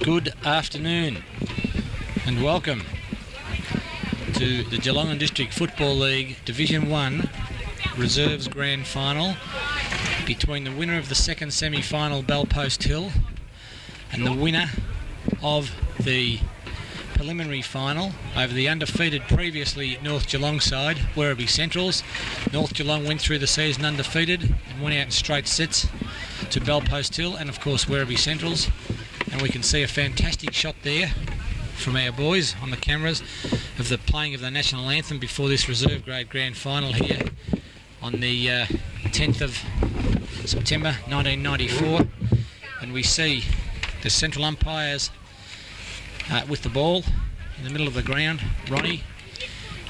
Good afternoon and welcome to the Geelong District Football League Division 1 Reserves Grand Final between the winner of the second semi-final, Bellpost Hill, and the winner of the preliminary final over the undefeated previously North Geelong side, Werribee Centrals. North Geelong went through the season undefeated and went out in straight sets to Bellpost Hill and of course Werribee Centrals. And we can see a fantastic shot there from our boys on the cameras of the playing of the national anthem before this reserve grade grand final here on the 10th of September 1994. And we see the central umpires with the ball in the middle of the ground. Ronnie,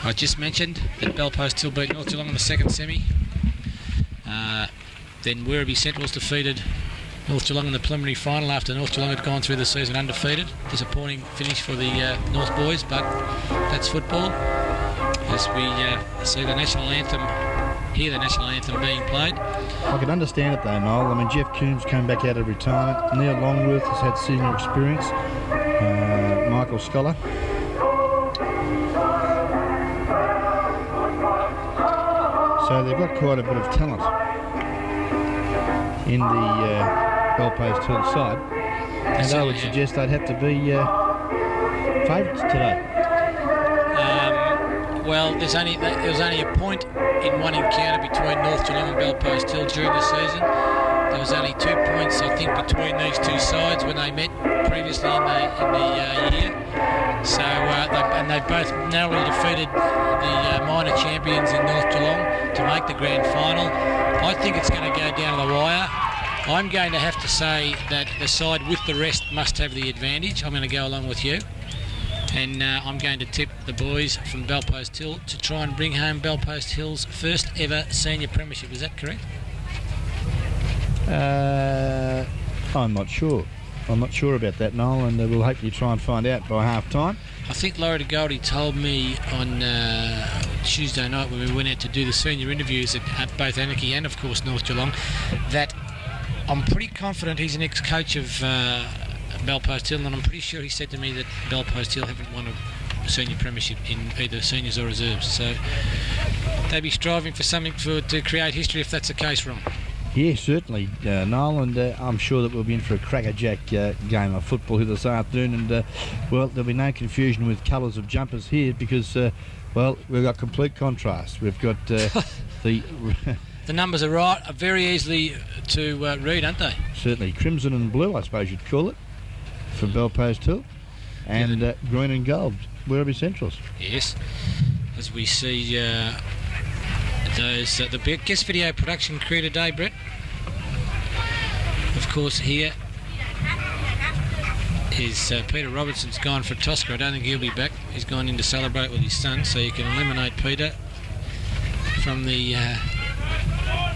I just mentioned that Bellpost Hill beat North Geelong in the second semi. Then Werribee Centrals defeated North Geelong in the preliminary final after North Geelong had gone through the season undefeated. Disappointing finish for the North boys, but that's football. As we see the national anthem, hear the national anthem being played. I can understand it though, Noel. I mean, Jeff Coombs came back out of retirement. Neil Longworth has had senior experience. Michael Scholar. So they've got quite a bit of talent in the Bellpost Hill side, and I would suggest they'd have to be favourites today. Well, there was only a point in one encounter between North Geelong and Bellpost Hill during the season. There was only 2 points, I think, between these two sides when they met previously in the year. So, they both narrowly defeated the minor champions in North Geelong to make the grand final. I think it's going to go down to the wire. I'm going to have to say that the side with the rest must have the advantage. I'm going to go along with you. And I'm going to tip the boys from Bellpost Hill to try and bring home Bellpost Hill's first ever senior premiership. Is that correct? I'm not sure. I'm not sure about that, Noel, and we'll hopefully try and find out by half-time. I think Laura DeGoldie told me on Tuesday night when we went out to do the senior interviews at both Anarchy and, of course, North Geelong, that I'm pretty confident he's an ex-coach of Bellpost Hill, and I'm pretty sure he said to me that Bellpost Hill haven't won a senior premiership in either seniors or reserves. So they'd be striving for something to create history if that's the case, Ron. Yeah, certainly, Noel, and I'm sure that we'll be in for a crackerjack game of football here this afternoon. And, well, there'll be no confusion with colours of jumpers here because, well, we've got complete contrast. We've got the... The numbers are right, are very easily to read, aren't they? Certainly. Crimson and blue, I suppose you'd call it, for Bellpost Hill. And green and gold, Werribee Centrals. Yes. As we see the big guest video production crew today, Brett. Of course, here is Peter Robertson's gone for Tosca. I don't think he'll be back. He's gone in to celebrate with his son, so you can eliminate Peter from the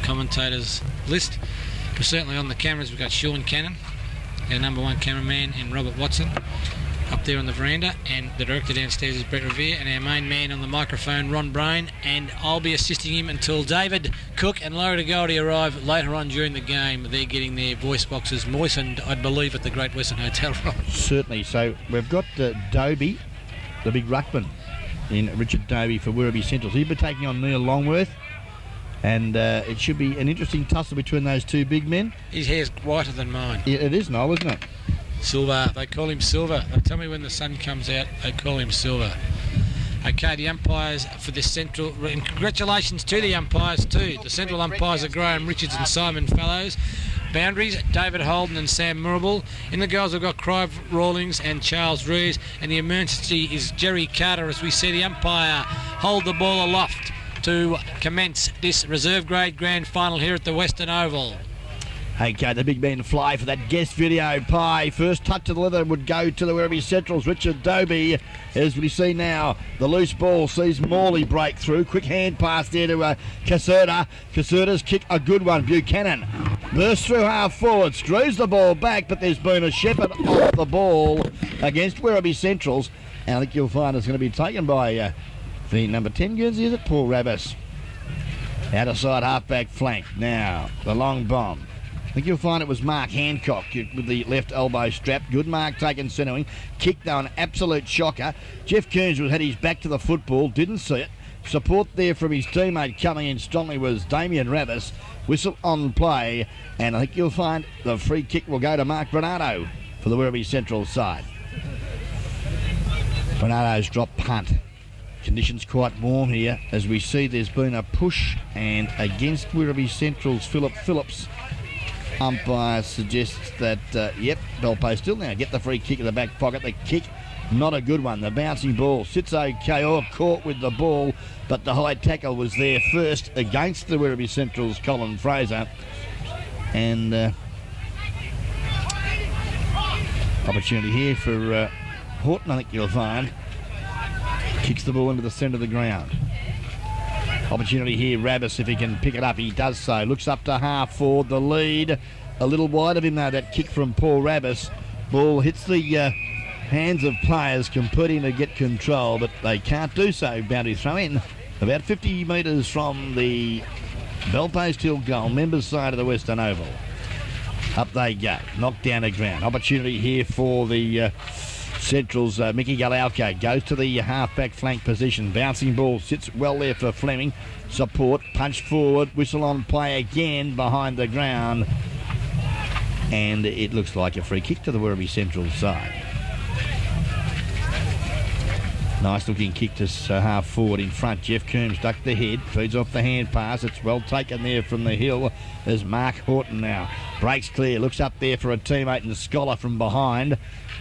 commentators list. But certainly on the cameras we've got Sean Cannon, our number one cameraman, and Robert Watson up there on the veranda, and the director downstairs is Brett Revere, and our main man on the microphone, Ron Brain, and I'll be assisting him until David Cook and Laura DeGoldie arrive later on during the game. They're getting their voice boxes moistened, I believe, at the Great Western Hotel, Ron. Certainly. So we've got Dobie, the big ruckman, in Richard Dobie for Werribee Centrals. He'll be taking on Neil Longworth. And it should be an interesting tussle between those two big men. His hair's whiter than mine. Yeah, it is, Noel, isn't it? Silver. They call him Silver. They tell me when the sun comes out, they call him Silver. Okay, the umpires for the central... And congratulations to the umpires too. The central umpires are Graham Richards and Simon Fallows. Boundaries, David Holden and Sam Murable. In the goals we've got Clive Rawlings and Charles Rees. And the emergency is Jerry Carter as we see the umpire hold the ball aloft to commence this reserve grade grand final here at the Western Oval. Okay, the big men fly for that guest video pie. First touch of the leather would go to the Werribee Centrals. Richard Dobie, as we see now, the loose ball sees Morley break through. Quick hand pass there to Caserta. Caserta's kick, a good one. Buchanan bursts through half forward, screws the ball back, but there's been a shepherd off the ball against Werribee Centrals. And I think you'll find it's going to be taken by the number 10 Guernsey, is it? Paul Rabbis. Outer side half-back flank. Now, the long bomb. I think you'll find it was Mark Hancock with the left elbow strap. Good mark taken centering. Kick though, an absolute shocker. Jeff Kearns had his back to the football, didn't see it. Support there from his teammate coming in strongly was Damien Ravis. Whistle on play, and I think you'll find the free kick will go to Mark Bernardo for the Werribee Central side. Bernardo's drop punt. Conditions quite warm here as we see there's been a push, and against Werribee Central's Philip Phillips. Umpire suggests that, Belpo still now get the free kick in the back pocket. The kick, not a good one. The bouncing ball sits okay, or caught with the ball, but the high tackle was there first against the Werribee Central's Colin Fraser. And opportunity here for Horton, I think you'll find. Kicks the ball into the centre of the ground. Opportunity here, Rabbis, if he can pick it up, he does so. Looks up to half forward, the lead. A little wide of him though, that kick from Paul Rabbis. Ball hits the hands of players competing to get control, but they can't do so. Boundary throw in about 50 metres from the Belpost Hill goal, members side of the Western Oval. Up they go, knocked down the ground. Opportunity here for the Central's Mickey Galauco goes to the half-back flank position. Bouncing ball sits well there for Fleming. Support, punch forward, whistle on play again behind the ground. And it looks like a free kick to the Werribee Central side. Nice looking kick to half forward in front. Jeff Coombs ducked the head, feeds off the hand pass. It's well taken there from the hill. There's Mark Horton now. Breaks clear, looks up there for a teammate and Scholar from behind.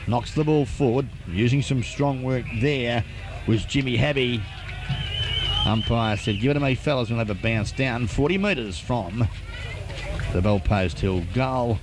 Knocks the ball forward. Using some strong work there was Jimmy Habby. Umpire said, give it to me, fellas, we'll have a bounce down. 40 metres from the Belpost Hill goal.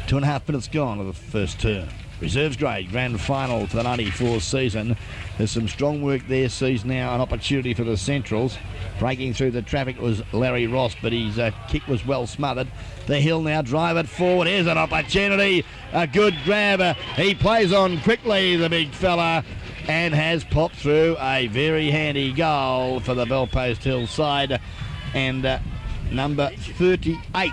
2.5 minutes gone of the first term. Reserves grade grand final for the 94 season. There's some strong work there. Sees now an opportunity for the Centrals. Breaking through the traffic was Larry Ross, but his kick was well smothered. The hill now drive it forward. Here's an opportunity. A good grab. He plays on quickly, the big fella, and has popped through a very handy goal for the Belpost Hill side. And number 38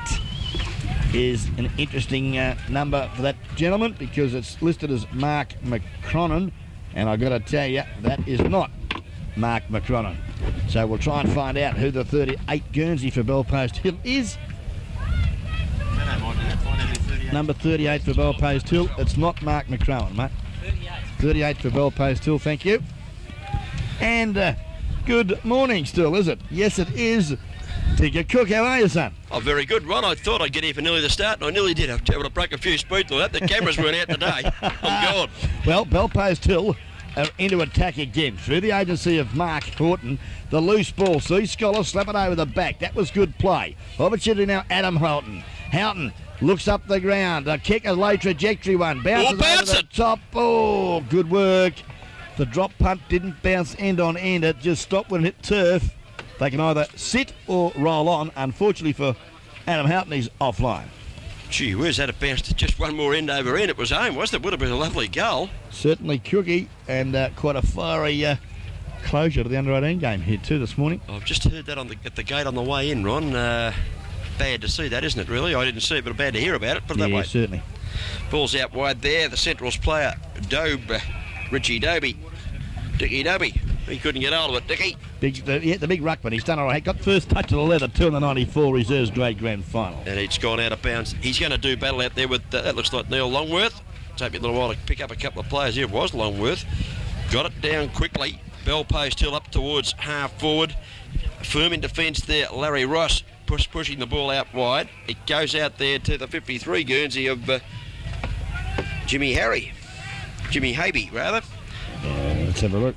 is an interesting number for that gentleman because it's listed as Mark McCronan, and I've got to tell you that is not Mark McCronan. So we'll try and find out who the 38 Guernsey for Belpost Hill is. Number 38 for Belpost Hill. It's not Mark McCronan, mate. 38 for Belpost Hill, thank you. And good morning still, is it? Yes, it is. Tigger Cook, how are you, son? Oh, very good, Ron. I thought I'd get here for nearly the start, and I nearly did. I would have broke a few speeds like that. The cameras weren't out today. I'm gone. Well, Belpost Hill are into attack again through the agency of Mark Horton. The loose ball, see Scholar slap it over the back. That was good play. Opportunity now, Adam Houghton. Houghton looks up the ground. A kick, a low trajectory one. Bounces over the top. Oh, good work. The drop punt didn't bounce end on end. It just stopped when it hit turf. They can either sit or roll on. Unfortunately for Adam Houghton, he's offline. Gee whiz, that bounced just one more end over end. It was home, wasn't it? Would have been a lovely goal. Certainly cookie, and quite a fiery closure to the under-18 game here too this morning. I've just heard that at the gate on the way in, Ron. Bad to see that, isn't it, really? I didn't see it, but bad to hear about it. Put it that way. Yeah, certainly. Ball's out wide there. The Central's player, Richie Doby. Dickie Doby. He couldn't get hold of it, Dickie. The big ruckman. He's done all right. Got first touch of the leather, 2 in the 94 Reserves Grade Grand Final. And it's gone out of bounds. He's going to do battle out there with, that looks like Neil Longworth. Take me a little while to pick up a couple of players here. It was Longworth. Got it down quickly. Belpost Hill up towards half forward. Firm in defence there, Larry Ross pushing the ball out wide. It goes out there to the 53 Guernsey of Jimmy Habey, rather. Let's have a look.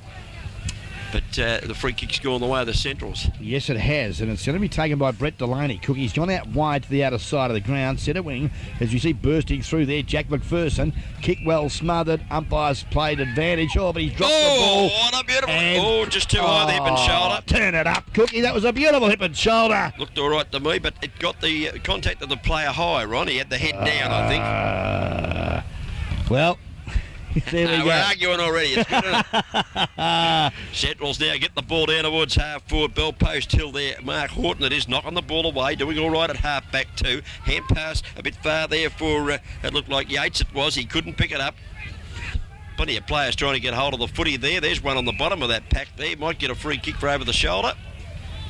But the free kick's gone the way of the Centrals. Yes, it has, and it's going to be taken by Brett Delaney. Cookie's gone out wide to the outer side of the ground. Centre wing, as you see, bursting through there. Jack McPherson. Kick well smothered. Umpires played advantage. Oh, but he's dropped the ball. Oh, what a beautiful... just too high the hip and shoulder. Turn it up, Cookie. That was a beautiful hip and shoulder. Looked all right to me, but it got the contact of the player high, Ron. He had the head down, I think. Well, There we We're go. arguing already. It's good, isn't it? Centrals now get the ball down towards half forward. Bell post Hill there. Mark Horton, it is knocking the ball away. Doing all right at half back too. Hand pass a bit far there for, it looked like Yates it was. He couldn't pick it up. Plenty of players trying to get hold of the footy there. There's one on the bottom of that pack there. Might get a free kick for over the shoulder.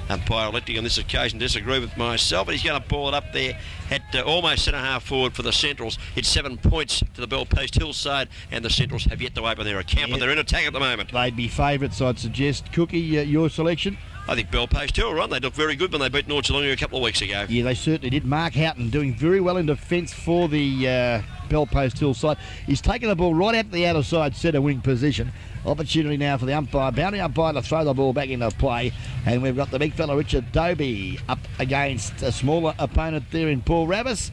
Umpire electing on this occasion disagree with myself, but he's going to ball it up there at almost centre half forward for the Centrals. It's 7 points to the Bell Post Hill side, and the Centrals have yet to open their account, but they're in attack at the moment. They'd be favourites, I'd suggest. Cookie, your selection? I think Bell Post Hill, right? They looked very good when they beat North Geelong a couple of weeks ago. Yeah, they certainly did. Mark Houghton doing very well in defence for the Bell Post Hill side. He's taken the ball right out to the outer side centre wing position. Opportunity now for the umpire, boundary umpire, to throw the ball back into play. And we've got the big fella Richard Dobie up against a smaller opponent there in Paul Ravis.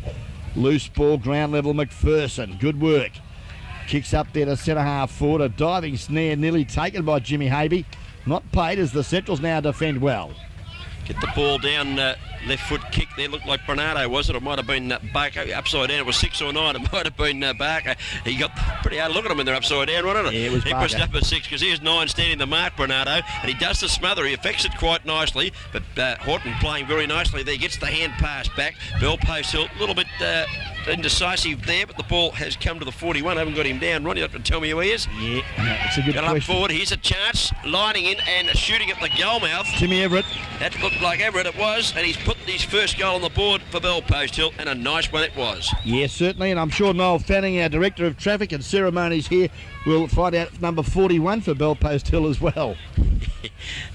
Loose ball, ground level, McPherson. Good work. Kicks up there to centre half forward. A diving snare nearly taken by Jimmy Havey. Not paid as the Centrals now defend well. Get the ball down, left foot kick there. Looked like Bernardo, was it? It might have been Barker upside down. It was 6 or 9. It might have been Barker. He got pretty hard look at him when they're upside down, wasn't it? Yeah, it was he Barker. pushed up at 6 because here's 9 standing the mark, Bernardo, and he does the smother. He affects it quite nicely, but Horton playing very nicely there. Gets the hand pass back. Bell Post Hill, a little bit indecisive there, but the ball has come to the 41. I haven't got him down. Ronnie, you have to tell me who he is. Yeah, it's a good Got up question. forward. Here's a chance. Lining in and shooting at the goal mouth. Jimmy Everett. That looked like Everett, it was, and he's put his first goal on the board for Bell Post Hill, and a nice one it was. Yes, certainly, and I'm sure Noel Fanning, our Director of Traffic and Ceremonies here, will find out number 41 for Bell Post Hill as well.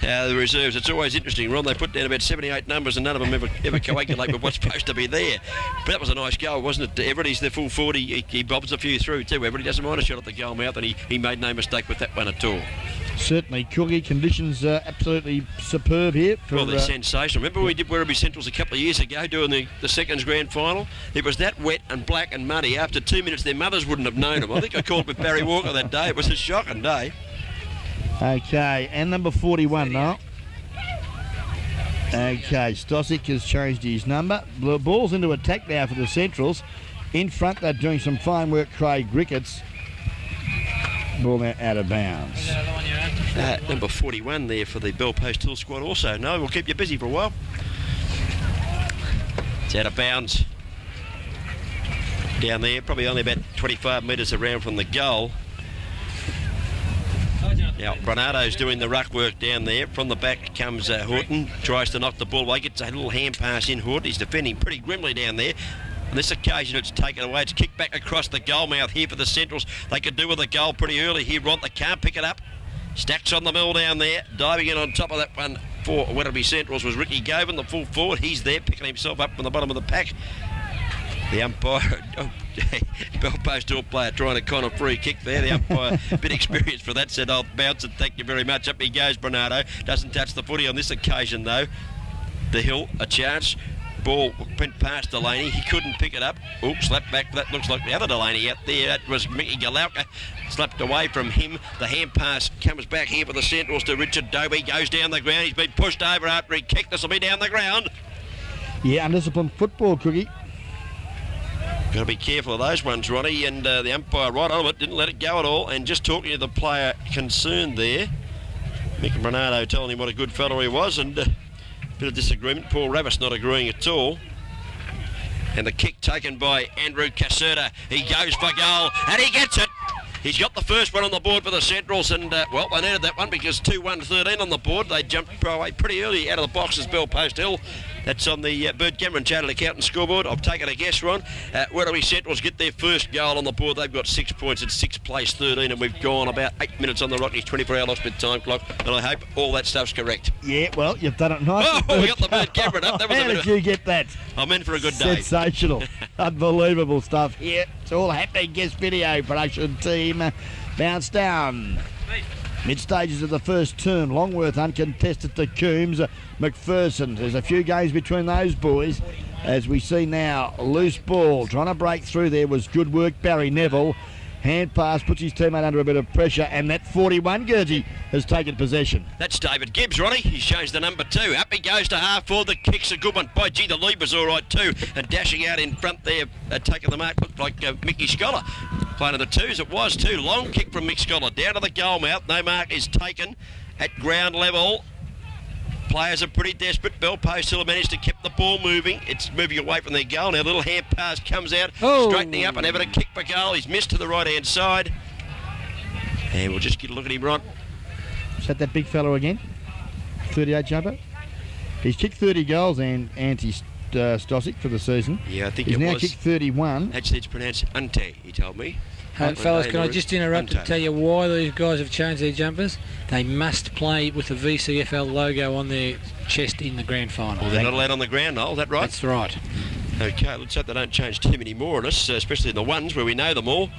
The reserves, it's always interesting, Ron. They put down about 78 numbers and none of them ever coagulate with what's supposed to be there. But that was a nice goal, wasn't it? Everett, he's the full 40. He bobs a few through too. Everett, he doesn't mind a shot at the goal mouth, and he made no mistake with that one at all. Certainly, Cookie, conditions are absolutely superb here. Well, they're sensational. Remember we did Werribee Centrals a couple of years ago doing the seconds grand final? It was that wet and black and muddy. After 2 minutes, their mothers wouldn't have known them. I think I called with Barry Walker that day. It was a shocking day. Okay, and number 41 now. Okay, Stosic has changed his number. The ball's into attack now for the Centrals. In front, they're doing some fine work, Craig Ricketts. Ball now out of bounds. Number 41 there for the Bell Post Hill squad also. No, we'll keep you busy for a while. It's out of bounds. Down there, probably only about 25 metres around from the goal. Now, Bernardo's doing the ruck work down there. From the back comes Horton. Tries to knock the ball away. Gets a little hand pass in. Horton, he's defending pretty grimly down there. On this occasion, it's taken away. It's kicked back across the goal mouth here for the Centrals. They could do with a goal pretty early here, Ron. They can't pick it up. Stacks on the mill down there. Diving in on top of that one for Werribee Centrals was Ricky Govan, the full forward. He's there, picking himself up from the bottom of the pack. The umpire, Bell Post Hill player trying to con a free kick there. The umpire, a bit experienced for that, said, I'll bounce it, thank you very much. Up he goes, Bernardo. Doesn't touch the footy on this occasion, though. The Hill, a chance. Ball went past Delaney. He couldn't pick it up. Oops, slapped back. That looks like the other Delaney out there. That was Mickey Galauka. Slapped away from him. The hand pass comes back here for the Centrals to Richard Dobie. Goes down the ground. He's been pushed over after he kicked. This will be down the ground. Yeah, undisciplined football, Cookie. Got to be careful of those ones, Ronnie, and the umpire right on it, didn't let it go at all. And just talking to the player concerned there, Mickey Bernardo telling him what a good fellow he was, and a bit of disagreement. Paul Ravis not agreeing at all. And the kick taken by Andrew Caserta. He goes for goal, and he gets it. He's got the first one on the board for the Centrals, and well, they needed that one because 2-1-13 on the board. They jumped away pretty early out of the box as Bell Post Hill. That's on the Bird Cameron Chartered Accountant scoreboard. I've taken a guess, Ron. Werribee Centrals get their first goal on the board. They've got 6 points at 6th place, 13, and we've gone about 8 minutes on the Rockies 24-hour lost bit time clock, and I hope all that stuff's correct. Yeah, well, you've done it nice. Oh, we got the Bird Cameron up. That was How did you get that? I'm in for a good day. Sensational. Unbelievable stuff here. It's all happening. Guest video production team bounce down. Mid stages of the first term, Longworth uncontested to Coombs. McPherson, there's a few games between those boys. As we see now, loose ball, trying to break through there was good work, Barry Neville. Hand pass puts his teammate under a bit of pressure, and that 41 Gurgie has taken possession. That's David Gibbs, Ronnie. He's changed the number 2. Up he goes to half forward. The kick's a good one. By gee, the lead was all right too. And dashing out in front there, taking the mark, looked like Mickey Scholar. Playing to the twos, it was too. Long kick from Mick Scholar down to the goal mouth. No mark is taken at ground level. Players are pretty desperate. Bell Post still managed to keep the ball moving. It's moving away from their goal. Now little hand pass comes out, straightening up and having a kick for goal. He's missed to the right-hand side. And we'll just get a look at him, Ron. Is that big fellow again? 38 jumper? He's kicked 30 goals and Stosic for the season. Yeah, I think he's it now was. kicked 31. Actually, it's pronounced Ante, he told me. Fellas, can I just interrupt to tell you why these guys have changed their jumpers? They must play with the VCFL logo on their chest in the grand final. Well, they're not allowed on the ground, Noel, is that right? That's right. Okay, let's hope they don't change too many more on us, especially in the ones where we know them all.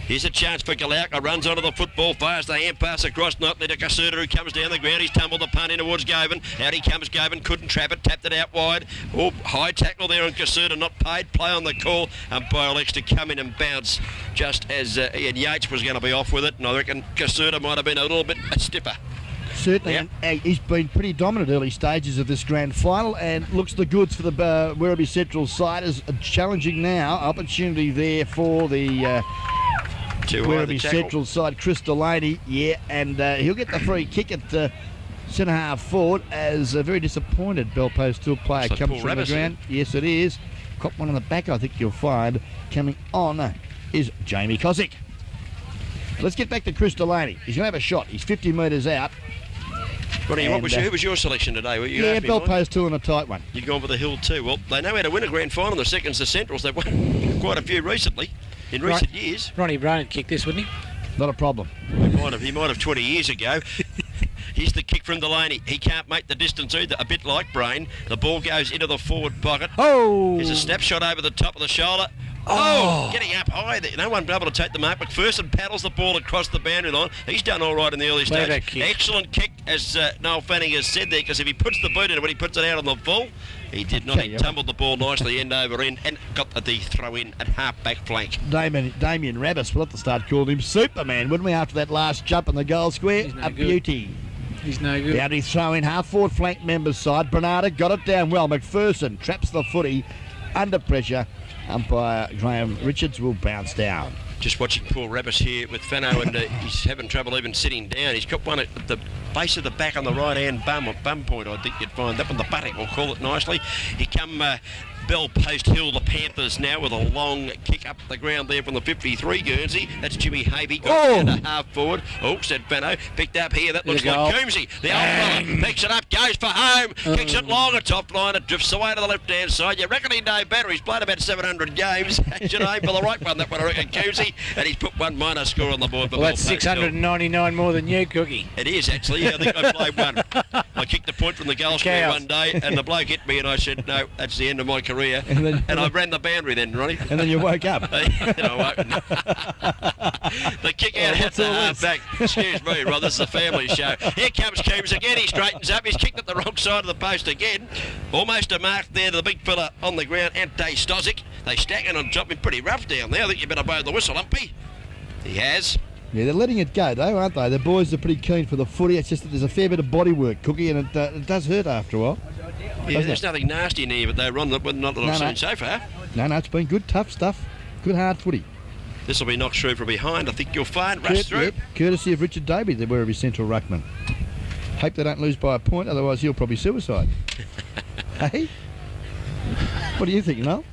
Here's a chance for Galauka, runs onto the football, fires the hand pass across, not to Kasuta, who comes down the ground. He's tumbled the punt in towards Govan. Out he comes, Govan couldn't trap it, tapped it out wide. Oh, high tackle there on Kasuta, not paid. Play on the call. Umpire elects to come in and bounce just as Ian Yates was going to be off with it. And I reckon Kasuta might have been a little bit stiffer. Certainly, Yep. and he's been pretty dominant early stages of this grand final and looks the goods for the Werribee Central side. Is challenging now. Opportunity there for the Werribee Central side, Chris Delaney. Yeah, and he'll get the free kick at centre half forward as a very disappointed Bell Post Hill player It's like comes Paul from Rabbit, the ground. Yes, it is. Caught one on the back, I think you'll find. Coming on is Jamie Cossack. Let's get back to Chris Delaney. He's going to have a shot. He's 50 metres out. Ronnie, who was your selection today? Bell Post Hill in a tight one. You've gone for the Hill too. Well, they know how to win a grand final. The seconds, the Centrals. They've won quite a few recently, in recent years. Ronnie Brown would kick this, wouldn't he? Not a problem. He might have 20 years ago. Here's the kick from Delaney. He can't make the distance either. A bit like Brain. The ball goes into the forward pocket. Oh! Here's a snapshot over the top of the shoulder. Oh, getting up high there. No one able to take the mark. McPherson paddles the ball across the boundary line. He's done all right in the early stage. Excellent kick, as Noel Fanning has said there, because if he puts the boot in it when he puts it out on the full, he did not. He tumbled the ball nicely end over end and got the throw in at half back flank. Damien Rabbis, we'll have to start calling him Superman, wouldn't we, after that last jump in the goal square? Beauty. He's no good. Boundary throw in, half forward flank members side. Bernardo got it down well. McPherson traps the footy under pressure. Umpire Graham Richards will bounce down. Just watching Paul Rabbis here with Fano, and he's having trouble even sitting down. He's got one at the base of the back on the right-hand bum, or bum point, I think you'd find. That one, the buttock, we'll call it nicely. He come Bell Post Hill, the Panthers now, with a long kick up the ground there from the 53 Guernsey. That's Jimmy Havey, got down to half forward. Oh, said Fano, picked up here. That looks like Coombsy. The old fella picks it up, goes for home, kicks it long, it's offline, it drifts away to the left-hand side. You reckon he know better? He's played about 700 games. Should aim for the right one, that one, I reckon, Coombsy. And he's put one minor score on the board for Well, that's 699 more than you, Cookie. It is, actually. I think I played one. I kicked a point from the goal square one day, and the bloke hit me, and I said, no, that's the end of my career. And I ran the boundary then, Ronnie. And then you woke up. The kick out at the half back. Excuse me, Ron, this is a family show. Here comes Coombs again. He straightens up. He's kicked at the wrong side of the post again. Almost a mark there to the big fella on the ground, Ante Stosic. They stacking on top. Been pretty rough down there. I think you better blow the whistle, Umpy. He has. Yeah, they're letting it go, though, aren't they? The boys are pretty keen for the footy. It's just that there's a fair bit of body work, Cookie, and it does hurt after a while. Yeah, there's nothing nasty in here, but they're on not that I've seen so far. No, it's been good, tough stuff. Good, hard footy. This will be knocked through from behind. I think you'll find rush through. Yep, courtesy of Richard Doby, the Werribee Central ruckman. Hope they don't lose by a point, otherwise he'll probably suicide. Hey? What do you think, Noel?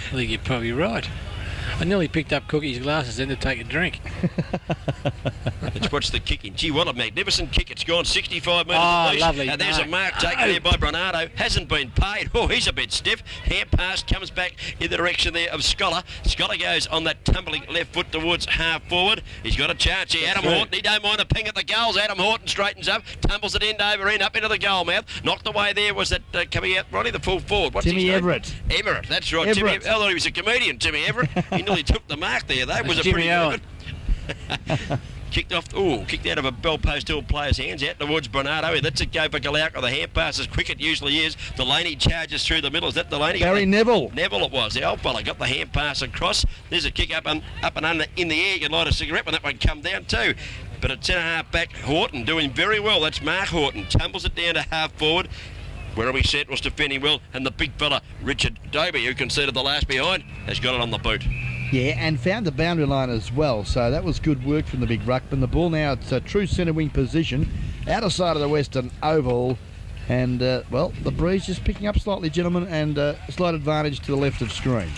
I think you're probably right. I nearly picked up Cookie's glasses then to take a drink. Let's watch the kicking. Gee, what a magnificent kick. It's gone 65 metres at least. Lovely. And there's a mark taken there by Bernardo. Hasn't been paid. Oh, he's a bit stiff. Hand pass comes back in the direction there of Scholar. Scholar goes on that tumbling left foot towards half forward. He's got a chance here. Adam Horton, he don't mind a ping at the goals. Adam Horton straightens up, tumbles it end over end up into the goal mouth. Knocked away there was that coming out, Ronnie, the full forward. What's Timmy his name? Everett. Everett, that's right. Everett. Timmy, I thought he was a comedian, Timmy Everett. He nearly took the mark there. That was a Jimmy pretty Allen. Kicked out of a Bell Post Hill player's hands out towards Bernardo. He lets it go for Galauka. The hand pass as quick it usually is. Delaney charges through the middle. Is that Delaney? Barry Neville. Neville it was. The old fella got the hand pass across. There's a kick up and under in the air. You can light a cigarette when that one come down too. But at centre half back, Horton doing very well. That's Mark Horton. Tumbles it down to half forward. Werribee Central's defending well, and the big fella, Richard Doby, who conceded the last behind, has got it on the boot. Yeah, and found the boundary line as well. So that was good work from the big ruckman. The ball now, it's a true centre wing position, outer side of the Western Oval. And, well, the breeze just picking up slightly, gentlemen, and slight advantage to the left of screen.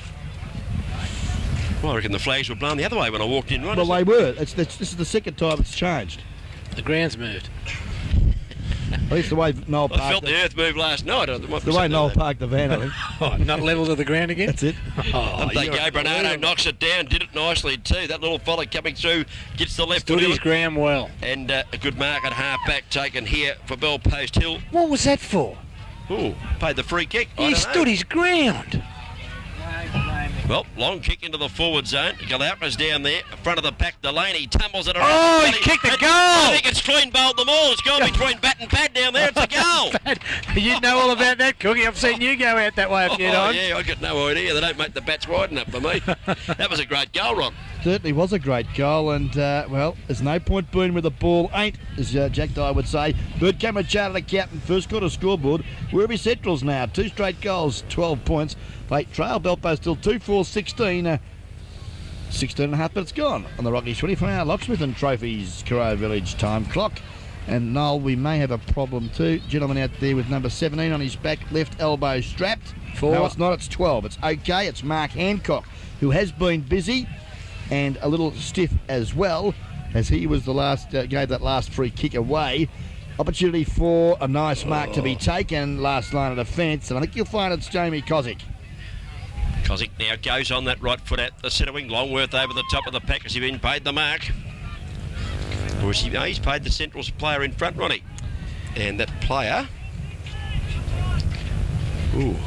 Well, I reckon the flags were blown the other way when I walked in, right? Well, they were. This is the second time it's changed. The ground's moved. At least the way Noel I parked felt the earth move last night. the way Noel parked the van, I think. Oh, not level to the ground again? That's it. Oh, They you're go, Bernardo knocks it down, did it nicely too. That little fella coming through gets the left stood foot his ground well. and a good mark at half back taken here for Bell Post Hill. What was that for? Ooh, paid the free kick. I He don't know. stood his ground. Well, long kick into the forward zone. Galaupa's down there, front of the pack. Delaney tumbles it around. Oh, he kicked the goal! I think it's clean bowled them all. It's gone between bat and pad down there. It's a goal. You know all about that, Cookie. I've seen you go out that way a few times. Yeah, I got no idea. They don't make the bats wide enough for me. That was a great goal, Ron. Certainly was a great goal, and, well, there's no point being with the ball ain't, as Jack Dye would say. Bird Cameron chartered the captain, first quarter scoreboard. Werribee Centrals now, 2 straight goals, 12 points. They trail Belpost still 2-4-16. 16 and a half minutes gone on the Rockies 24-hour Locksmith and Trophies Corio Village time clock. And Noel, we may have a problem too. Gentleman out there with number 17 on his back, left elbow strapped. 4. No, it's not, it's 12. It's okay, it's Mark Hancock, who has been busy and a little stiff as well, as he was the last, gave that last free kick away. Opportunity for a nice mark to be taken, last line of defence, and I think you'll find it's Jamie Kozik. Kozik now goes on that right foot at the centre wing. Longworth over the top of the pack. Has he been paid the mark? Or is he, no, he's paid the Centrals player in front, Ronnie. And that player... Ooh.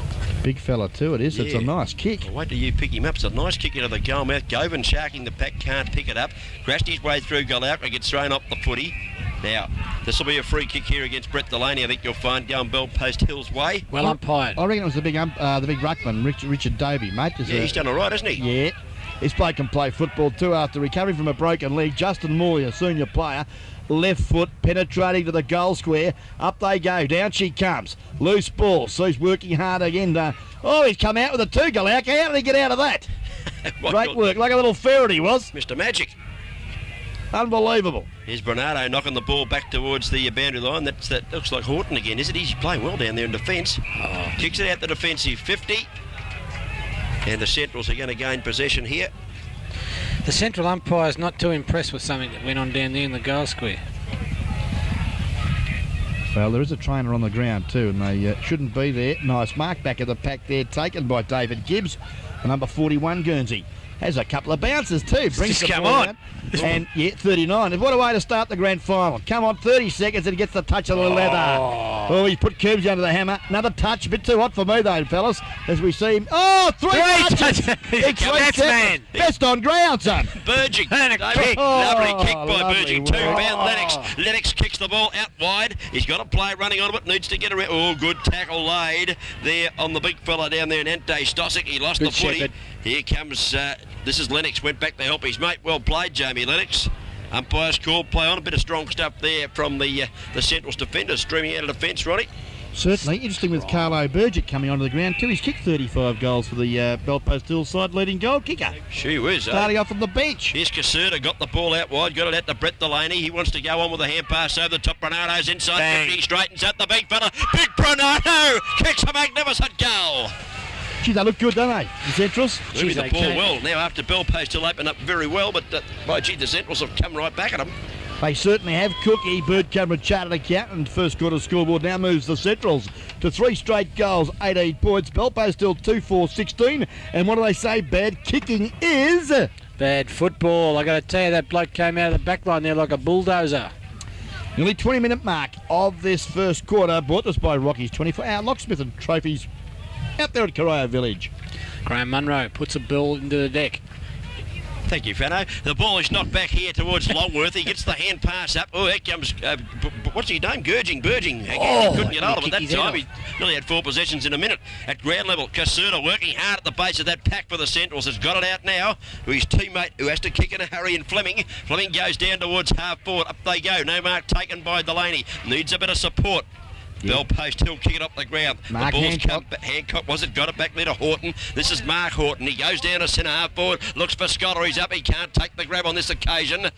Big fella too it is, It's a Yeah. nice kick. Well, wait till you pick him up. It's a nice kick into the goal mouth. Govan sharking the pack, can't pick it up. Crashed his way through Galaupa, gets thrown up the footy. Now, this will be a free kick here against Brett Delaney, I think you'll find, going Bell Post Hill's way. Well umpired. I reckon it was the big ruckman, Richard Davey, mate. Yeah, he's done all right, hasn't he? Yeah. This bloke can play football too after recovering from a broken leg. Justin Morley, a senior player, left foot penetrating to the goal square. Up they go. Down she comes. Loose ball. Sue's working hard again. He's come out with a 2 Galaupa. How did he get out of that? Great work. Like a little ferret he was. Mr. Magic. Unbelievable. Here's Bernardo knocking the ball back towards the boundary line. That looks like Horton again, is it? He's playing well down there in defence. Kicks it out the defensive 50. And the Centrals are going to gain possession here. The central umpire's not too impressed with something that went on down there in the goal square. Well, there is a trainer on the ground too, and they shouldn't be there. Nice mark back of the pack there, taken by David Gibbs, the number 41 Guernsey. Has a couple of bounces too. Brings Just the come ball on. out. And, 39. And what a way to start the grand final. Come on, 30 seconds and he gets the touch of the leather. Oh, he's put Coombs under the hammer. Another touch. A bit too hot for me though, fellas, as we see him. Oh, three touches. That's man. Best on ground, son. Burging. And a David. kick. Lovely kick by Lovely Burging. work. 2-bound Lennox. Lennox kicks the ball out wide. He's got a play running on it, needs to get around. Oh, good tackle laid there on the big fella down there in Ante Stosic. He lost Good the footy. shepherd. Here comes, this is Lennox, went back to help his mate. Well played, Jamie Lennox. Umpire's call, play on. A bit of strong stuff there from the Centrals defenders, streaming out of defence, Ronnie. Certainly. Interesting with Carlo Burgett coming onto the ground too. He's kicked 35 goals for the Belpost Hill side, leading goal kicker. She whiz, Starting off from the bench. Here's Caserta, got the ball out wide, got it out to Brett Delaney. He wants to go on with a hand pass over the top. Bernardo's inside Bang. 50, straightens out the big fella. Big Bernardo kicks a magnificent goal. Gee, they look good, don't they, the Centrals? Moving the they ball came. well. Now after Bell Post will open up very well, but by gee, the Centrals have come right back at them. They certainly have. Cookie, Bird Cameron chartered accountant, first quarter scoreboard now moves the Centrals to 3 straight goals, 18 points. Belpost still 2-4-16. And what do they say? Bad kicking is... Bad football. I got to tell you, that bloke came out of the back line there like a bulldozer. Nearly 20-minute mark of this first quarter, brought to us by Rockies 24-hour Locksmith and Trophies out there at Corio Village. Graham Munro puts a ball into the deck. Thank you, Fano. The ball is knocked back here towards Longworth. He gets the hand pass up. Oh, here comes, what's his name? Burging. Again, he couldn't get hold of it that time. He nearly had 4 possessions in a minute. At ground level, Caserta working hard at the base of that pack for the Centrals. Has got it out now to his teammate who has to kick in a hurry, and Fleming. Fleming goes down towards half forward. Up they go. No mark taken by Delaney. Needs a bit of support. Bell Post Hill kick it up the ground. Mark the ball's Hancock. Hancock was it? Got it back there to Horton. This is Mark Horton. He goes down to centre half forward. Looks for Scholar. He's up. He can't take the grab on this occasion.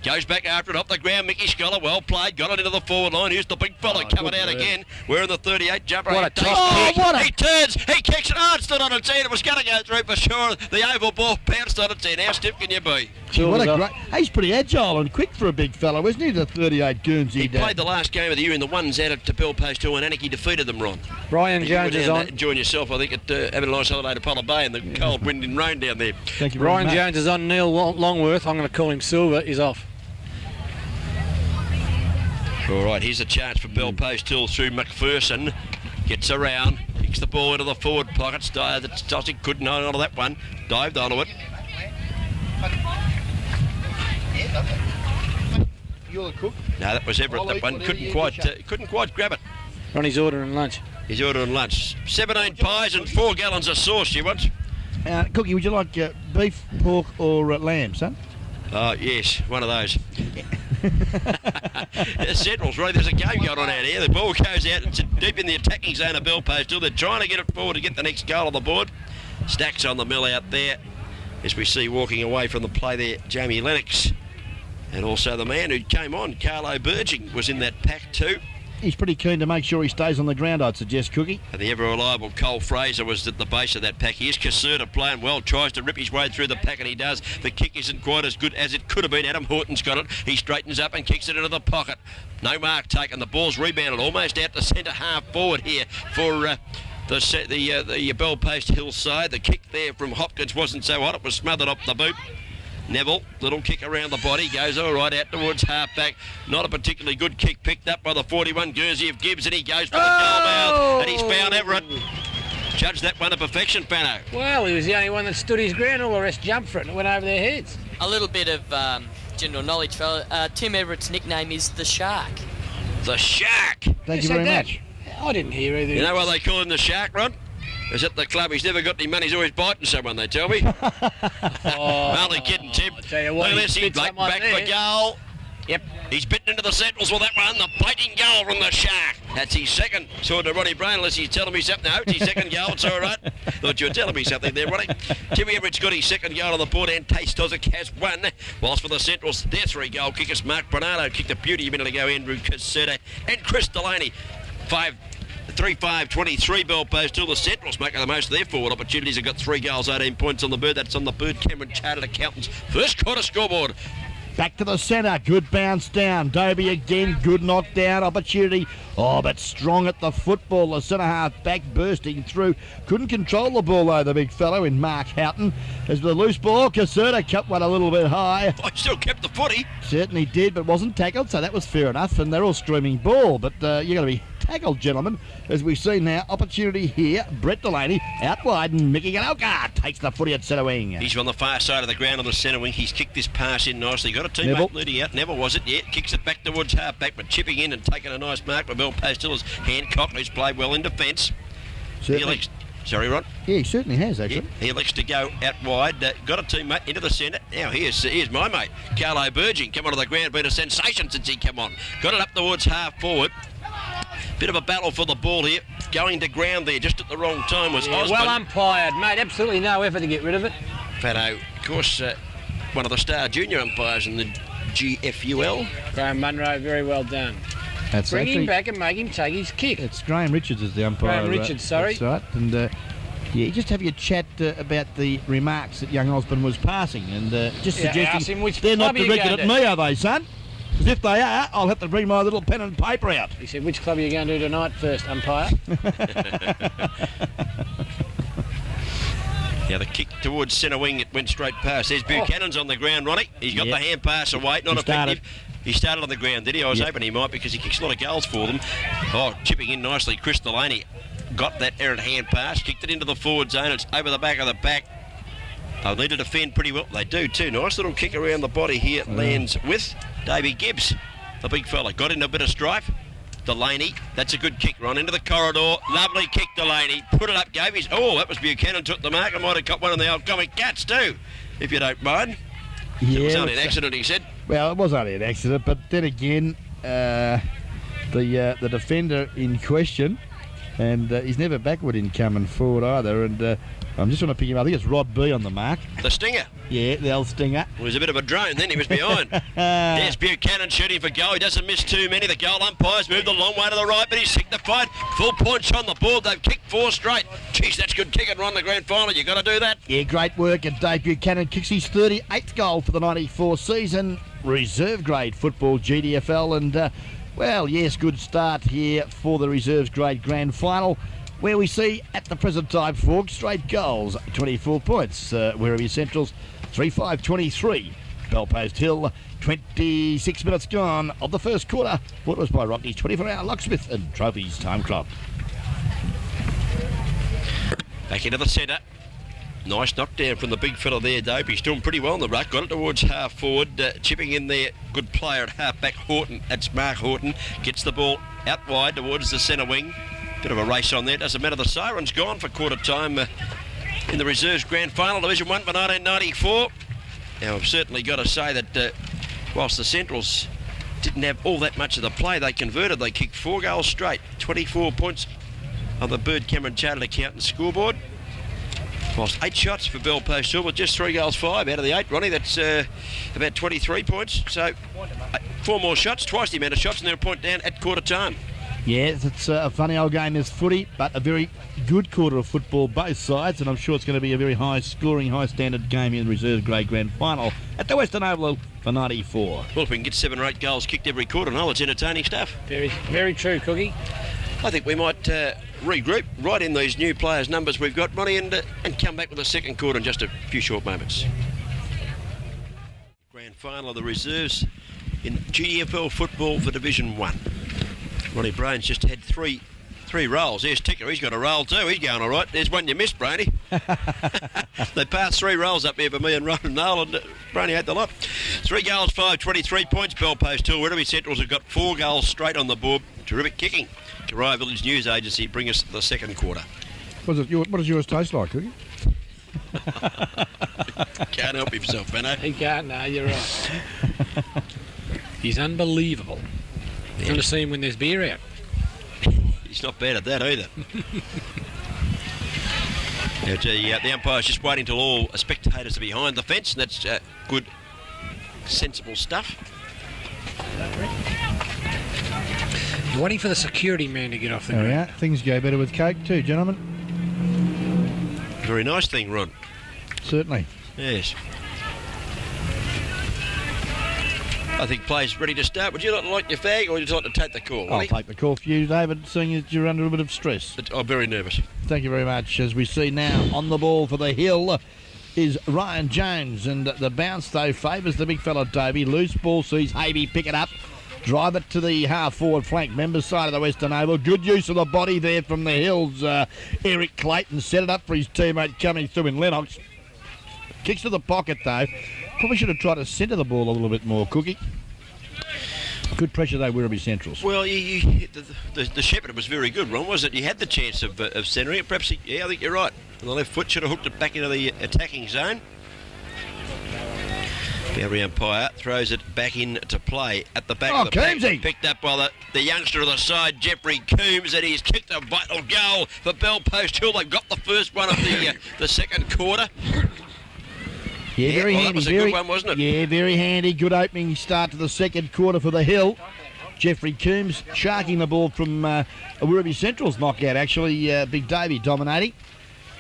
Goes back after it, up the ground, Mickey Scholar, well played, got it into the forward line. Here's the big fella coming out again. We're in the 38 jumper. What a tough kick. He turns, he kicks it. Oh, it's not on its head. It was going to go through for sure. The oval ball bounced on its head. How stiff can you be? Gee, what a great... He's pretty agile and quick for a big fellow, isn't he, the 38 Guernsey? He played the last game of the year in the ones out to Bell Post Hill, and Anarchy defeated them, Ron. Brian Jones is on. Enjoying yourself, I think, at having a nice holiday to Polar Bay and the cold wind and rain down there. Thank you very Brian much. Jones is on. Neil Longworth, I'm going to call him Silver, is off. All right, here's a chance for Bell Post Hill through McPherson. Gets around, kicks the ball into the forward pocket. Stossick couldn't hold on to that one. Dived onto it. You're the cook. No, that was Everett. That one couldn't quite grab it. Ronnie's ordering lunch. He's ordering lunch. 17 pies and 4 gallons of sauce you want? Cookie, would you like beef, pork or lamb, son? Yes, one of those. Central's right. There's a game going on out here. The ball goes out. It's deep in the attacking zone of Bell Post Hill. They're trying to get it forward to get the next goal on the board. Stacks on the mill out there. As we see walking away from the play there, Jamie Lennox. And also the man who came on, Carlo Burging, was in that pack too. He's pretty keen to make sure he stays on the ground, I'd suggest, Cookie. And the ever-reliable Cole Fraser was at the base of that pack. Here's Caserta playing well, tries to rip his way through the pack, and he does. The kick isn't quite as good as it could have been. Adam Horton's got it. He straightens up and kicks it into the pocket. No mark taken. The ball's rebounded almost out to centre half forward here for the Bell Post Hill side. The kick there from Hopkins wasn't so hot. It was smothered up the boot. Neville, little kick around the body, goes all right out towards half-back. Not a particularly good kick, picked up by the 41 Guernsey of Gibbs, and he goes for the goal mouth, and he's found Everett. Judge that one to perfection, Pano. Well, he was the only one that stood his ground. All the rest jumped for it and it went over their heads. A little bit of general knowledge, fella. Tim Everett's nickname is the Shark. The Shark. Thank you very much. I didn't hear either. You know why they call him the Shark, Ron? Is at the club, he's never got any money, he's always biting someone, they tell me. Only kidding, Tim. Tell you what, look at this, he's back for goal. Yep, he's bitten into the centrals with that one, the biting goal from the Shark. That's his second. Saw to Ronnie Brain, unless he's telling me something. No, it's his second goal, it's all right. Thought you were telling me something there, Ronnie. Timmy Everett's got his second goal on the board, and Tace Tozic has one. Whilst for the centrals, their 3 goal kickers, Mark Bernardo kicked a beauty a minute ago, Andrew Caserta, and Chris Delaney. 3-5-23 Bell Post Hill. The Centrals making the most of their forward opportunities. Have got 3 goals, 18 points on the bird. That's on the bird. Cameron Chartered Accountants. First quarter scoreboard. Back to the centre. Good bounce down. Dobie again. Good knockdown opportunity. Oh, but strong at the football. The centre half back bursting through. Couldn't control the ball though, the big fellow in Mark Houghton. As the loose ball, Caserta kept one a little bit high. Oh, he still kept the footy. Certainly did, but wasn't tackled, so that was fair enough. And they're all streaming ball, but you're going to be tackled, gentlemen. As we see now, opportunity here. Brett Delaney out wide, and Mickey Ganelka takes the footy at centre wing. He's on the far side of the ground on the centre wing. He's kicked this pass in nicely. Got a teammate leading out. Never was it yet. Kicks it back towards half back, but chipping in and taking a nice mark by Bell Post Hill is Hancock, who's played well in defence. Sorry, Ron. Yeah, he certainly has, actually. Yeah, he elects to go out wide. Got a teammate into the centre. Now here's my mate, Carlo Burging. Come onto the ground, been a sensation since he come on. Got it up towards half forward. Bit of a battle for the ball here. Going to ground there just at the wrong time was Osborne. Well umpired, mate. Absolutely no effort to get rid of it. Fatto, of course, one of the star junior umpires in the GFUL. Graham Munro, very well done. That's Bring actually, him back and make him take his kick. It's Graham Richards as the umpire. Graham Richards, sorry. That's right. And yeah, just have your chat about the remarks that young Osborne was passing, and just suggesting they're not directed at me, are they, son? Because if they are, I'll have to bring my little pen and paper out. He said, which club are you going to do tonight first, umpire? Yeah, the kick towards centre wing, it went straight past. There's Buchanan's on the ground, Ronnie. He's got the hand pass away, not effective. He started on the ground, did he? I was hoping he might, because he kicks a lot of goals for them. Oh, chipping in nicely. Chris Delaney got that errant hand pass, kicked it into the forward zone. It's over the back of the back. They'll need to defend pretty well. They do too. Nice little kick around the body here. Lands with Davey Gibbs, the big fella. Got into a bit of strife. Delaney, that's a good kick, Ron, into the corridor. Lovely kick, Delaney. Put it up, gave his... Oh, that was Buchanan, took the mark. I might have got one of the old comic cats too, if you don't mind. Yeah, it was only an accident, he said. Well, it was only an accident, but then again, the defender in question. And he's never backward in coming forward either. And I'm just trying to pick him up. I think it's Rod B on the mark. The stinger. Yeah, the old stinger. It was a bit of a drone then, he was behind. Yes, Buchanan shooting for goal. He doesn't miss too many. The goal umpire's moved a long way to the right, but he's signified. Full points on the board. They've kicked 4 straight. Jeez, that's good kicking on the grand final. You've got to do that. Yeah, great work. And Dave Buchanan kicks his 38th goal for the 94 season. Reserve grade football GDFL. And, well, yes, good start here for the reserves grade grand final, where we see at the present time 4 straight goals, 24 points. Werribee Central's 3-5-23. Bellpost Hill, 26 minutes gone of the first quarter. Brought to us by Rocky's 24-hour locksmith and trophies time clock. Back into the centre. Nice knockdown from the big fella there, Dope. He's doing pretty well in the ruck. Got it towards half forward. Chipping in there. Good player at half back. Horton. That's Mark Horton. Gets the ball out wide towards the centre wing. Bit of a race on there. Doesn't matter. The siren's gone for quarter time in the reserves grand final, Division 1 for 1994. Now, I've certainly got to say that whilst the Centrals didn't have all that much of the play, they converted. They kicked 4 goals straight. 24 points on the Bird Cameron Chartered Accountant scoreboard. Whilst 8 shots for Bellpost Hill, with just 3 goals 5 out of the 8, Ronnie. That's about 23 points. So 4 more shots, twice the amount of shots, and they're a point down at quarter time. Yes, it's a funny old game, this footy, but a very good quarter of football, both sides, and I'm sure it's going to be a very high-scoring, high-standard game in the reserve grade grand final at the Western Oval for 94. Well, if we can get 7 or 8 goals kicked every quarter, no, it's entertaining stuff. Very, very true, Cookie. I think we might regroup, write in these new players' numbers we've got, Ronnie, and come back with the second quarter in just a few short moments. Grand final of the reserves in GDFL football for Division 1. Ronnie Brain's just had three rolls. There's Ticker, he's got a roll too. He's going all right. There's one you missed, Brainy. They passed 3 rolls up here for me and Ron and Noel, and Brainy had the lot. 3 goals, 5, 23 points. Bellpost Hill. Werribee Centrals have got 4 goals straight on the board. Terrific kicking. Karaya Village News Agency bring us the second quarter. What does yours taste like, Cookie? Can't help himself, Benno. He can't, no, you're right. He's unbelievable. Yeah. You want to see him when there's beer out. He's not bad at that either. The umpire's just waiting till all spectators are behind the fence, and that's good, sensible stuff. You're waiting for the security man to get off the ground. Yeah, things go better with Coke too, gentlemen. Very nice thing, Ron. Certainly. Yes. I think play's ready to start. Would you like your fag, or would you like to take the call? I'll take the call for you, David, seeing that you're under a bit of stress. I'm very nervous. Thank you very much. As we see now on the ball for the Hill is Ryan Jones, and the bounce though favours the big fella Dobie. Loose ball sees Havey pick it up, drive it to the half-forward flank members side of the Western Oval. Good use of the body there from the Hills. Eric Clayton set it up for his teammate coming through in Lennox. Kicks to the pocket though. Probably should have tried to centre the ball a little bit more, Cookie. Good pressure though, Werribee Centrals. Well, the shepherd was very good, Ron, wasn't it? You had the chance of centering it. Perhaps, I think you're right. On the left foot, should have hooked it back into the attacking zone. Boundary umpire throws it back into play at the back of the pack. Picked up by the youngster of the side, Jeffrey Coombs, and he's kicked a vital goal for Bellpost Hill. They've got the first one of the second quarter. Yeah, very handy. That was a good one, wasn't it? Yeah, very handy. Good opening start to the second quarter for the Hill. Jeffrey Coombs sharking the ball from a Werribee Central's knockout, actually. Big Davey dominating.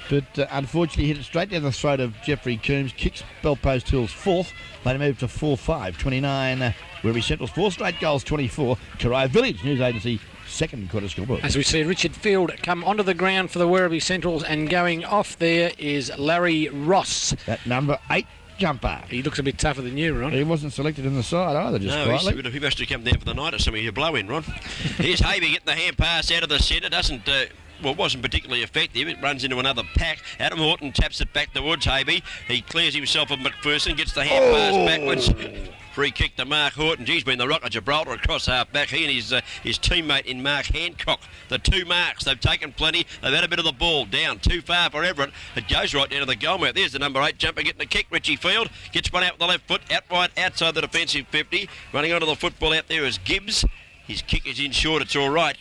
But unfortunately hit it straight down the throat of Jeffrey Coombs. Kicks Bellpost Hill's 4th. They move to 4-5, 29. Werribee Central's 4 straight goals, 24. Karaya Village News Agency second quarter scoreboard. As we see Richard Field come onto the ground for the Werribee Centrals, and going off there is Larry Ross. That number 8 jumper. He looks a bit tougher than you, Ron. He wasn't selected in the side either, just quietly. He must have come down for the night or something. You blow in, Ron. Here's Havey getting the hand pass out of the centre. Wasn't particularly effective. It runs into another pack. Adam Horton taps it back towards Havey. He clears himself of McPherson, gets the hand pass backwards. Free kick to Mark Horton. He's been the Rock of Gibraltar across half back. He and his teammate in Mark Hancock. The 2 marks. They've taken plenty. They've had a bit of the ball down. Too far for Everett. It goes right down to the goal mouth. There's the number 8 jumper getting the kick. Richie Field gets one out with the left foot. Out wide outside the defensive 50. Running onto the football out there is Gibbs. His kick is in short. It's all right.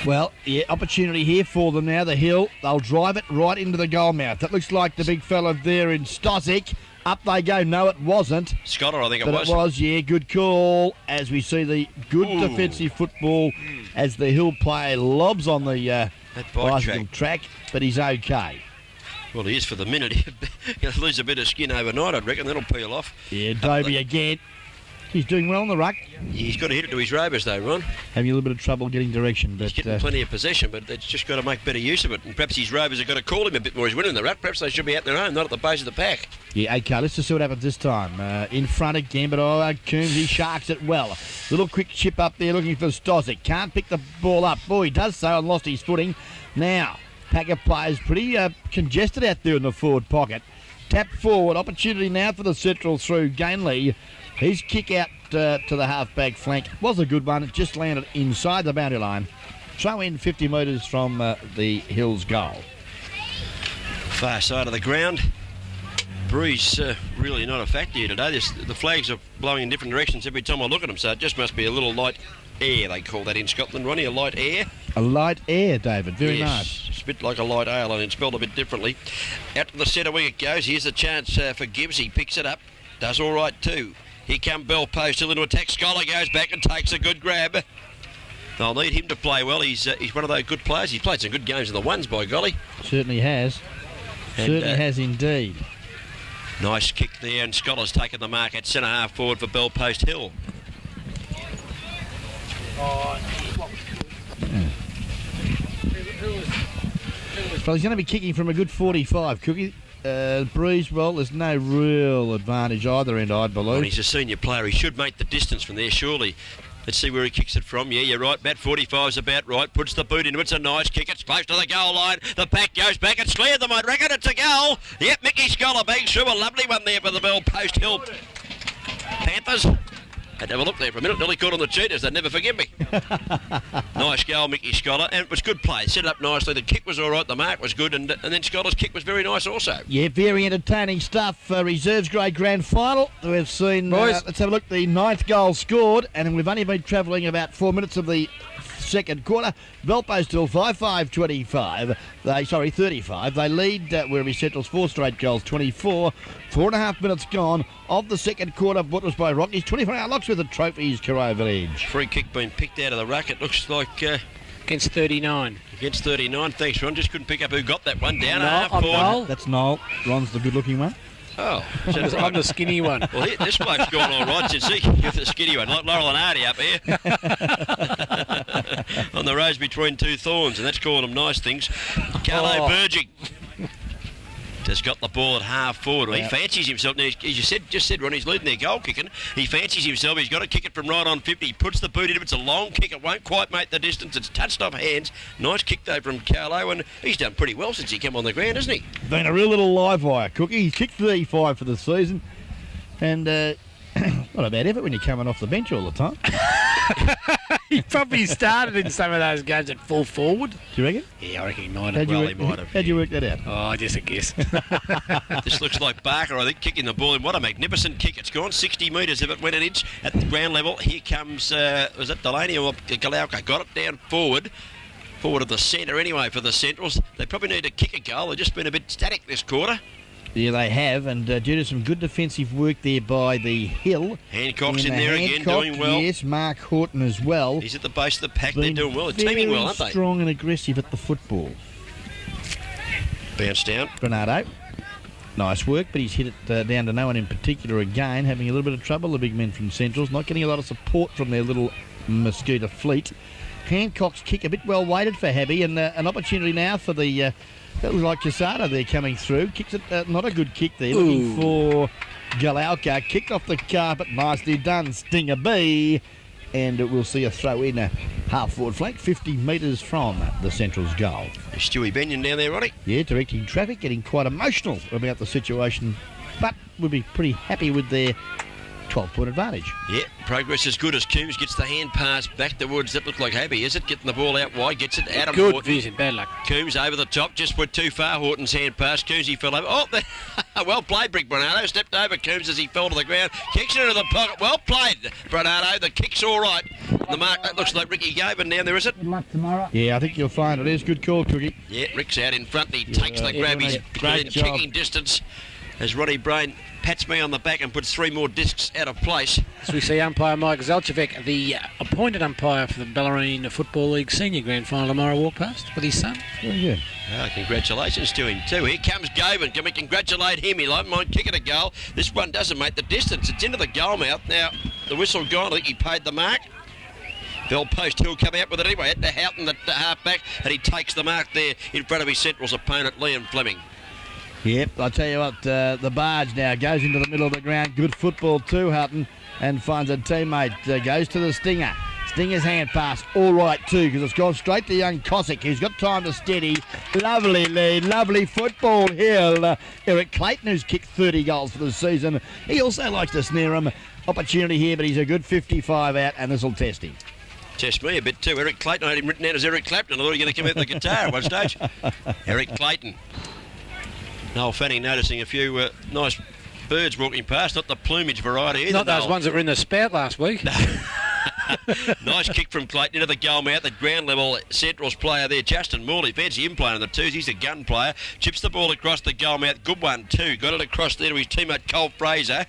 Well, yeah, opportunity here for them now. The Hill, they'll drive it right into the goal mouth. That looks like the big fella there in Stosic. Up they go. No, it wasn't. Scholar, I think it But was. it was, yeah, good call. As we see the good defensive football as the Hill player lobs on the That bike bicycle track, but he's okay. Well, he is for the minute. He'll lose a bit of skin overnight, I'd reckon. That'll peel off. Yeah, Dobie again. He's doing well on the ruck. He's got to hit it to his rovers, though, Ron. Having a little bit of trouble getting direction, but He's getting plenty of possession, but they've just got to make better use of it. And perhaps his rovers have got to call him a bit more. He's winning the ruck. Perhaps they should be out their own, not at the base of the pack. yeah, okay. Let's just see what happens this time. In front again, but Coombs, he sharks it well. Little quick chip up there, looking for Stosic. Can't pick the ball up. Boy, he does so and lost his footing. Now, pack of players pretty congested out there in the forward pocket. Tap forward. Opportunity now for the Central through Gainley. His kick out to the half-back flank was a good one. It just landed inside the boundary line. Throw in 50 metres from the Hills goal. Far side of the ground. Breeze really not a factor here today. The flags are blowing in different directions every time I look at them, so it just must be a little light air, they call that in Scotland, Ronnie, a light air. A light air, David. Very nice. It's a bit like a light ale, and it's spelled a bit differently. Out to the centre wing it goes. Here's the chance for Gibbs. He picks it up. Does all right too. Here come Bell Post still into attack. Scholar goes back and takes a good grab. They'll need him to play well. He's one of those good players. He's played some good games in the ones, by golly. Certainly has. And, Certainly has indeed. Nice kick there, and Scholar's taken the mark at centre half forward for Bell Post Hill. Well, he's going to be kicking from a good 45, Cookie. Breeze, well, there's no real advantage either end, I Well, believe. he's a senior player. He should make the distance from there, surely. Let's see where he kicks it from. Yeah, you're right. Bat 45's about right. Puts the boot into it. It's a nice kick. It's close to the goal line. The pack goes back. It's cleared them, I'd reckon. It's a goal. Yep, Mickey Scholar bangs through. A lovely one there for the Bell Post Hill Panthers. Had to have a look there for a minute. Nearly caught on the cheaters. They'd never forgive me. Nice goal, Mickey Scholar. And it was good play. Set it up nicely. The kick was all right. The mark was good. And then Scholar's kick was very nice also. Yeah, very entertaining stuff. Reserves grade grand final. We've seen, Boys. let's have a look, the 9th goal scored. And we've only been travelling about 4 minutes of the second quarter. Belpo still 5-5-25. 35. They lead Werribee Central's 4 straight goals, 24. 4.5 minutes gone of the second quarter. What was by Rockies. 24-hour locks with the trophies, Carroll Village. Free kick being picked out of the ruck. It looks like Against 39. against 39. Thanks, Ron. Just couldn't pick up who got that one. Down No, half I'm forward. Noel. That's Noel. Ron's the good-looking one. Oh, is that I'm right? the skinny one. Well, this bloke's gone all right since he with the skinny one. Like Laurel and Hardy up here. On the roads between two thorns, and that's calling them nice things. Carlo Burging just got the ball at half forward. Well, he fancies himself. Now, as you just said, Ron, he's leading their goal kicking. He fancies himself. He's got to kick it from right on 50. He puts the boot in. It's a long kick. It won't quite make the distance. It's touched off hands. Nice kick, though, from Carlo, and he's done pretty well since he came on the ground, hasn't he? Been a real little live wire, Cookie. He's kicked 35 for the season. And not a bad effort when you're coming off the bench all the time. He probably started in some of those games at full forward. Do you reckon? Yeah, I reckon he might How'd have. you, Well, work, he might have. how'd you work that out? Oh, just a guess. This looks like Barker, I think, kicking the ball in. What a magnificent kick. It's gone 60 metres if it went an inch at the ground level. Here comes, was it Delaney or Galauka? Got it down forward of the centre anyway for the Centrals. They probably need to kick a goal. They've just been a bit static this quarter. Yeah, they have, and due to some good defensive work there by the Hill. Hancock's And, in there again, Hancock, doing well. Yes, Mark Horton as well. He's at the base of the pack. They're Been doing well. They're teaming well, aren't very they? strong and aggressive at the football. Bounce down. Bernardo. Nice work, but he's hit it down to no one in particular again, having a little bit of trouble, the big men from Centrals, not getting a lot of support from their little mosquito fleet. Hancock's kick a bit well weighted for Habby, and an opportunity now for the... that was like Casada there coming through. Kicks it, not a good kick there, looking for Galauka. Kicked off the carpet, nicely done, Stinger B. And we'll see a throw in a half-forward flank, 50 metres from the Central's goal. Stewie Benyon down there, Ronnie. Yeah, directing traffic, getting quite emotional about the situation, but we'll be pretty happy with their 12-point advantage. Yeah, progress is good as Coombs gets the hand pass back towards, that looked like Happy, is it? Getting the ball out wide, gets it out of Good Horton. vision, bad luck. Coombs over the top, just went too far. Horton's hand pass. Coombs, he fell over. Oh, well played, Brick Bernardo. Stepped over Coombs as he fell to the ground. Kicks it into the pocket. Well played, Bernardo. The kick's all right. The mark, that looks like Ricky Gaven down there, is it? Yeah, I think you'll find it is. Good call, Cookie. Yeah, Rick's out in front. He takes the grab. He's great in job. kicking distance as Ronnie Brain pats me on the back and puts 3 more discs out of place. As we see umpire Mike Zelchevek, the appointed umpire for the Ballerine Football League Senior Grand Final tomorrow, walk past with his son. Very good. Congratulations to him too. Here comes Gaven. Can we congratulate him? He don't mind kicking a goal. This one doesn't make the distance. It's into the goal mouth. Now, the whistle gone. I think he paid the mark. Bell post, he'll come out with it anyway. At the Houghton, the half-back, and he takes the mark there in front of his Central's opponent, Liam Fleming. Yep, I'll tell you what, the barge now goes into the middle of the ground. Good football too, Hutton, and finds a teammate. Goes to the Stinger. Stinger's hand pass, all right too, because it's gone straight to young Cossack, who's got time to steady. Lovely lead, lovely football here. Eric Clayton, who's kicked 30 goals for the season. He also likes to snare him. Opportunity here, but he's a good 55 out, and this will test him. Test me a bit too. Eric Clayton, I had him written out as Eric Clapton. I thought he was going to come out with the guitar at one stage. Eric Clayton. Noel Fanning noticing a few nice birds walking past, not the plumage variety either. Not those Noel. ones that were in the spout last week. Nice kick from Clayton into the goal mouth. At ground level, Central's player there, Justin Morley. Fancy him playing in the twos. He's a gun player. Chips the ball across the goal mouth. Good one too. Got it across there to his teammate Cole Fraser.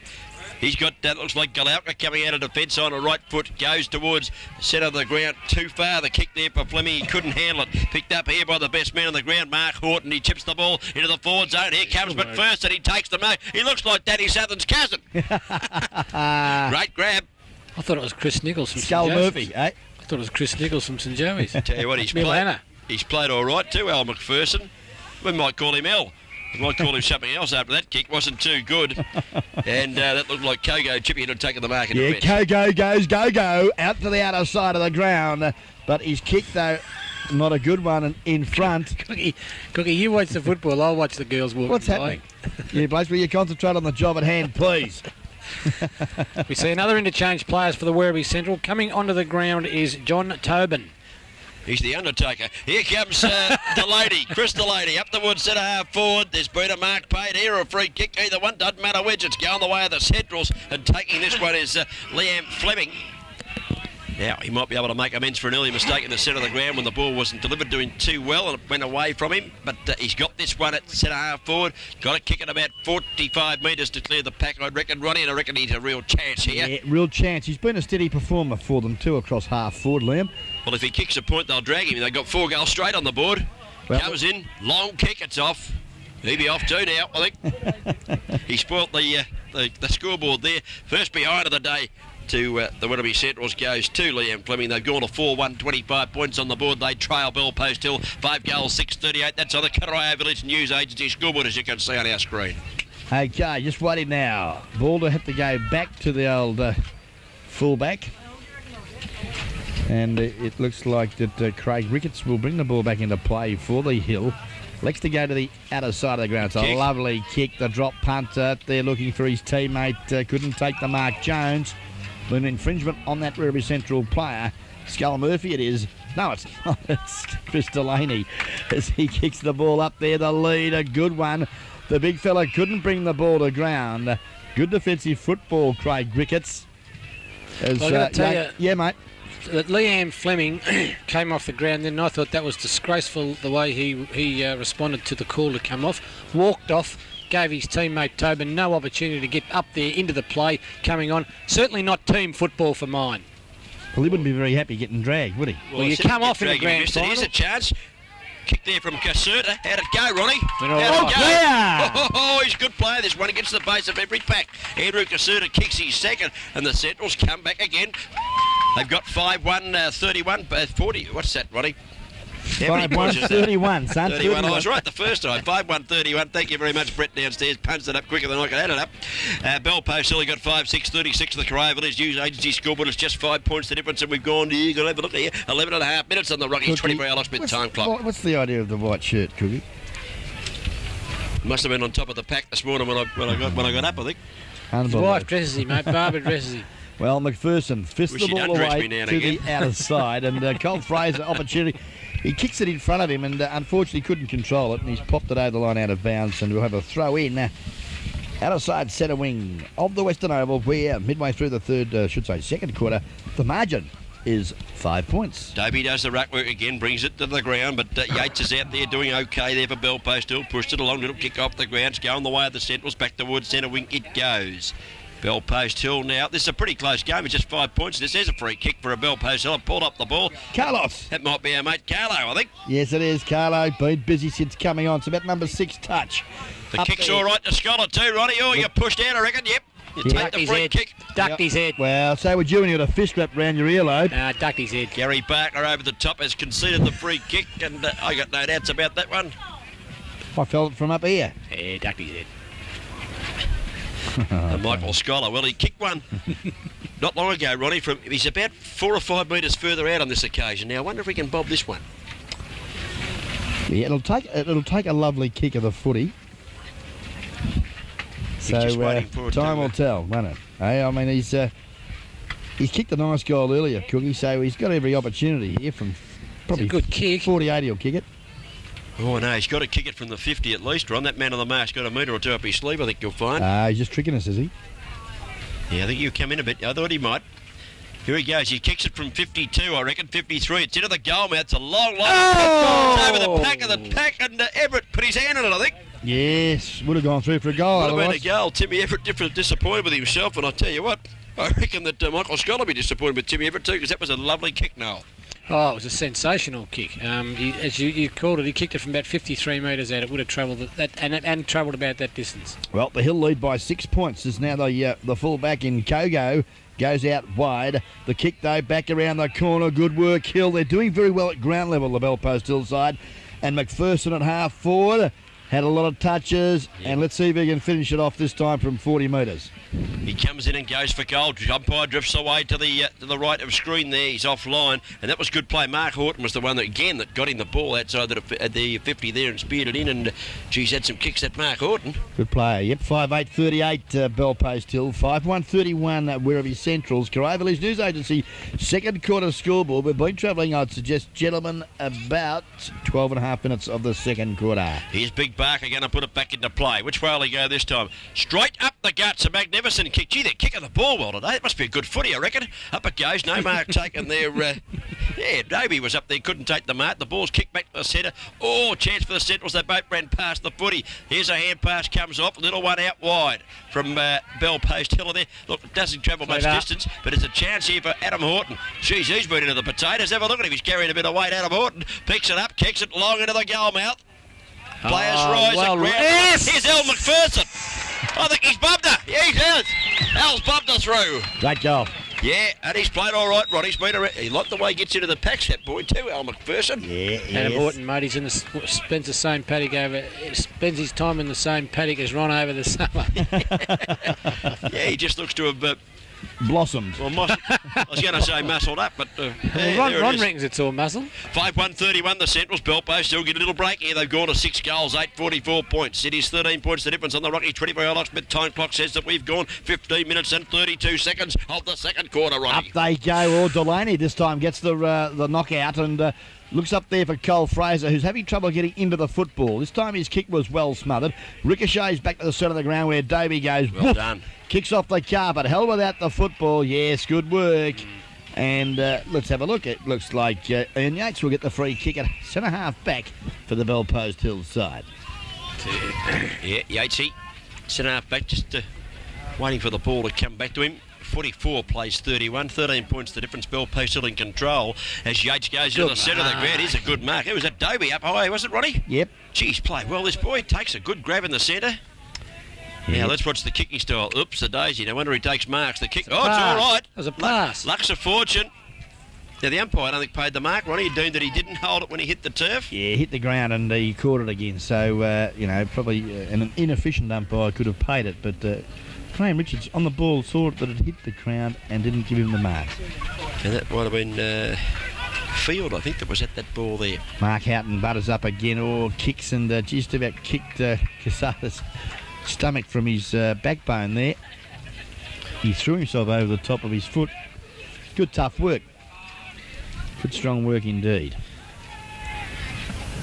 He's got that, looks like Galauka coming out of defence on a right foot, goes towards the centre of the ground. Too far, the kick there for Fleming, he couldn't handle it. Picked up here by the best man on the ground, Mark Horton. He chips the ball into the forward zone. Here comes McPherson, he takes the mark. He looks like Danny Southern's cousin. Great grab. I thought it was Chris Nichols from Skull St. Joseph's. Murphy, eh? I thought it was Chris Nichols from St. Joey's. Tell you what, he's played all right too, Al McPherson. We might call him Al. We might call him something else after that kick. Wasn't too good. And that looked like Kogo chipping and taking the mark in the bench. Kogo goes go out to the outer side of the ground. But his kick, though, not a good one, and in front. Cookie, you watch the football, I'll watch the girls walking. What's happening? Yeah, Blaze, will you concentrate on the job at hand, please? We see another interchange players for the Werribee Central. Coming onto the ground is John Tobin. He's the Undertaker. Here comes Delaney, Chris Delaney, up towards centre half forward. There's been a mark paid here, a free kick. Either one, doesn't matter which. It's going the way of the Centrals, and taking this one is Liam Fleming. Now, he might be able to make amends for an early mistake in the centre of the ground when the ball wasn't delivered to him too well and it went away from him. But he's got this one at centre half forward. Got to kick it about 45 metres to clear the pack, I reckon, Ronnie, and I reckon he's a real chance here. Yeah, real chance. He's been a steady performer for them too across half forward, Liam. Well, if he kicks a point, they'll drag him. They've got 4 goals straight on the board. Well, Comes in, long kick, it's off. He'll be off too now, I think. He spoilt the scoreboard there. First behind of the day to the Werribee Centrals goes to Liam Fleming. They've gone to 4-1, 25 points on the board. They trail Bell Post Hill, 5 goals, 6.38. That's on the Kataraya Village News Agency scoreboard, as you can see on our screen. Okay, just waiting now. Ball to have to go back to the old fullback. And it looks like that Craig Ricketts will bring the ball back into play for the Hill. Likes to go to the outer side of the ground. It's a lovely kick. The drop punt. They're looking for his teammate. Couldn't take the mark. Jones. An infringement on that Werribee Central player. Skull Murphy it is. No, it's not. It's Chris Delaney as he kicks the ball up there. The lead, a good one. The big fella couldn't bring the ball to ground. Good defensive football, Craig Ricketts. As, Well, I've got to tell you, yeah, mate. that Liam Fleming came off the ground then, and I thought that was disgraceful the way he responded to the call to come off. Walked off, gave his teammate Tobin no opportunity to get up there into the play coming on. Certainly not team football for mine. Well, he wouldn't be very happy getting dragged, would he? Well, you come off in the dragging him, grand final. Here's a chance. Kick there from Caserta. How'd it go, Ronnie? Oh, player! Oh, he's a good player. This one against the base of every pack. Andrew Caserta kicks his second, and the Centrals come back again. They've got 5-1, 31, 40. What's that, Ronnie? 5-1, 31, son. 31. I was right the first time. 5-1, 31. Thank you very much, Brett downstairs. Punched it up quicker than I could add it up. Bell Post Hill got 5-6, 36 to the Corio Village News Agency scoreboard. It's just 5 points the difference, and we've gone to you. Got to have a look here. 11 and a half minutes on the Rockies 24-hour locksmith time clock. What's the idea of the white shirt, Cookie? Must have been on top of the pack this morning when I got up, I think. His wife dresses him, mate. Barbara dresses him. Well, McPherson fists the Wish he'd ball undress away me now and to again. the outer side, and Cole Fraser opportunity. He kicks it in front of him, and unfortunately couldn't control it, and he's popped it over the line out of bounds, and we'll have a throw in. Outer side centre wing of the Western Oval. We're midway through the second quarter. The margin is 5 points. Dobie does the ruck work again, brings it to the ground, but Yates is out there doing okay there for Bellpost. Still pushed it along, little kick off the ground. It's going the way of the Centrals, back towards centre wing it goes. Bellpost Hill now. This is a pretty close game. It's just 5 points. This is a free kick for a Bellpost Hill. Pulled up the ball. Carlos. That might be our mate Carlo, I think. Yes, it is. Carlo been busy since coming on. It's about number 6 touch. The Up kick's there. all right to Scholar too, Ronnie. Oh, you're pushed out, I reckon. Yep. You take Ducked the his free head. kick. Ducked his head. Well, so would you when you got a fist wrapped around your earlobe. Ducked his head. Gary Barker over the top has conceded the free kick, and I got no doubts about that one. I felt it from up here. Yeah, ducked his head. Michael Scholar, well, he kicked one not long ago, Ronnie. He's about 4 or 5 metres further out on this occasion. Now, I wonder if we can bob this one. Yeah, it'll take a lovely kick of the footy. just waiting for it time to, will tell, won't it? Hey, I mean, he's kicked a nice goal earlier, Cookie, so he's got every opportunity here from probably It's a good kick. 40-80 he'll kick it. Oh, no, he's got to kick it from the 50 at least, Ron. That man on the mark's got a metre or two up his sleeve, I think you'll find. He's just tricking us, is he? Yeah, I think he'll come in a bit. I thought he might. Here he goes. He kicks it from 52, I reckon, 53. It's into the goal mouth. It's a long, long... Oh! It's over the pack, and Everett put his hand on it, I think. Yes, would have gone through for a goal. Would have been a otherwise. goal. Timmy Everett disappointed with himself, and I tell you what, I reckon that Michael Scott will be disappointed with Timmy Everett too, because that was a lovely kick, Noel. Oh, it was a sensational kick. As you called it, he kicked it from about 53 metres out. It would have travelled that and travelled about that distance. Well, the Hill lead by 6 points. Is now the fullback in Kogo. Goes out wide. The kick, though, back around the corner. Good work, Hill. They're doing very well at ground level, the Bellpost Hill side. And McPherson at half forward. Had a lot of touches. Yeah. And let's see if he can finish it off this time from 40 metres. He comes in and goes for goal. Umpire drifts away to the right of screen there. He's offline, and that was good play. Mark Horton was the one that got him the ball outside the 50 there and speared it in. And geez, had some kicks at Mark Horton. Good player. Yep, 5'8", 38 Bellpost Hill. 5'1", 31 Werribee Centrals. Corovalis News Agency, second quarter scoreboard. We've been travelling, I'd suggest, gentlemen, about 12 and a half minutes of the second quarter. Here's Big Barker going to put it back into play. Which way will he go this time? Straight up the guts. A magnificent kick. Gee, they're kicking the ball well today. It must be a good footy, I reckon. Up it goes. No mark taken there. Yeah, Dobie was up there. Couldn't take the mark. The ball's kicked back to the centre. Oh, chance for the Centrals. They both ran past the footy. Here's a hand pass. Comes off. Little one out wide from Bellpost Hill there. Look, it doesn't travel much distance, but it's a chance here for Adam Horton. Jeez, he's been into the potatoes. Have a look at him. He's carrying a bit of weight. Adam Horton picks it up, kicks it long into the goal mouth. Players rise well, and ground. yes! Here's El McPherson. I think he's bumped her. Yeah, he has. Al's bumped her through. Great goal. Yeah, and he's played all right, Ron. He's been around. He liked the way he gets into the packs, that boy, too, Al McPherson. Yeah, Adam yes. Horton, mate, he's spends the same paddock spends his time in the same paddock as Ron over the summer. Yeah, he just looks to have... Blossomed. well, I was going to say muscled up, but Ron reckons it's all muscle. 5-1-31, the Centrals. Bellpost still get a little break here. They've gone to 6 goals, 8-44 points. It is 13 points the difference on the Rocky 24 hours. But time clock says that we've gone 15 minutes and 32 seconds of the second quarter, Ronnie. Up they go. Or Delaney this time gets the knockout and looks up there for Cole Fraser, who's having trouble getting into the football. This time his kick was well smothered. Ricochets back to the centre of the ground where Davey goes. Well woof, done. Kicks off the carpet. Hell without the football. Yes, good work. And let's have a look. It looks like Ian Yates will get the free kick at centre half back for the Bellpost Hill side. Yeah, Yatesy, centre half back, just waiting for the ball to come back to him. 44 plays 31, 13 points the difference. Bellpost Hill in control as Yates goes to the centre of the ground. Here's a good mark. It was Adobe up high, wasn't it, Ronnie? Yep. Geez, played well. This boy takes a good grab in the centre. Now let's watch the kicking style. Oops, a daisy. No wonder he takes marks. The kick. Oh, it's all right. It was a pass. Luck's a fortune. Now the umpire, I don't think, paid the mark. Ronnie, he deemed that he didn't hold it when he hit the turf. Yeah, hit the ground and he caught it again. So, probably an inefficient umpire could have paid it. But Graham Richards on the ball saw that it hit the ground and didn't give him the mark. And that might have been Field, I think, that was at that ball there. Mark Houghton butters up again, or kicks and just about kicked Casada's stomach from his backbone there. He threw himself over the top of his foot. Good tough work. Good strong work indeed.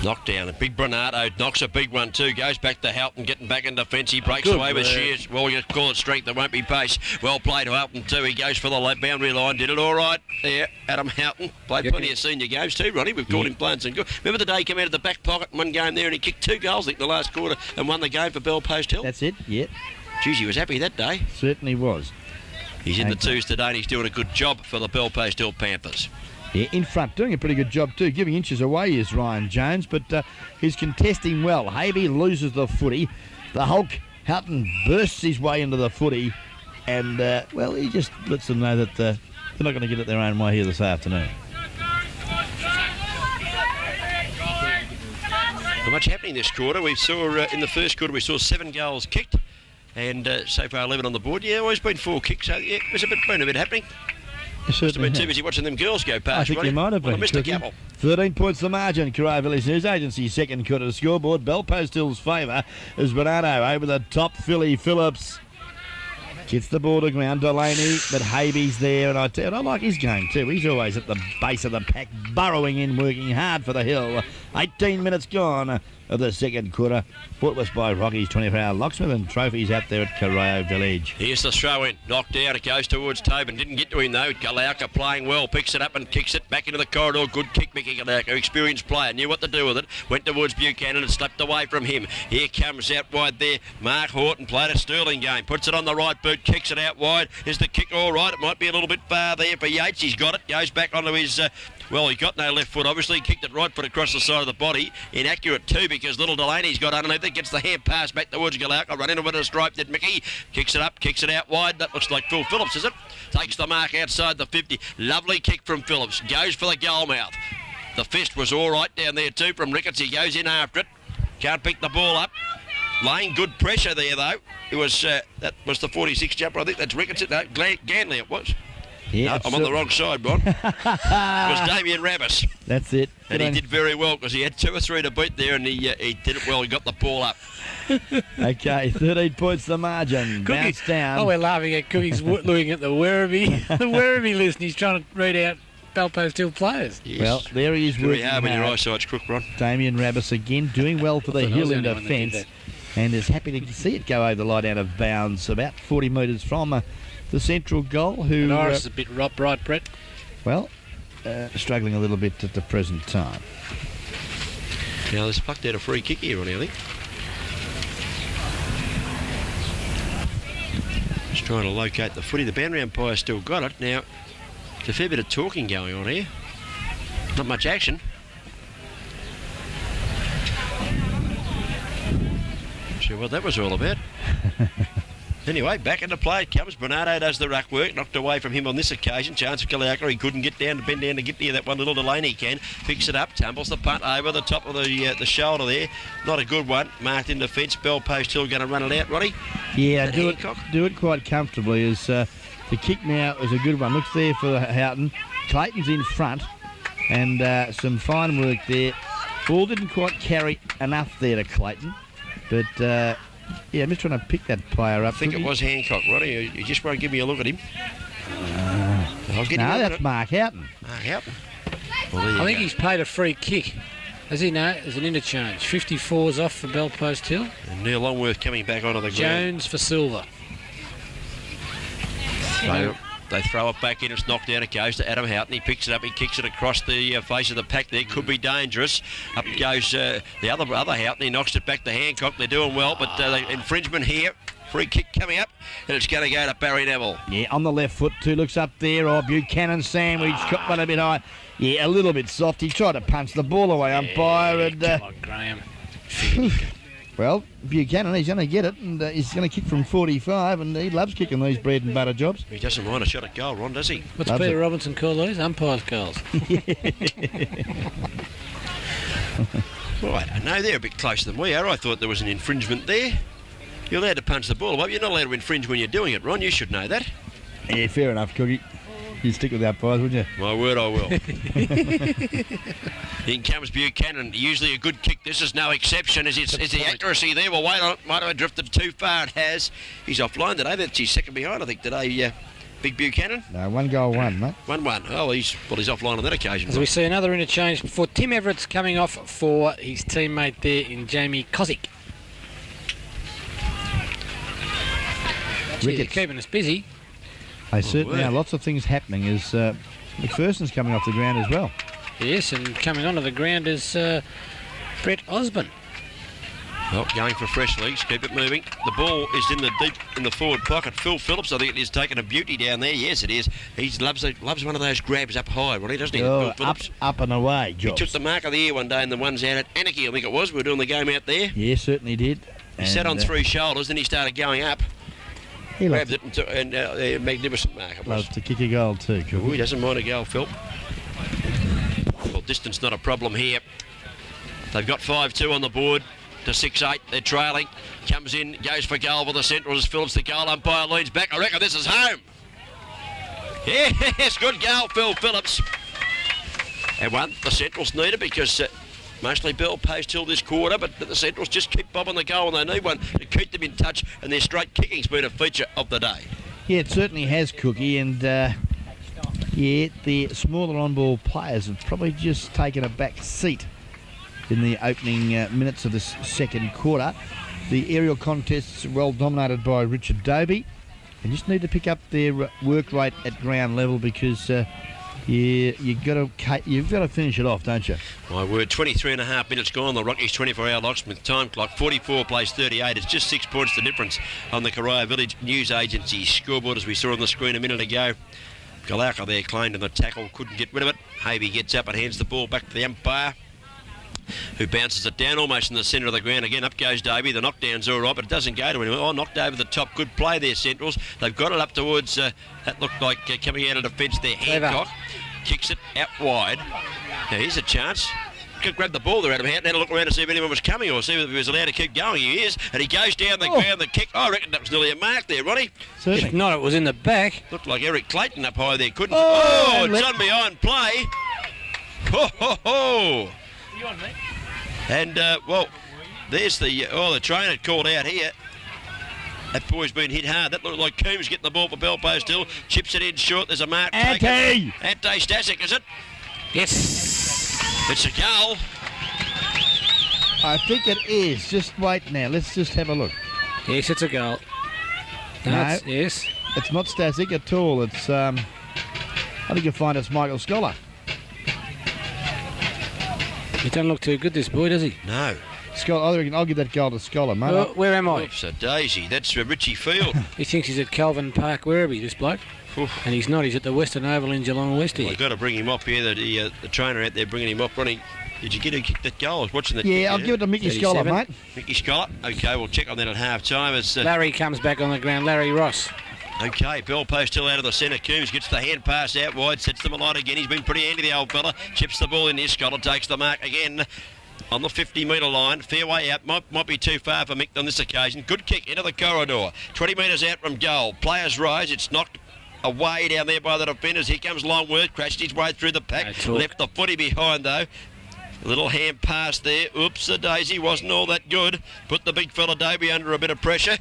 Knockdown. A big Bernardo knocks a big one too. Goes back to Houghton, getting back in defence. He breaks Good away with work. Shears. Well, you call it strength. There won't be pace. Well played to Houghton too. He goes for the left boundary line. Did it all right there. Adam Houghton played plenty of senior games too, Ronnie. We've caught him playing some good. Remember the day he came out of the back pocket in one game there and he kicked 2 goals, I think, in the last quarter and won the game for Bellpost Hill. That's it, yeah. Geez, he was happy that day. Certainly was. He's in the twos today and he's doing a good job for the Bellpost Hill Panthers. Yeah, in front, doing a pretty good job too. Giving inches away is Ryan Jones, but he's contesting well. Havey loses the footy. The Hulk, Houghton, bursts his way into the footy, and, well, he just lets them know that they're not going to get it their own way here this afternoon. Not much happening this quarter. We saw, in the first quarter, we saw 7 goals kicked, and so far 11 on the board. Yeah, always been 4 kicks, so yeah, there's been a bit happening. Must have been too busy watching them girls go past. I think Ronnie. you might have been. Well, I missed a couple. 13 points the margin. Corio Village News Agency second quarter the scoreboard. Bellpost Hill's favour is Bernardo over the top. Phillips gets the ball to ground. Delaney, but Havey's there, and I like his game too. He's always at the base of the pack, burrowing in, working hard for the hill. 18 minutes gone of the second quarter. Brought to us by Rocky's 24-hour locksmith and trophies out there at Corio Village. Here's the throw in. Knocked out. It goes towards Tobin. Didn't get to him though. Galauka playing well. Picks it up and kicks it back into the corridor. Good kick, Mickey Galauka. Experienced player. Knew what to do with it. Went towards Buchanan and slipped away from him. Here comes out wide there. Mark Horton played a sterling game. Puts it on the right boot. Kicks it out wide. Is the kick all right? It might be a little bit far there for Yates. He's got it. Goes back onto his... well, he got no left foot. Obviously, he kicked it right foot across the side of the body. Inaccurate too because little Delaney's got underneath it. Gets the hand pass back towards Galauka. Run into a bit of stripe, did Mickey. Kicks it up, kicks it out wide. That looks like Phil Phillips, is it? Takes the mark outside the 50. Lovely kick from Phillips. Goes for the goal mouth. The fist was all right down there too from Ricketts. He goes in after it. Can't pick the ball up. Laying good pressure there though. It was that was the 46 jumper. I think that's Ricketts. No, Ganley it was. Yeah, No, I'm on the wrong side, Ron. It was Damien Rabbis. That's it. And he did very well because he had 2 or 3 to beat there and he did it well. He got the ball up. Okay, 13 points the margin. Bounce down. Oh, we're laughing at Cookie's looking at the Werribee list, and he's trying to read out Bellpost Hill players. Yes. Well, there he is Very working hard when your hard. eyesight's crook, Ron. Damien Rabbis again doing well for the I was hill in the only one that did defence, and is happy to see it go over the line out of bounds about 40 metres from the central goal. Who Norris is a bit right, Brett. well, struggling a little bit at the present time. Now there's plucked out a free kick here, Ronnie, I think. Just trying to locate the footy. The boundary umpire still got it. Now, there's a fair bit of talking going on here. Not much action. Sure what that was all about. Anyway, back into play it comes. Bernardo does the ruck work. Knocked away from him on this occasion. Chance of Galauka. He couldn't get down to bend down to get near that one. Little Delaney can. Picks it up. Tumbles the punt over the top of the shoulder there. Not a good one. Marked in defence. Bellpost Hill going to run it out, Ronnie. Yeah, Hancock? do it quite comfortably. As the kick now is a good one. Looks there for Houghton. Clayton's in front, and some fine work there. Ball didn't quite carry enough there to Clayton, but. Yeah, I'm just trying to pick that player up. I think it was Hancock, Ronnie. You just won't give me a look at him. I'll get him No, a look that's at it. Mark Houghton. Mark Houghton. Well, there you I think go. he's paid a free kick. Has he now? As an interchange. 54's off for Bellpost Hill. And Neil Longworth coming back onto the ground. Jones for silver. They throw it back in. It's knocked down. It goes to Adam Houghton. He picks it up. He kicks it across the face of the pack there. Could be dangerous. Up goes the other Houghton. He knocks it back to Hancock. They're doing well, but infringement here. Free kick coming up, and it's going to go to Barry Neville. Yeah, on the left foot too. Looks up there. Oh, Buchanan sandwich. Got one a bit high. Yeah, a little bit soft. He tried to punch the ball away, umpire. And Come on, Graham. well, Buchanan, he's going to get it, and he's going to kick from 45, and he loves kicking these bread and butter jobs. He doesn't mind a shot at goal, Ron, does he? What's Loves Peter it. Robinson call these? Umpire's goals. Right, I know they're a bit closer than we are. I thought there was an infringement there. You're allowed to punch the ball away. You're not allowed to infringe when you're doing it, Ron. You should know that. Yeah, fair enough, Cookie. You'd stick with the umpires, wouldn't you? My word, I will. In comes Buchanan. Usually a good kick. This is no exception. Is the accuracy there? Well, wait on it. Might have drifted too far. It has. He's offline today. That's his second behind, I think, today. Big Buchanan. No, 1 goal, 1, mate. 1-1. Oh, he's offline on that occasion. As we see another interchange before Tim Everett's coming off for his teammate there in Jamie Kozik. They're keeping us busy. They certainly are. Lots of things happening as McPherson's coming off the ground as well. Yes, and coming onto the ground is Brett Osborne. Well, going for fresh legs, keep it moving. The ball is deep in the forward pocket. Phil Phillips, I think it is taking a beauty down there. Yes, it is. He loves one of those grabs up high, Ronnie, doesn't he? Oh, Phil Phillips. Up and away, Jobs. He took the mark of the year one day, and the ones out at Anarchy, I think it was. We were doing the game out there. Yeah, certainly did. He sat on 3 shoulders, then he started going up. He grabbed it and a magnificent mark. It was. Loves to kick a goal too. Ooh, he doesn't mind a goal, Phil. Well, distance not a problem here. They've got 5-2 on the board to 6-8. They're trailing. Comes in, goes for goal for the Centrals. Phillips, the goal umpire, leads back. I reckon this is home. Yes, good goal, Phil Phillips. And one the Centrals need it because mostly Bell pays till this quarter, but the Centrals just keep bobbing the goal and they need one to keep them in touch, and their straight kicking's been a feature of the day. Yeah, it certainly has, Cookie, and the smaller on-ball players have probably just taken a back seat in the opening minutes of this second quarter. The aerial contests are well dominated by Richard Dobie, and just need to pick up their work rate at ground level because you've got to finish it off, don't you? My word, 23 and a half minutes gone. The Rockies 24-hour locksmith time clock. 44 plays 38. It's just 6 points the difference on the Corio Village News Agency scoreboard, as we saw on the screen a minute ago. Galaka there claimed in the tackle, couldn't get rid of it. Havey gets up and hands the ball back to the umpire, who bounces it down almost in the centre of the ground again. Up goes Davey. The knockdown's all right, but it doesn't go to anyone. Oh, knocked over the top. Good play there, Centrals. They've got it up towards, that looked like coming out of defence there. Hancock kicks it out wide. Now here's a chance. Could grab the ball there out of hand and had a look around to see if anyone was coming or see if he was allowed to keep going. He is, and he goes down the ground. The kick, I reckon that was nearly a mark there, Ronnie. Certainly. If not, it was in the back. Looked like Eric Clayton up high there, couldn't it? Oh, it's on behind play. Ho, ho, ho. You on, mate? And, well, there's the trainer called out here. That boy's been hit hard. That looked like Coombs getting the ball for Belpost Hill. Chips it in short. There's a mark. Ante Stasic, is it? Yes. It's a goal. I think it is. Just wait now. Let's just have a look. Yes, it's a goal. No. Yes. It's not Stasic at all. It's, I think you'll find it's Michael Scholar. He doesn't look too good, this boy, does he? No. Scholar, I reckon I'll give that goal to Scholar, mate. Well, where am I? Oops, a daisy. That's Richie Field. He thinks he's at Calvin Park, wherever this bloke. Oof. And he's not. He's at the Western Oval in Geelong West here. I've got to bring him up here. The trainer out there bringing him up. Ronnie, did you get who kicked that goal? I was watching that. Yeah, I'll give it to Mickey Scholar, 37. mate. Mickey Scholar. Okay, we'll check on that at half time. As Larry comes back on the ground. Larry Ross. okay, Bell Post still out of the centre. Coombs gets the hand pass out wide, sets them alight again. He's been pretty handy, the old fella. Chips the ball in here. Scholar takes the mark again on the 50-metre line. Fair way out. Might be too far for Mick on this occasion. Good kick into the corridor. 20 metres out from goal. Players rise. It's knocked away down there by the defenders. Here comes Longworth. Crashed his way through the pack. Left the footy behind, though. A little hand pass there. Oops, a daisy. Wasn't all that good. Put the big fella Dobie under a bit of pressure.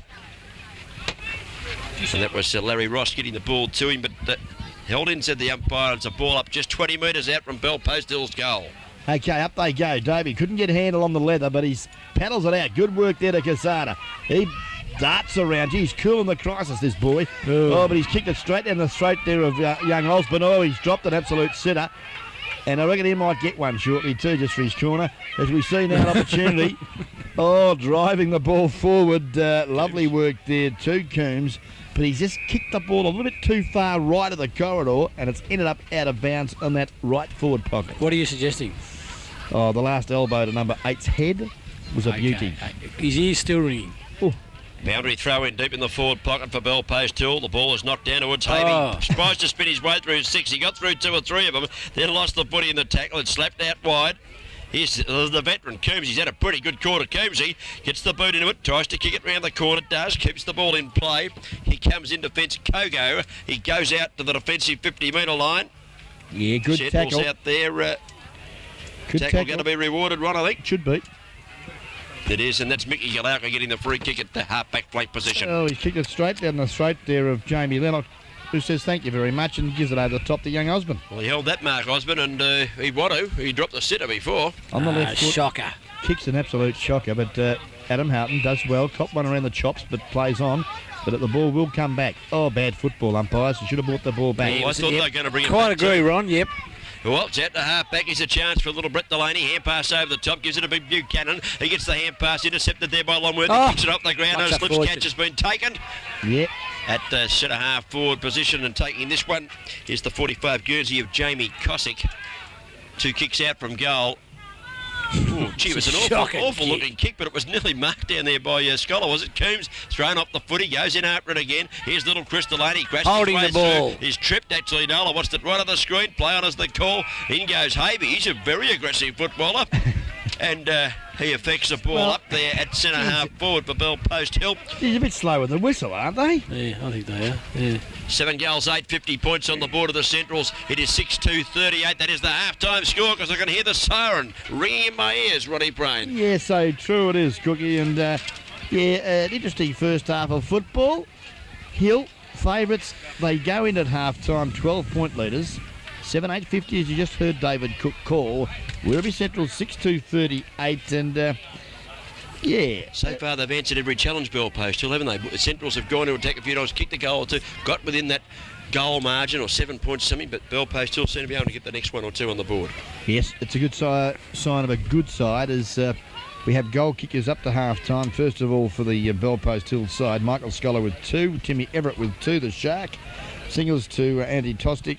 And that was Larry Ross getting the ball to him, but held in, said the umpire. It's a ball up just 20 metres out from Bell Post Hill's goal. Okay, up they go. Dobie couldn't get a handle on the leather, but he paddles it out. Good work there to Casada. He darts around. He's cool in the crisis, this boy. Oh, but he's kicked it straight down the throat there of young Osborne. Oh, he's dropped an absolute sitter. And I reckon he might get one shortly too, just for his corner. As we see now, an opportunity. Driving the ball forward. Lovely work there to Coombs. But he's just kicked the ball a little bit too far right of the corridor, and it's ended up out of bounds on that right forward pocket. What are you suggesting? Oh, the last elbow to number 8's head was a beauty. His ear's still ringing. Oh. Boundary throw in deep in the forward pocket for Bell Post Hill. The ball is knocked down towards Havey. Tries to spin his way through 6. He got through 2 or 3 of them, then lost the footy in the tackle. It slapped out wide. Here's the veteran, Coombs. He's had a pretty good quarter. Coombsy gets the boot into it, tries to kick it round the corner, does, keeps the ball in play. He comes in defence, Kogo. He goes out to the defensive 50-metre line. Yeah, good Settles tackle. out there. Good tackle going to be rewarded, Ron, I think. Should be. It is, and that's Mickey Galauka getting the free kick at the half-back flank position. Oh, he's kicked it straight down the throat there of Jamie Lennox, who says thank you very much and gives it over the top to young Osborne. Well, he held that mark, Osborne, and he want to. He dropped the sitter before. On the left foot. Shocker. Kicks an absolute shocker, but Adam Houghton does well. Cop one around the chops, but plays on. But the ball will come back. Oh, bad football, umpires. He should have brought the ball back. I thought they were going to bring it Quite back. agree, Ron. Yep. Well, it's out to half-back. Here's a chance for little Brett Delaney. Hand pass over the top. Gives it a big Buchanan. He gets the hand pass intercepted there by Longworth. Oh, He kicks it off the ground. No much slips unfortunate. catch has been taken. Yeah. At centre-half forward position, and taking this one is the 45 Guernsey of Jamie Cosick. 2 kicks out from goal. Ooh, gee, it was an Shocking awful kick. looking kick, but it was nearly marked down there by Scholar, was it? Coombs thrown off the foot. He goes in after it again. Here's little Chris Delaney. Holding the ball. He's tripped, actually. Nola watched it right on the screen. Play on as the call. In goes Havey. He's a very aggressive footballer. And he affects the ball up there at centre-half forward for Bell Post Hill. He's a bit slow with the whistle, aren't they? Yeah, I think they are. Yeah. 7 goals, 850 points on the board of the Centrals. It is 6-2-38. That is the half-time score, because I can hear the siren ringing in my ears, Ronnie Brain. Yeah, so true it is, Cookie. And, an interesting first half of football. Hill, favourites, they go in at half-time, 12-point leaders. 7-8-50, as you just heard David Cook call. Werribee Central 6-2-38, and So far they've answered every challenge, Bell Post Hill, haven't they? The Centrals have gone to attack a few times, kicked a goal or two, got within that goal margin or 7 points something, but Bell Post Hill seem to be able to get the next 1 or 2 on the board. yes, it's a good sign of a good side as we have goal kickers up to half-time. First of all for the Bell Post Hill side, Michael Scholar with 2, Timmy Everett with 2, the Shark. Singles to Andy Tostick,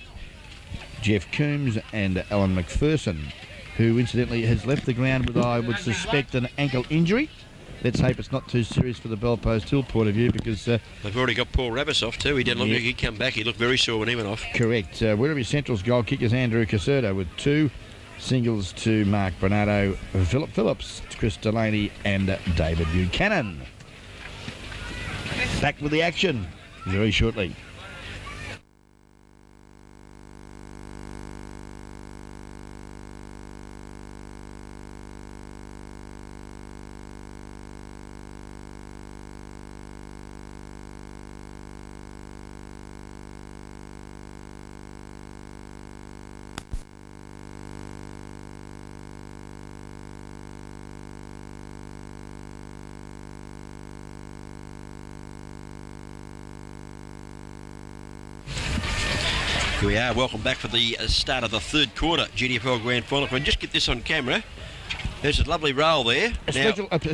Jeff Coombs and Alan McPherson, who incidentally has left the ground with, I would suspect, an ankle injury. Let's hope it's not too serious for the Bell Post Hill point of view, because... They've already got Paul Ravis off too. He didn't look like he'd come back. He looked very sore when he went off. Correct. Werribee Central's goal kickers Andrew Caserta with 2. Singles to Mark Bernardo, Philip Phillips, Chris Delaney and David Buchanan. Back with the action very shortly. Here we are. Welcome back for the start of the third quarter GDFL Grand Final. If I can just get this on camera. There's a lovely roll there. A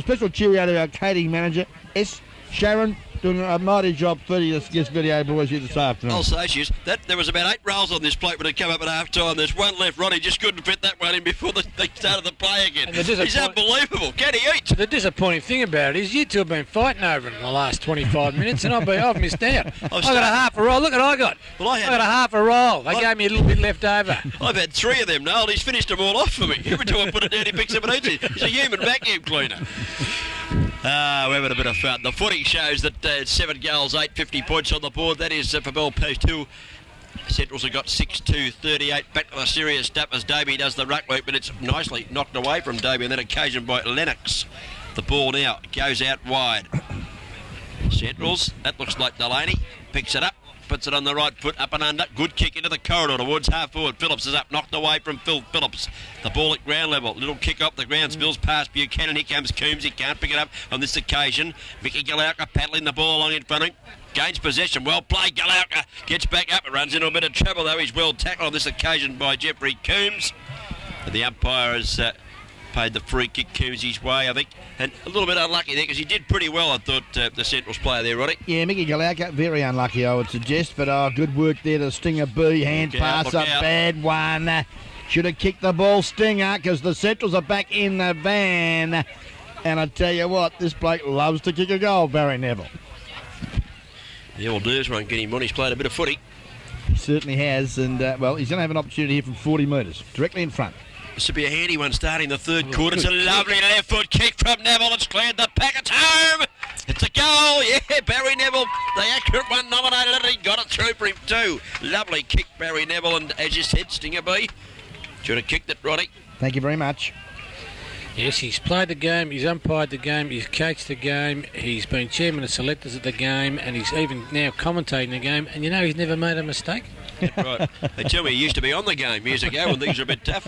special cheerio to our catering manager, S. Sharon, doing a mighty job 30 this video boys here this afternoon. I'll say she is. There was about 8 rolls on this plate when it came up at half time. There's one left. Ronnie just couldn't fit that one in before they started the play again. He's unbelievable. Can he eat? The disappointing thing about it is you two have been fighting over it in the last 25 minutes, and I've missed out. I got a half a roll. Look what I got. Well, I got a half a roll. They gave me a little bit left over. I've had 3 of them, Noel. He's finished them all off for me. Every time I put it down, he picks up and eats it. He's a human vacuum cleaner. We're having a bit of fun. The footy shows that 7 goals, 850 points on the board. That is for Bell Post Hill. Centrals have got 6-2-38. Back to the serious stuff as Davey does the ruck work, but it's nicely knocked away from Davey on that occasion by Lennox. The ball now goes out wide. Centrals, that looks like Delaney, picks it up, puts it on the right foot, up and under. Good kick into the corridor towards half forward. Phillips is up, knocked away from Phil Phillips. The ball at ground level. Little kick up the ground, spills past Buchanan. Here comes Coombs. He can't pick it up on this occasion. Mickey Galauka paddling the ball along in front of him. Gains possession. Well played. Galauka gets back up and runs into a bit of trouble, though. He's well tackled on this occasion by Jeffrey Coombs. And the umpire has paid the free kick Coombs' way, I think. And a little bit unlucky there because he did pretty well, I thought, the Centrals player there, Roddy. Yeah, Mickey Galauka, very unlucky, I would suggest, but good work there to Stinger B. Hand pass, a bad one. Should have kicked the ball, Stinger, because the Centrals are back in the van. And I tell you what, this bloke loves to kick a goal, Barry Neville. The old nerves won't get him on. He's played a bit of footy. He certainly has, and, he's going to have an opportunity here from 40 metres, directly in front. This would be a handy one starting the third quarter. It's a lovely left foot kick from Neville. It's cleared the packets home. It's a goal. Yeah, Barry Neville, the accurate one nominated it. He got it through for him too. Lovely kick, Barry Neville. And as you said, Stinger B, should have kicked it, Ronnie. Thank you very much. Yes, he's played the game, he's umpired the game, he's coached the game, he's been chairman of selectors at the game, and he's even now commentating the game, and you know he's never made a mistake. Right. They tell me he used to be on the game years ago when things were a bit tough.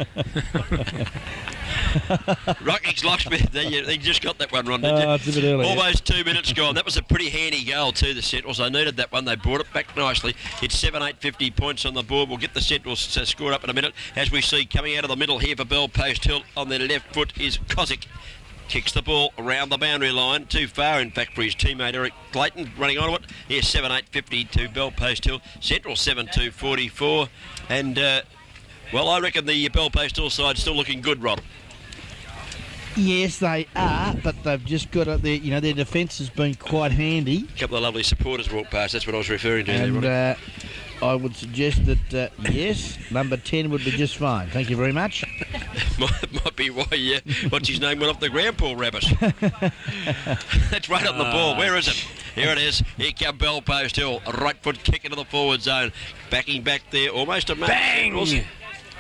Rocky's locksmith, they just got that one, Ron, did you? It's a bit early. Almost 2 minutes gone. That was a pretty handy goal too, the Centrals. They needed that one. They brought it back nicely. It's 7-8-50 points on the board. We'll get the Centrals score up in a minute. As we see coming out of the middle here for Bell Post Hill on their left foot is Kozik. Kicks the ball around the boundary line. Too far, in fact, for his teammate Eric Clayton running onto it. Here's 7-8-50 to Bell Post Hill. Central 7-2-44. And, well, I reckon the Bell Post Hill side's still looking good, Ron. Yes, they are, but they've just got their defence has been quite handy. A couple of lovely supporters walked past. That's what I was referring to And there, Ron. I would suggest that, yes, number 10 would be just fine. Thank you very much. might be why, what's his name, went off the ground, Paul Rabbit. That's right on the ball. Where is it? Here it is. Here come Bell Post Hill. A right foot kick into the forward zone. Backing back there, almost a bang!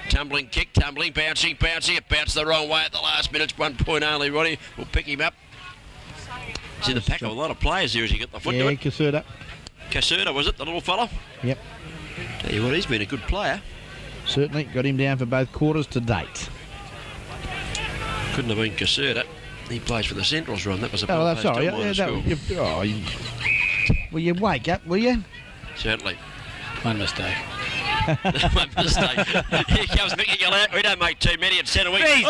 Tumbling kick, bouncing. It bounced the wrong way at the last minute. 1 point only, Ronnie. We'll pick him up. He's in the pack of a lot of players here as he got the foot to it. Caserta. Caserta, was it, the little fella? Yep. Tell you what, he's been a good player. Certainly got him down for both quarters to date. Couldn't have been Caserta. He plays for the Centrals, Ron. That was a Oh, that's sorry. Will you wake up, will you? Certainly. One mistake. One mistake. Here comes Mickey Gillette. We don't make too many at centre wing. He's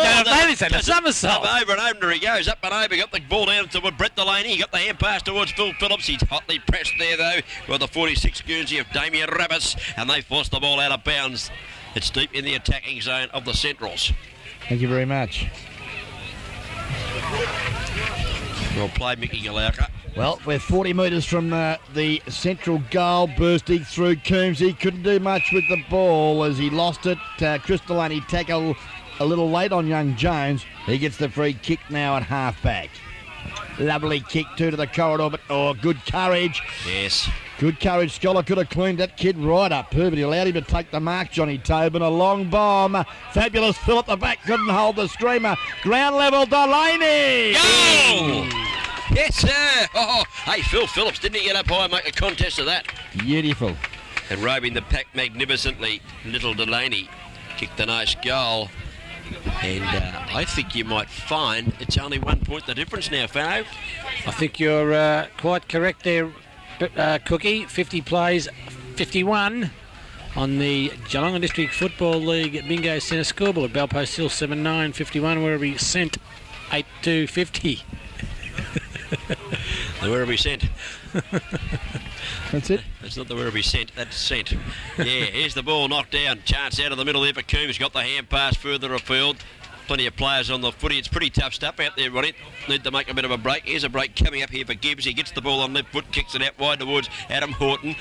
done a somersault. Up over and over he goes. Up and over. Got the ball down to Brett Delaney. He got the hand pass towards Phil Phillips. He's hotly pressed there, though, with the 46 Guernsey of Damien Rabbis. And they force the ball out of bounds. It's deep in the attacking zone of the Centrals. Thank you very much. Well played, Mickey Galauka. Well, we're 40 metres from the central goal, bursting through Coombs. He couldn't do much with the ball as he lost it. Chris Delaney tackle a little late on young Jones. He gets the free kick now at half-back. Lovely kick to the corridor, but good courage. Yes. Good courage. Scholar could have cleaned that kid right up. Herbert allowed him to take the mark, Johnny Tobin. A long bomb. Fabulous Phil at the back. Couldn't hold the screamer. Ground level, Delaney. Goal! Yes, sir. Oh, hey, Phil Phillips, didn't he get up high and make a contest of that? Beautiful. And roving the pack magnificently, little Delaney kicked a nice goal. And I think you might find it's only 1 point the difference now, Fano. I think you're quite correct there, Cookie. 50 plays, 51 on the Geelong District Football League Bingo Centre scoreboard. Bell Post Hill 7-9-51, where we sent 8-2-50. The Werribee Cent. That's it. That's not the Werribee Cent, that's Cent. Yeah, here's the ball knocked down. Chance out of the middle there for Coombs. Got the hand pass further afield. Plenty of players on the footy. It's pretty tough stuff out there, Ronnie. Need to make a bit of a break. Here's a break coming up here for Gibbs. He gets the ball on left foot, kicks it out wide towards Adam Horton.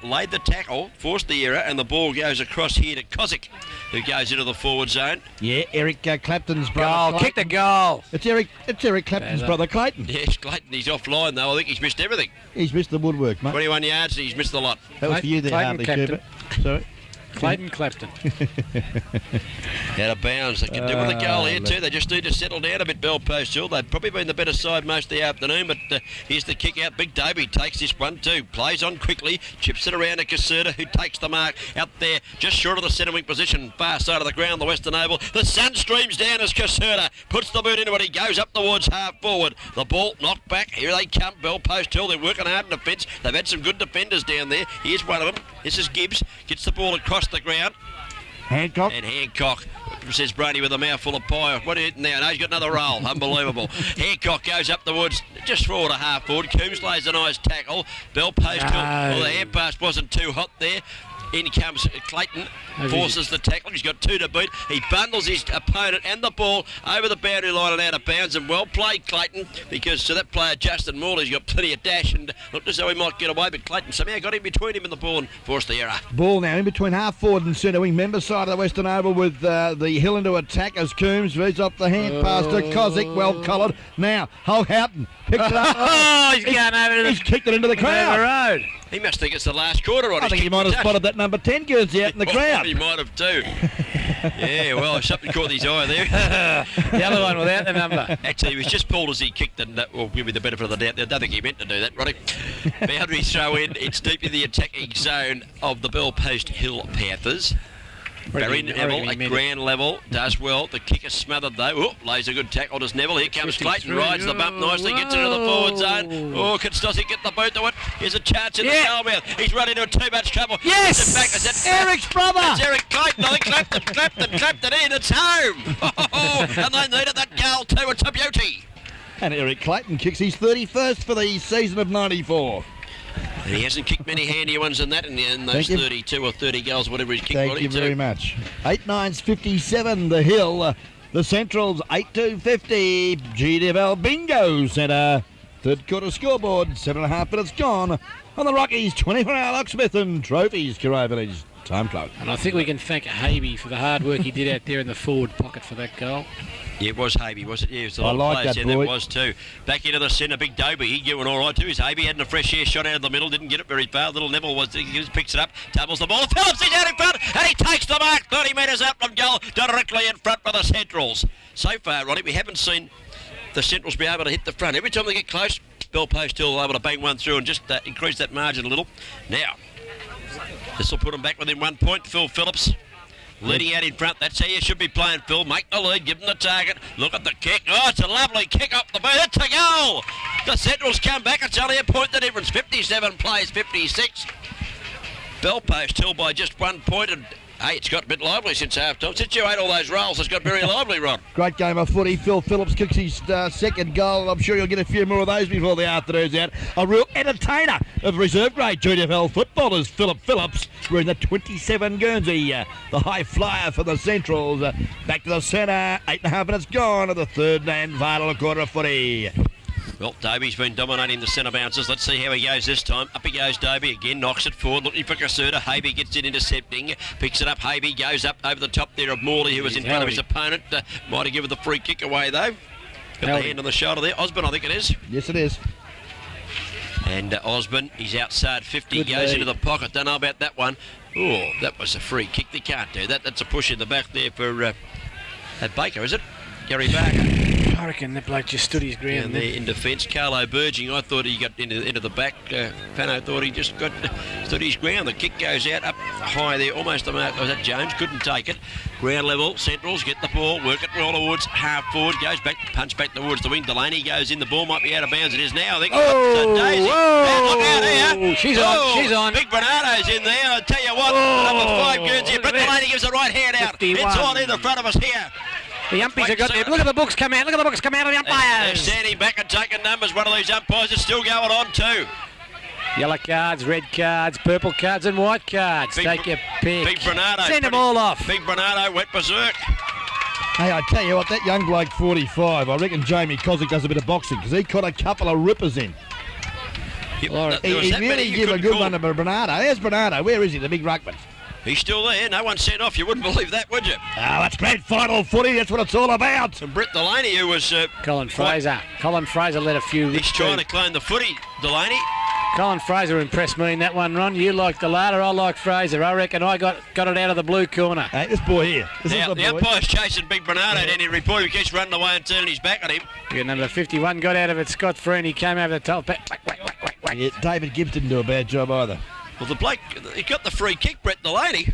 Laid the tackle, forced the error, and the ball goes across here to Kozik, who goes into the forward zone. Yeah, Eric Clapton's brother. Goal, kick the goal. It's Eric Clapton's brother, Clayton. Yes, Clayton, he's offline though. I think he's missed everything. He's missed the woodwork, mate. 21 yards, and he's missed the lot. That was for you there, Clayton Hartley Clapton. Cooper. Sorry. Clayton Clapton. Out of bounds. They can do with a goal here too. They just need to settle down a bit, Bell Post Hill. They've probably been the better side most of the afternoon, but here's the kick out. Big Davey takes this one too. Plays on quickly, chips it around to Caserta, who takes the mark out there just short of the centre wing position, far side of the ground, the Western Oval. The sun streams down as Caserta puts the boot into it. He goes up towards half forward. The ball knocked back. Here they come, Bell Post Hill. They're working hard in defence. They've had some good defenders down there. Here's one of them. This is Gibbs. Gets the ball across the ground. Hancock. And Hancock, says Brady with a mouthful of pie. What are you eating now? No, he's got another roll. Unbelievable. Hancock goes up towards just forward a half forward. Coombs lays a nice tackle. Bell Post Hill. Well, the hand pass wasn't too hot there. In comes Clayton, forces the tackle. He's got 2 to beat. He bundles his opponent and the ball over the boundary line and out of bounds. And well played, Clayton, because to that player, Justin Morley's got plenty of dash and looked as though he might get away, but Clayton somehow got in between him and the ball and forced the error. Ball now in between half forward and centre wing, member side of the Western Oval with the Hill into attack as Coombs reads off the hand pass to Kozik, well collared. Now, Hulk Houghton picked it up. Oh, he's going over He's kicked it into the crowd. road. He must think it's the last quarter on I think he might have spotted that number 10 Guernsey out in the crowd. He might have too. Yeah, well, something caught his eye there. The other one without the number. Actually, he was just pulled as he kicked, and that will give me the benefit of the doubt. I don't think he meant to do that, Roddy. Boundary throw in. It's deep in the attacking zone of the Bell Post Hill Panthers. Barry Neville at ground level does well. The kicker smothered though. Oh, lays a good tackle. Does Neville? Here comes Clayton. Rides the bump nicely. Gets into the forward zone. Oh, can Stossy get the boot to it? Here's a chance in the goal mouth. He's running into too much trouble. Yes! Back. Is it Eric's brother! It's Eric Clayton. I think clapped it in. It's home. And they needed that goal too. It's a beauty. And Eric Clayton kicks his 31st for the season of 94. And he hasn't kicked many handier ones than that in those 32 or 30 goals, whatever he's kicked. Thank you very much. 8-9's 57, the Hill. The Centrals, 8-2-50. GDFL Bingo Centre. Third quarter scoreboard, 7.5 minutes gone. On the Rockies, 24-hour locksmith and trophies, Carrai Village. Time clock. And I think we can thank Havey for the hard work he did out there in the forward pocket for that goal. Yeah, it was Havey, was it? Yeah, it was a lot I like of players. that, Yeah, boy. that was too. Back into the centre, Big Dobie. He doing all right too. His Havey had a fresh air shot out of the middle. Didn't get it very far. Little Neville he picks it up, doubles the ball. Phillips is out in front, and he takes the mark. 30 metres out from goal, directly in front for the Centrals. So far, Ronnie, we haven't seen the Centrals be able to hit the front. Every time they get close, Bell Post Hill able to bang one through and just increase that margin a little. Now, this will put them back within 1 point. Phil Phillips leading out in front. That's how you should be playing, Phil. Make the lead, give them the target. Look at the kick. Oh, it's a lovely kick up the boot. It's a goal. The Centrals come back. It's only a point the difference. 57 plays 56. Bell Post Hill by just 1 point. And hey, it's got a bit lively since half time. Since you ate all those rolls, it's got very lively, Ron. Great game of footy. Phil Phillips kicks his second goal. I'm sure you'll get a few more of those before the afternoon's out. A real entertainer of reserve grade GDFL footballers, Philip Phillips, wearing the 27 Guernsey, the high flyer for the Centrals. Back to the centre. 8.5 minutes gone of the third and final quarter of footy. Well, Dobie's been dominating the centre bounces. Let's see how he goes this time. Up he goes, Dobie again, knocks it forward, looking for Kasuda. Havey gets it intercepting, picks it up. Havey goes up over the top there of Morley, who was in front of his opponent. Might have given the free kick away, though. Got the hand on the shoulder there. Osborne, I think it is. Yes, it is. And Osborne, he's outside 50, goes into the pocket. Don't know about that one. Oh, that was a free kick. They can't do that. That's a push in the back there for Baker, is it? Gary Barker. I reckon that bloke just stood his ground Down there in defence. Carlo Burging, I thought he got into the back. Pano thought he just stood his ground. The kick goes out up high there, almost the mark. Was that Jones? Couldn't take it. Ground level, Centrals get the ball, work it well towards half forward, goes back, punch back towards the wing. Delaney goes in, the ball might be out of bounds. It is now, I think. Daisy. Look out here. She's on. Big Bernardo's in there. I tell you what, number 5 Guernsey. But Delaney gives the right hand out. 51. It's on in the front of us here. The umpires have got there. Look at the books come out. Look at the books come out of the They're umpires. standing back and taking numbers. One of these umpires is still going on too. Yellow cards, red cards, purple cards and white cards. Take your pick. Big Bernardo. Send them all off. Big Bernardo went berserk. Hey, I tell you what, that young bloke, 45, I reckon Jamie Kozik does a bit of boxing because he caught a couple of rippers in. He really gave a good one to Bernardo. There's Bernardo. Where is he, the big ruckman? He's still there. No one sent off. You wouldn't believe that, would you? That's grand final footy. That's what it's all about. And Brett Delaney, who was... Colin Fraser. Colin Fraser let a few... He's trying to claim the footy, Delaney. Colin Fraser impressed me in that one, Ron. You like the ladder, I like Fraser. I reckon I got it out of the blue corner. Hey, this boy here. Now, the umpire's chasing Big Bernardo, and he reported he keeps running away and turning his back on him. Yeah, number 51 got out of it. Scott Freeney came over the top. Yeah, David Gibbs didn't do a bad job either. Well, the bloke, he got the free kick, Brett Delaney.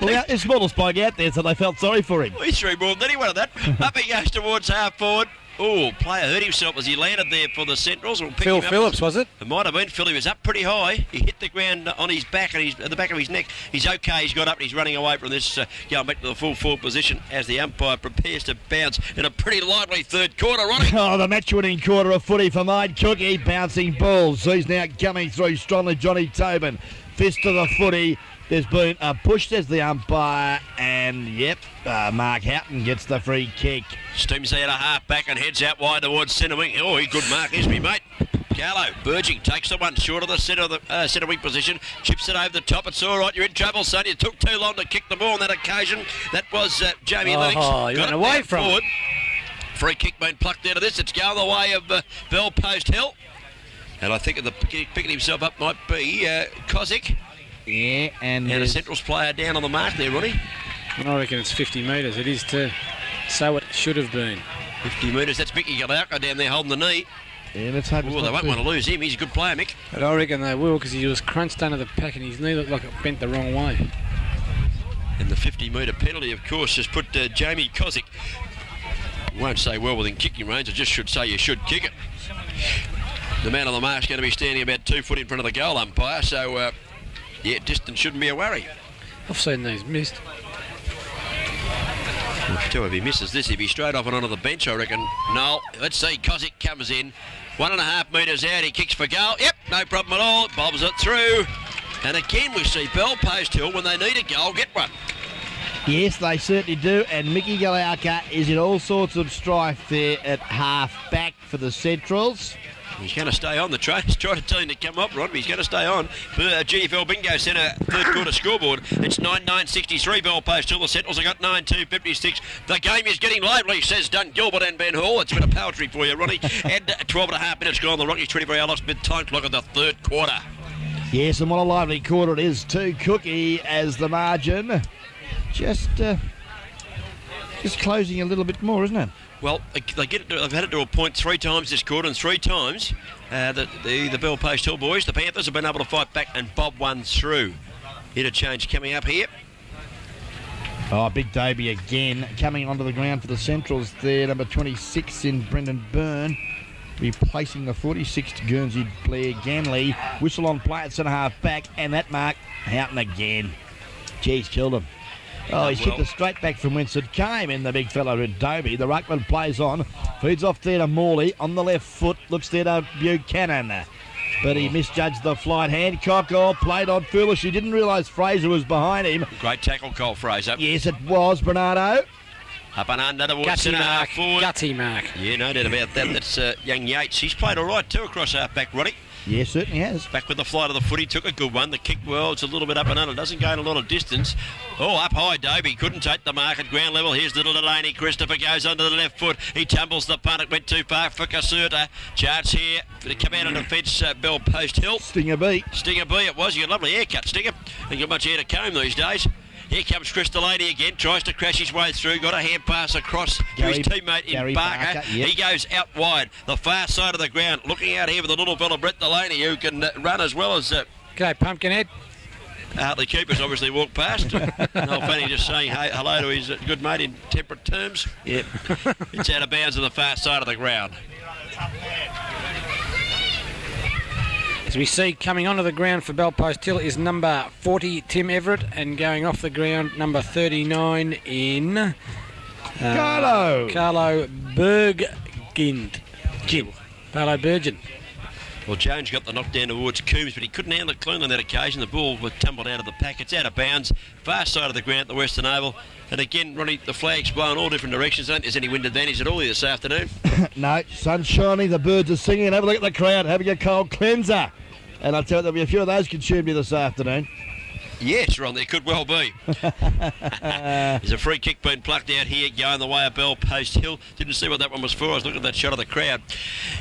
Well, his smallest bloke out there, so they felt sorry for him. Well, he threw more than anyone of that. Up he goes towards half forward. Oh, player hurt himself as he landed there for the Centrals. We'll Phil Phillips, was it? It might have been Phil. He was up pretty high. He hit the ground on his back and at the back of his neck. He's okay. He's got up and he's running away from this, going back to the full forward position as the umpire prepares to bounce in a pretty lively third quarter, Ronnie. Oh, the match-winning quarter of footy for Made Cookie. Bouncing balls. He's now coming through strongly, Johnny Tobin. Fist to the footy. There's been a push, says the umpire, and yep, Mark Houghton gets the free kick. Steams out a half back and heads out wide towards centre wing. Oh, he good mark, is me, mate. Carlo, Burging takes the one short of the centre wing position, chips it over the top. It's all right, you're in trouble, son. You took too long to kick the ball on that occasion. That was Jamie Lennox. Oh, you went away from it. Free kick being plucked out of this. It's going the way of Bell Post Hill. And I think the picking himself up might be Kozik. Yeah, and a Central's player down on the mark there, Ronnie. I reckon it's 50 metres. It is too. So it should have been. 50 metres. That's Mickey Galauka down there holding the knee. Yeah, let's hope they won't want to lose him. He's a good player, Mick. But I reckon they will, because he was crunched under the pack and his knee looked like it bent the wrong way. And the 50-metre penalty, of course, has put Jamie Kozik. Won't say well within kicking range. I just should say you should kick it. The man on the mark's going to be standing about 2 foot in front of the goal umpire, so yeah, distance shouldn't be a worry. I've seen these missed. If he misses this, he'd be straight off and onto the bench, I reckon. No, let's see, Kozik comes in. 1.5 metres out, he kicks for goal. Yep, no problem at all, bobs it through. And again, we see Bell Post Hill, when they need a goal, get one. Yes, they certainly do, and Mickey Galauka is in all sorts of strife there at half back for the Centrals. He's going to stay on. The train's trying to tell him to come up, Rod, but he's going to stay on. GFL Bingo Centre third quarter scoreboard. It's 9-9-63 Bell Post Hill. The Centrals have got 9-2-56. The game is getting lively, says Dun Gilbert and Ben Hall. It's a bit of poetry for you, Ronnie. And 12.5 minutes gone. The Rockies 24 hours mid-time clock of the third quarter. Yes, and what a lively quarter it is too. Cookie as the margin. Just closing a little bit more, isn't it? Well, they've had it to a point 3 times this quarter, and 3 times the Bell Post Hill boys, the Panthers, have been able to fight back and bob one through. Interchange coming up here. Oh, Big Dobie again coming onto the ground for the Centrals there. Number 26 in Brendan Byrne, replacing the 46th Guernsey Blair Ganley. Whistle on play at centre half back, and that mark, Houghton again. Geez, killed him. Oh, he's kicked it straight back from whence it came in, the big fellow in Dobie. The ruckman plays on, feeds off there to Morley on the left foot, looks there to Buchanan. But he misjudged the flight. Hancock played on foolish. He didn't realise Fraser was behind him. Great tackle, Cole Fraser. Yes, it was, Bernardo. Up and under towards Gutty centre half mark. forward. Gutty mark. Yeah, no doubt about that. That's young Yates. He's played all right too across half back, Roddy. Yeah, certainly has. Back with the flight of the footy, took a good one. The kick, well, it's a little bit up and under. Doesn't gain a lot of distance. Oh, up high, Dobie. Couldn't take the mark at ground level. Here's little Delaney. Christopher goes onto the left foot. He tumbles the punt. It went too far for Caserta. Chance here to come out on defence, Bell Post Hill. Stinger B. Stinger B it was. You got a lovely haircut, Stinger. Ain't got much hair to comb these days. Here comes Chris Delaney again, tries to crash his way through, got a hand pass across to his teammate in Barker. Yep. He goes out wide, the far side of the ground, looking out here with the little fella Brett Delaney, who can run as well as... G'day, Pumpkinhead. Hartley Cooper's obviously walked past. Old Fanny just saying hello to his good mate in temperate terms. Yep. It's out of bounds on the far side of the ground. As we see, coming onto the ground for Bell Post Hill is number 40, Tim Everett, and going off the ground, number 39 in... Carlo Bergind. Carlo Bergin. Well, Jones got the knockdown towards Coombs, but he couldn't handle it cleanly on that occasion. The ball was tumbled out of the pack. It's out of bounds, far side of the ground at the Western Oval. And again, Ronnie, the flag's blowing all different directions. I don't think there's any wind advantage at all here this afternoon. No, sun's shining, the birds are singing. Have a look at the crowd, having a cold cleanser. And I tell you, there'll be a few of those consumed here this afternoon. Yes, Ron, there could well be. There's a free kick being plucked out here, going the way of Bell Post Hill. Didn't see what that one was for. I was looking at that shot of the crowd.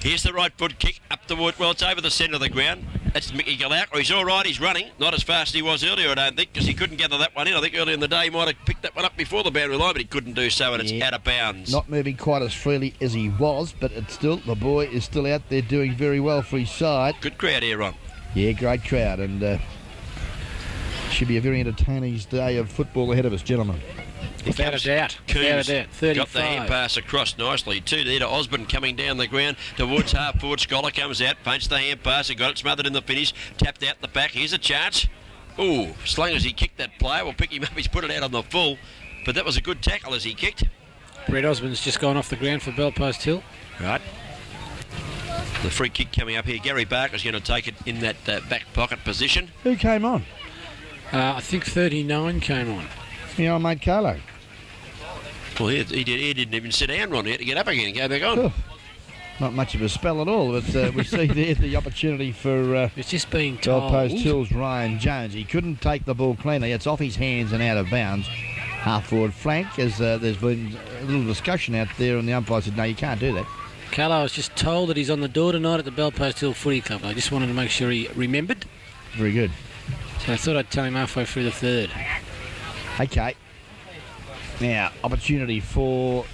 Here's the right foot kick up toward, well, it's over the centre of the ground. That's Mickey Galauka. He's all right, he's running. Not as fast as he was earlier, I don't think, because he couldn't gather that one in. I think earlier in the day he might have picked that one up before the boundary line, but he couldn't do so, and it's out of bounds. Not moving quite as freely as he was, but it's still, the boy is still out there doing very well for his side. Good crowd here, Ron. Yeah, great crowd, and should be a very entertaining day of football ahead of us, gentlemen. Without a doubt. Without a doubt. 35. Got the hand pass across nicely. 2 there to Osborne coming down the ground towards half forward. Scholar comes out, paints the hand pass. He got it smothered in the finish. Tapped out the back. Here's a chance. Ooh, slung as he kicked that player. We'll pick him up. He's put it out on the full. But that was a good tackle as he kicked. Brett Osborne's just gone off the ground for Bell Post Hill. Right. The free kick coming up here. Gary Barker's going to take it in that back pocket position. Who came on? I think 39 came on. Yeah, old mate Carlo. Well, he didn't even sit down, Ron. He had to get up again and go back on. Oh, not much of a spell at all, but we see there the opportunity for It's just being Bell told. Post Hills Ryan Jones. He couldn't take the ball cleanly. It's off his hands and out of bounds. Half-forward flank, as there's been a little discussion out there, and the umpire said, no, you can't do that. Carlo was just told that he's on the door tonight at the Bell Post Hill Footy Club. I just wanted to make sure he remembered. Very good. So I thought I'd tell him halfway through the third. Okay. Now, opportunity for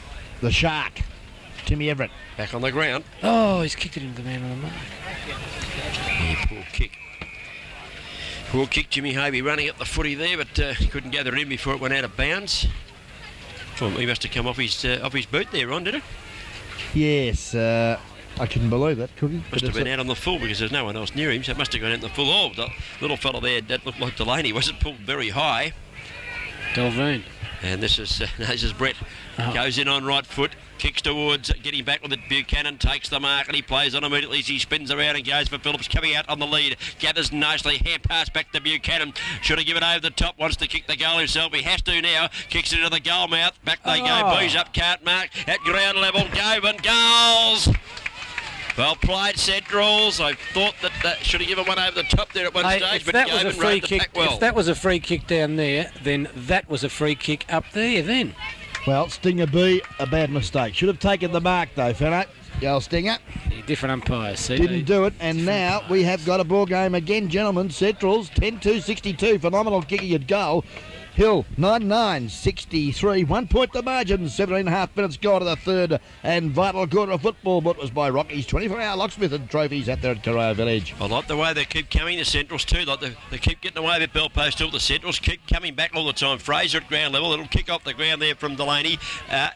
the Shark, Timmy Everett. Back on the ground. Oh, he's kicked it into the man on the mark. Yeah, poor kick. Poor kick, Jimmy Havey running at the footy there, but he couldn't gather it in before it went out of bounds. Well, he must have come off his boot there, Ron, did it? Yes, I couldn't believe that, could he? Must have been out on the full because there's no one else near him, so it must have gone out in the full. Oh, the little fella there, that looked like Delaney, wasn't pulled very high. Delveen. And this is Brett. Goes in on right foot, kicks towards, getting back with it. Buchanan takes the mark and he plays on immediately as he spins around and goes for Phillips, coming out on the lead. Gathers nicely, hand pass back to Buchanan. Should have given over the top, wants to kick the goal himself. He has to now. Kicks it into the goal mouth. Back they go. Boys up, can't mark. At ground level, Govan, goals! Well played, Centrals. I thought that should have given one over the top there at one stage, If but that was a Govan free rode the kick, pack well. if that was a free kick down there, then that was a free kick up there then. Well, Stinger B, a bad mistake. Should have taken the mark though, Fenno. Yo, Stinger. Different umpires, see. Didn't do it, and now we have got a ball game again, gentlemen. Centrals, 10-2-62. Phenomenal kicking at goal. Hill, 9-9-63. 1 point the margin. 17.5 minutes gone to the third and vital quarter of football. But was by Rocky's 24-hour locksmith and trophies out there at Carrera Village. I like the way they keep coming, the Centrals too. Like they keep getting away with Bell Post Hill. The Centrals keep coming back all the time. Fraser at ground level. It'll kick off the ground there from Delaney.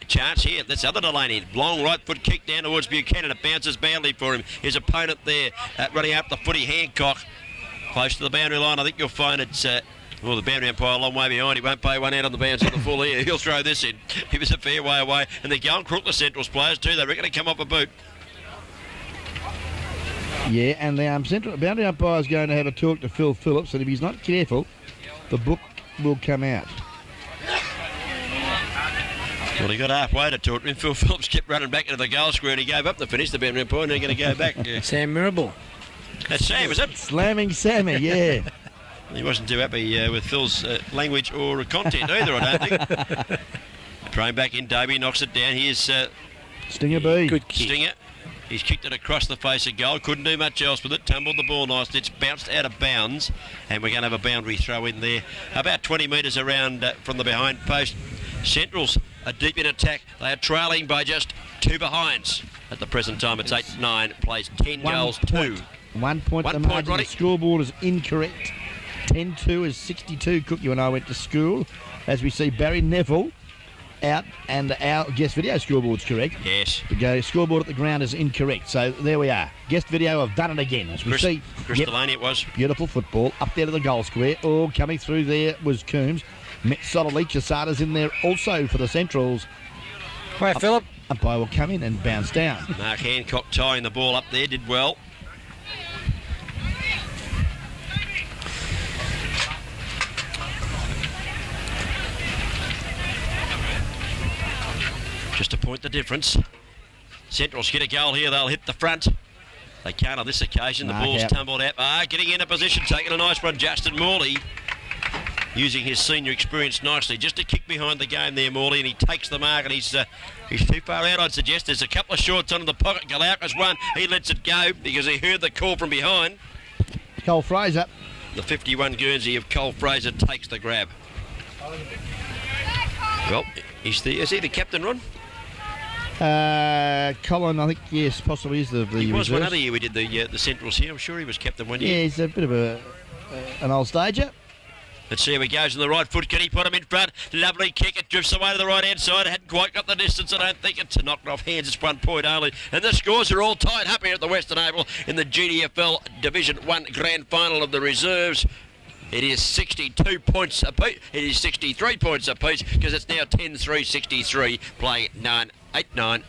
Chance here. That's other Delaney. Long right foot kick down towards Buchanan. It bounces badly for him. His opponent there running up the footy, Hancock. Close to the boundary line. I think you'll find it's... well, the boundary umpire a long way behind. He won't pay one out on the bounce on the full here. He'll throw this in. He was a fair way away. And they're going crook, the Centrals players too. They reckon to come off a boot. Yeah, and the central boundary umpire is going to have a talk to Phil Phillips, and if he's not careful, the book will come out. Well, he got halfway to talk to him. Phil Phillips kept running back into the goal square and he gave up the finish. The boundary umpire, and they're going to go back. Sam Mirabel. That's Sam, is it? Slamming Sammy, yeah. He wasn't too happy with Phil's language or content either, I don't think. Thrown back in, Davey knocks it down. Here's Stinger B. Good kick. Stinger. He's kicked it across the face of goal. Couldn't do much else with it. Tumbled the ball nicely. It's bounced out of bounds. And we're going to have a boundary throw in there. About 20 metres around from the behind post. Centrals are deep in attack. They are trailing by just 2 behinds. At the present time, it's 8-9. Plays 10 goals, 2. 1 point. One The point, margin. Ronnie. The scoreboard is incorrect. 10-2 is 62. Cook, you and I went to school. As we see Barry Neville out, and our guest video scoreboard's correct. Yes. The scoreboard at the ground is incorrect. So there we are. Guest video have done it again. As we see. Chris Delaney it was. Beautiful football up there to the goal square. Oh, coming through there was Coombs. Met solidly. Chasada's in there also for the Centrals. Right, Phillip. Umpire will come in and bounce down. Mark Hancock tying the ball up there. Did well. Just to point the difference. Centrals get a goal here. They'll hit the front. They can't on this occasion. The Mark ball's out. tumbled out. Getting into position, taking a nice run. Justin Morley using his senior experience nicely. Just a kick behind the game there, Morley, and he takes the mark, and he's too far out, I'd suggest. There's a couple of shorts onto the pocket. Galauka's one. He lets it go because he heard the call from behind. Cole Fraser. The 51 Guernsey of Cole Fraser takes the grab. Well, is he the captain, Ron? Colin, I think, yes, possibly is the He was one reserves. other year we did the Centrals here. I'm sure he was captain one Yeah, year. he's a bit of an old stager. Let's see how he goes on the right foot. Can he put him in front? Lovely kick. It drifts away to the right-hand side. It hadn't quite got the distance, I don't think. It's knocked off hands. It's 1 point only. And the scores are all tied up here at the Western Oval in the GDFL Division 1 Grand Final of the Reserves. It is 62 points apiece. It is 63 points apiece because it's now 10-3-63. Play 9-8-9.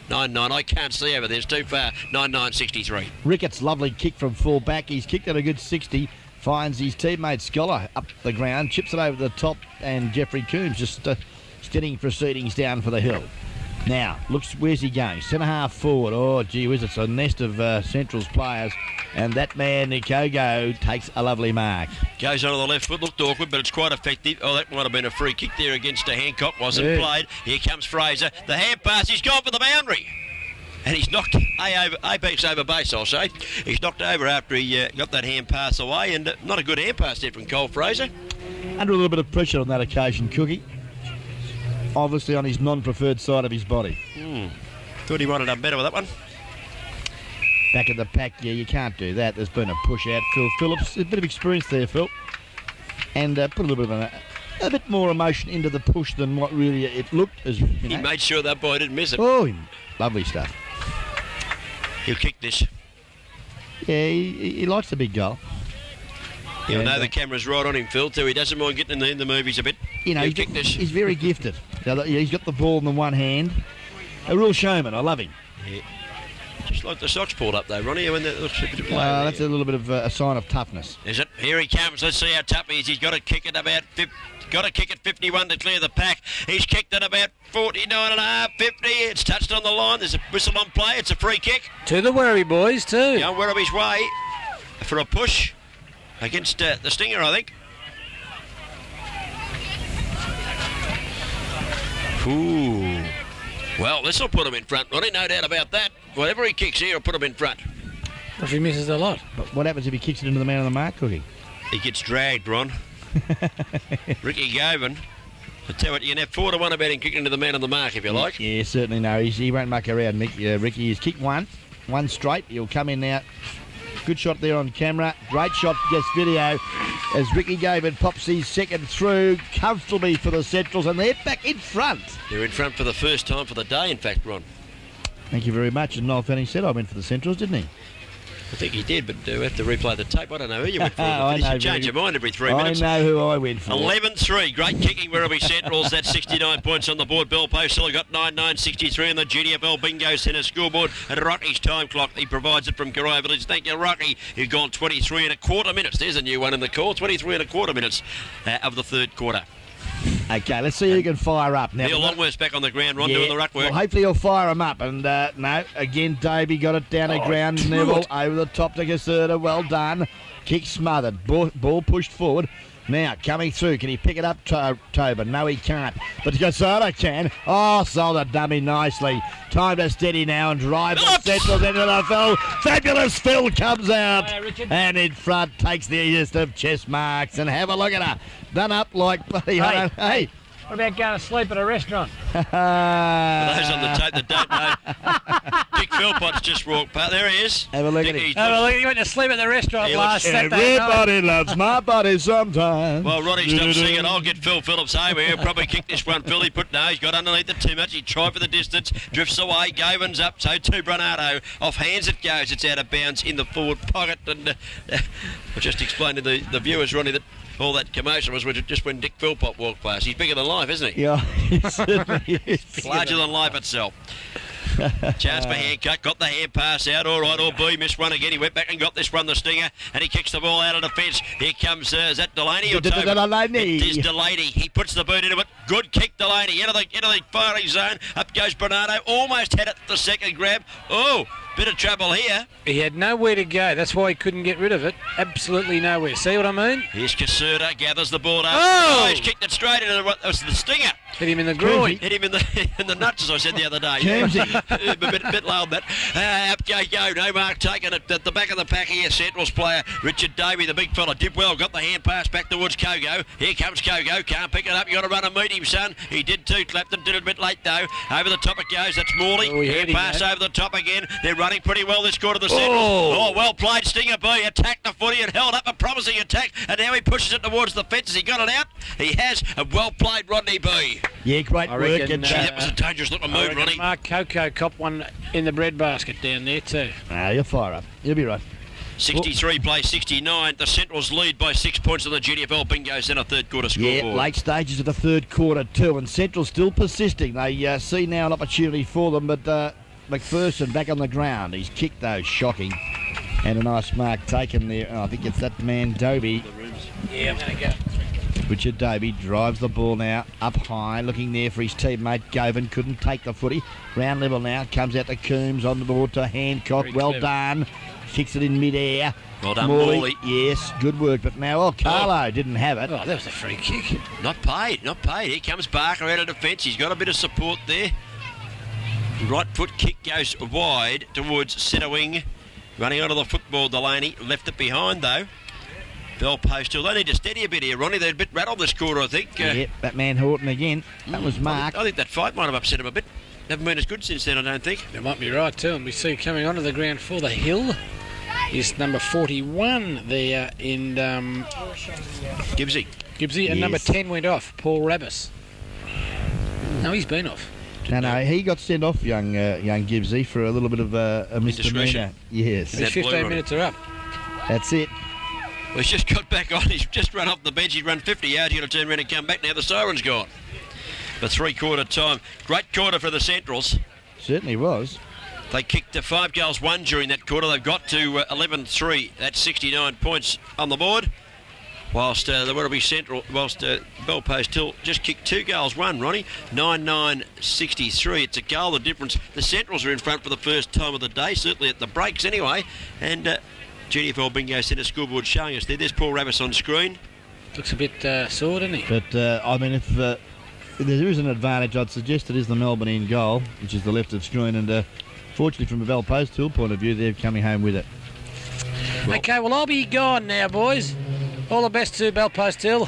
9-9. I can't see over there. It's too far. 9-9-63. Ricketts, lovely kick from full back. He's kicked at a good 60. finds his teammate Scholar up the ground, chips it over the top, and Jeffrey Coombs just steadying proceedings down for the hill. Now, where's he going? Centre half forward. Oh, gee whiz, it's a nest of Central's players. And that man, Nikogo, takes a lovely mark. Goes onto the left foot, looked awkward, but it's quite effective. Oh, that might have been a free kick there against a Hancock. Wasn't played. Here comes Fraser. The hand pass, he's gone for the boundary. And he's knocked A beats over base, I'll say. He's knocked over after he got that hand pass away, and not a good hand pass there from Cole Fraser. Under a little bit of pressure on that occasion, Cookie. Obviously on his non-preferred side of his body. Thought he wanted done better with that one. Back in the pack, yeah, you can't do that. There's been a push out. Phil Phillips, a bit of experience there, Phil. And put a little bit of a bit more emotion into the push than what really it looked as. He made sure that boy didn't miss it. Oh, lovely stuff. He'll kick this. Yeah, he likes the big goal. He'll know the camera's right on him, Phil, too. He doesn't mind getting in the movies a bit. You know, He'll kick this. He's very gifted. He's got the ball in the one hand. A real showman. I love him. Yeah. Just like the socks pulled up, though, Ronnie. When that looks a bit low. That's a little bit of a sign of toughness. Is it? Here he comes. Let's see how tough he is. He's got to kick it about 51 to clear the pack. He's kicked it about 49.5, 50. It's touched on the line. There's a whistle on play. It's a free kick. To the Werry boys, too. Young Werribee way for a push against the Stinger, I think. Ooh. Well, this will put him in front, Ronnie, no doubt about that. Whatever he kicks here will put him in front. If he misses a lot. But what happens if he kicks it into the man on the mark, Cookie? He gets dragged, Ron. Ricky Govan. I tell you what, you can have 4-1 about him kicking into the man on the mark if you like. Yeah, certainly no. He won't muck around, Ricky. He's kicked one straight. He'll come in now. Good shot there on camera. Great shot, just video, as Ricky Govan pops his second through comfortably for the Centrals, and they're back in front. They're in front for the first time for the day, in fact, Ron. Thank you very much. And Noel Fanning said I went for the Centrals, didn't he? I think he did, but we have to replay the tape. I don't know who you went for. I know, You change your mind every 3 minutes. I know who I went for. 11-3. Great kicking, Werribee Centrals. That's 69 points on the board. Bell Post still got 9.963 on the GDFL Bingo Centre scoreboard. And Rocky's time clock, he provides it from Corio Village. Thank you, Rocky. You've gone 23.25 minutes. There's a new one in the call. 23.25 minutes of the third quarter. Okay, let's see who can fire up now. Neil Longworth's back on the ground, Ron, doing the ruck work. Well, hopefully he'll fire him up. And no, again, Davey got it down to ground. Neville over the top to Caserta. Well done. Kick smothered. Ball pushed forward. Now, coming through. Can he pick it up, Tobin? No, he can't. But Caserta can. Oh, sold a dummy nicely. Time to steady now and drive the Centrals into the field. Fabulous Phil comes out. And in front takes the easiest of chest marks. And have a look at her. Done up like bloody... Hey. What about going to sleep at a restaurant? For those on the tape that don't know, Dick Philpott's just walked past. There he is. Have a look at him. He went to sleep at the restaurant last Saturday Everybody loves my body sometimes. Well, Ronnie, stop singing. I'll get Phil Phillips home. He'll probably kick this one, Phil. He's got underneath it too much. He tried for the distance. Drifts away. Govan's up. So to Bernardo. Off hands it goes. It's out of bounds in the forward pocket. And I just explained to the viewers, Ronnie, that all that commotion was just when Dick Philpott walked past. He's bigger than life, isn't he? Yeah, he certainly is. Larger than life itself. Chance for Hancock, got the hand pass out, all right, B missed one again. He went back and got this one, the Stinger, and he kicks the ball out of defence. Here comes, is that Delaney or Delaney? It is Delaney. He puts the boot into it. Good kick, Delaney, into the firing zone. Up goes Bernardo, almost had it the second grab. Oh, bit of trouble here. He had nowhere to go. That's why he couldn't get rid of it. Absolutely nowhere. See what I mean? Here's Caserta, gathers the ball up. Oh! He's kicked it straight into the Stinger. Hit him in the groin. Hit him in the nuts, as I said the other day. A bit low on that. Up go. No mark taken at the back of the pack here. Central's player, Richard Davey, the big fella, did well. Got the hand pass back towards Kogo. Here comes Kogo. Can't pick it up. You got to run and meet him, son. He did too. Clapton did it a bit late, though. Over the top it goes. That's Morley. Hand pass over the top again. They're running pretty well this quarter, the Centrals. Oh, well played, Stinger B. Attacked the footy and held up a promising attack. And now he pushes it towards the fence. Has he got it out? He has. And well played, Rodney B. Yeah, great work. That was a dangerous looking move, Ronnie. Mark Coco copped one in the breadbasket down there too. You'll fire up. You'll be right. 63 plays 69. The Centrals lead by 6 points on the GDFL Bingo Centre third quarter scoreboard. Yeah, late stages of the third quarter too, and Central still persisting. They see now an opportunity for them, but McPherson back on the ground. He's kicked those, shocking. And a nice mark taken there. I think it's that man, Dobie. Yeah, I'm going to go. Richard Dobie drives the ball now up high, looking there for his teammate Govan. Couldn't take the footy. Round level now, comes out to Coombs, on the board to Hancock. Very well clever. done. Kicks it in mid-air. Well done, Morley. Yes, good work. But now, Carlo didn't have it. Oh, that was a free kick. Not paid. Here comes Barker out of defence. He's got a bit of support there. Right foot kick goes wide towards centre wing. Running onto the football, Delaney. Left it behind, though. Bell post still. They need to steady a bit here, Ronnie. They're a bit rattled this quarter, I think. Yep, that man Horton again. That was Mark. I think that fight might have upset him a bit. Haven't been as good since then, I don't think. They might be right too, and we see coming onto the ground for the Hill is number 41 there in Gibbsy. Gibbsy, and Yes. number 10 went off, Paul Rabbis. No, he's been off. No, he got sent off, young Gibbsy, for a little bit of a misdemeanour. Indiscretion. Yes, Is His that blue, 15 Ronnie? minutes are up. that's it. Well, he's just got back on. He's just run off the bench. He's run 50 yards. He's going to turn around and come back. Now the siren's gone. The three-quarter time. Great quarter for the Centrals. Certainly was. They kicked 5 goals, 1 during that quarter. They've got to 11-3. That's 69 points on the board. Whilst the Werribee Central, Bell Post Hill just kicked 2 goals, 1, Ronnie. 9-9-63. It's a goal, the difference. The Centrals are in front for the first time of the day, certainly at the breaks anyway. And GDFL Bingo Centre scoreboard showing us there. There's Paul Rabbis on screen. Looks a bit sore, doesn't he? But, I mean, if there is an advantage, I'd suggest it is the Melbourne in goal, which is the left of screen. And fortunately, from a Bell Post Hill point of view, they're coming home with it. Okay, well, I'll be gone now, boys. All the best to Bell Post Hill.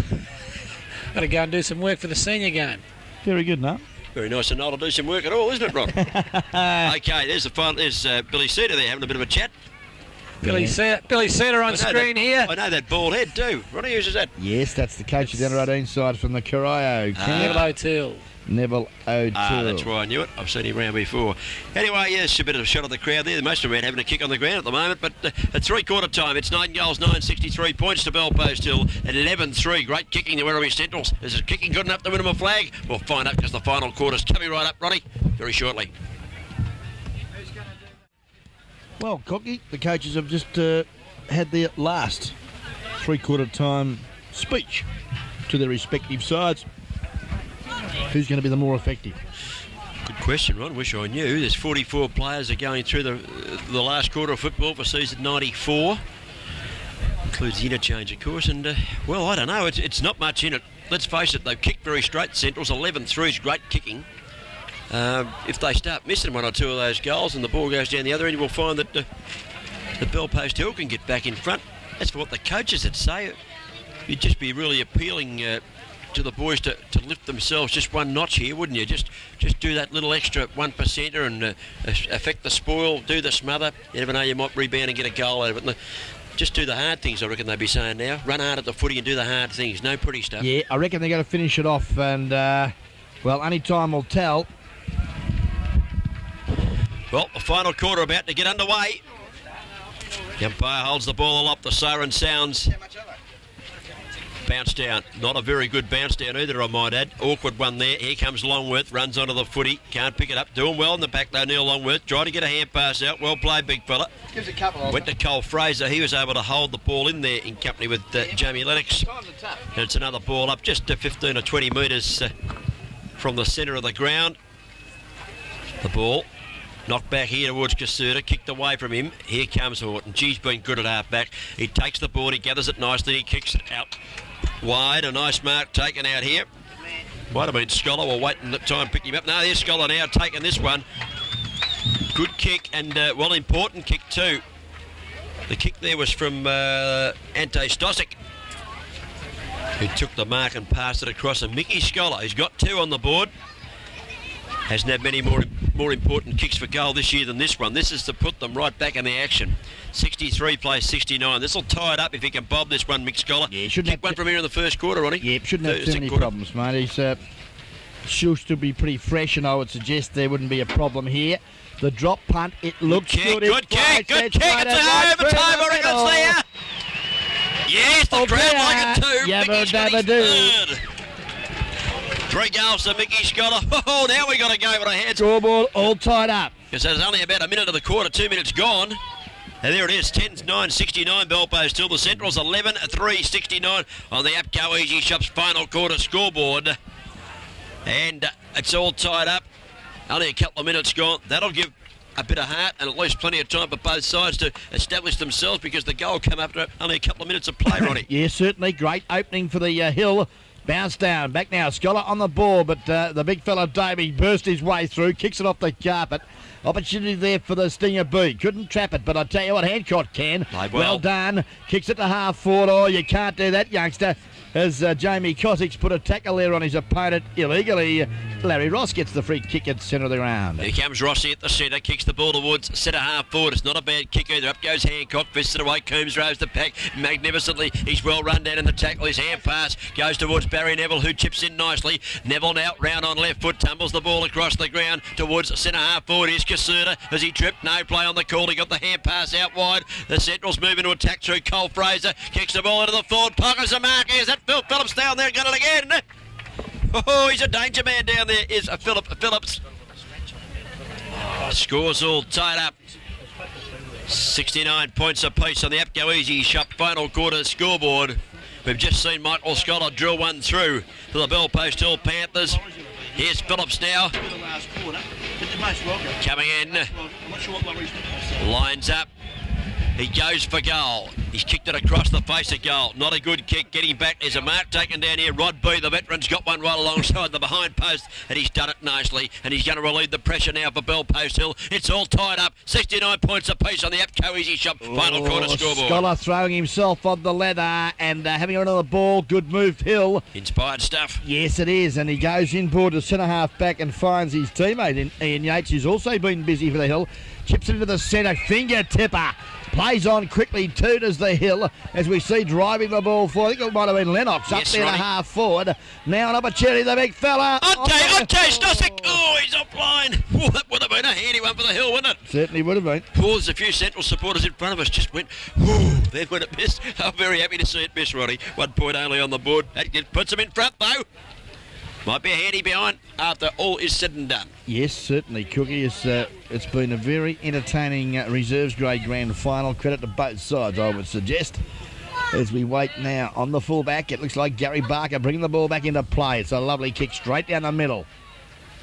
Got to go and do some work for the senior game. Very good, no? Very nice and not to do some work at all, isn't it, Ron? Okay, there's the final. There's Billy Cedar there having a bit of a chat. Billy Cedar on screen here. I know that bald head too. Ronnie, who's that? Yes, that's the coach of the under 18 side from the Corio Neville camp, O'Toole. Neville O'Toole. That's why I knew it. I've seen him around before. Anyway, yes, a bit of a shot of the crowd there. Most of them are having a kick on the ground at the moment, but at three-quarter time, it's 9 goals, 963 points to Bell Post Hill at 11-3. Great kicking, the Werribee Centrals. Is it kicking good enough to win them a flag? We'll find out because the final quarter's coming right up, Ronnie, very shortly. Well, Cocky, the coaches have just had their last three-quarter time speech to their respective sides. Who's going to be the more effective? Good question, Ron. Wish I knew. There's 44 players are going through the last quarter of football for season 94. Includes the interchange, of course. And, well, I don't know. It's not much in it. Let's face it, they've kicked very straight. Centrals 11-3 is great kicking. If they start missing one or two of those goals and the ball goes down the other end, we'll find that the Bell Post Hill can get back in front. As for what the coaches would say, you'd just be really appealing to the boys to lift themselves just one notch here, wouldn't you? Just do that little extra 1%er and affect the spoil, do the smother. You never know, you might rebound and get a goal out of it. And just do the hard things, I reckon they'd be saying now. Run hard at the footy and do the hard things. No pretty stuff. Yeah, I reckon they're going to finish it off, and, well, only time will tell. Well, the final quarter about to get underway. The umpire holds the ball up. The siren sounds. Bounce down. Not a very good bounce down either, I might add. Awkward one there. Here comes Longworth. Runs onto the footy. Can't pick it up. Doing well in the back though, Neil Longworth. Trying to get a hand pass out. Well played, big fella. Gives a couple Went to Cole Fraser. He was able to hold the ball in there in company with Jamie Lennox. And it's another ball up just 15 or 20 metres from the centre of the ground. The ball knocked back here towards Kasuda, kicked away from him. Here comes Horton. G's been good at half back. He takes the ball, he gathers it nicely, he kicks it out wide. A nice mark taken out here. Might have been Scholar. We'll wait and try and pick him up. No, there's Scholar now taking this one. Good kick and, well, important kick too. The kick there was from Ante Stosic, who took the mark and passed it across. And Mickey Scholar, he's got 2 on the board. Hasn't had many more important kicks for goal this year than this one. This is to put them right back in the action. 63 plays 69. This will tie it up if he can bob this one, Mick Scholar. Yeah, shouldn't Kick one from here in the first quarter, Ronnie. Yeah, shouldn't have too many problems, mate. He's she'll still be pretty fresh, and I would suggest there wouldn't be a problem here. The drop punt, it looks good. Good kick. It's an overtime, or it's there. Yes, the crowd like it too. Yabba dabba Mickey's 3rd. 3 goals to Mickey Scholar. Oh, now we got to go with our heads. Scoreboard all tied up. Because there's only about a minute of the quarter, 2 minutes gone. And there it is, 10-9-69 Bell Post Hill. The Centrals 11-3-69 on the APCO Easy Shops final quarter scoreboard. And it's all tied up. Only a couple of minutes gone. That'll give a bit of heart and at least plenty of time for both sides to establish themselves, because the goal come after only a couple of minutes of play, Ronnie. Yeah, certainly. Great opening for the Hill. Bounce down. Back now. Scholar on the ball, but the big fella Davey burst his way through, kicks it off the carpet. Opportunity there for the Stinger B. Couldn't trap it, but I tell you what, Hancock can. Well done. Kicks it to half forward. Oh, you can't do that, youngster. As Jamie Cossack's put a tackle there on his opponent illegally. Larry Ross gets the free kick at centre of the ground. Here comes Rossi at the centre, kicks the ball towards centre half forward. It's not a bad kick either. Up goes Hancock, fists it away. Coombs rows the pack magnificently. He's well run down in the tackle. His hand pass goes towards Barry Neville, who chips in nicely. Neville now round on left foot, tumbles the ball across the ground towards centre half forward. Here's Caserta as he tripped. No play on the call. He got the hand pass out wide. The Centrals move into attack through Cole Fraser. Kicks the ball into the forward pocket. As a mark. Is that Phil Phillips down there? Got it again. Oh, he's a danger man down there, is Philip Phillips. Scores all tied up. 69 points apiece on the APCO Easy Shop final quarter scoreboard. We've just seen Michael Scholar drill one through to the Bell Post Hill Panthers. Here's Phillips now. Coming in. Lines up. He goes for goal. He's kicked it across the face of goal. Not a good kick. Getting back. There's a mark taken down here. Rod B, the veteran's got one right alongside the behind post, and he's done it nicely. And he's going to relieve the pressure now for Bell Post Hill. It's all tied up. 69 points apiece on the APCO Easy Shop final quarter scoreboard. Scholar throwing himself on the leather and having another ball. Good move, Hill. Inspired stuff. Yes, it is. And he goes inboard to centre half back and finds his teammate Ian Yates, who's also been busy for the Hill. Chips it into the centre. Finger tipper. Plays on quickly, tutors the Hill as we see driving the ball forward. I think it might have been Lennox up there to half forward. Now an opportunity, the big fella. Ante Stossick. Oh, he's offline. Oh, that would have been a handy one for the Hill, wouldn't it? Certainly would have been. Oh, there's a few Central supporters in front of us just went, whoo, then when it missed. I'm very happy to see it miss, Roddy. 1 point only on the board. That puts them in front, though. Might be a handy behind after all is said and done. Yes, certainly, Cookie. It's been a very entertaining reserves grade grand final. Credit to both sides, I would suggest. As we wait now on the fullback, it looks like Gary Barker bringing the ball back into play. It's a lovely kick straight down the middle.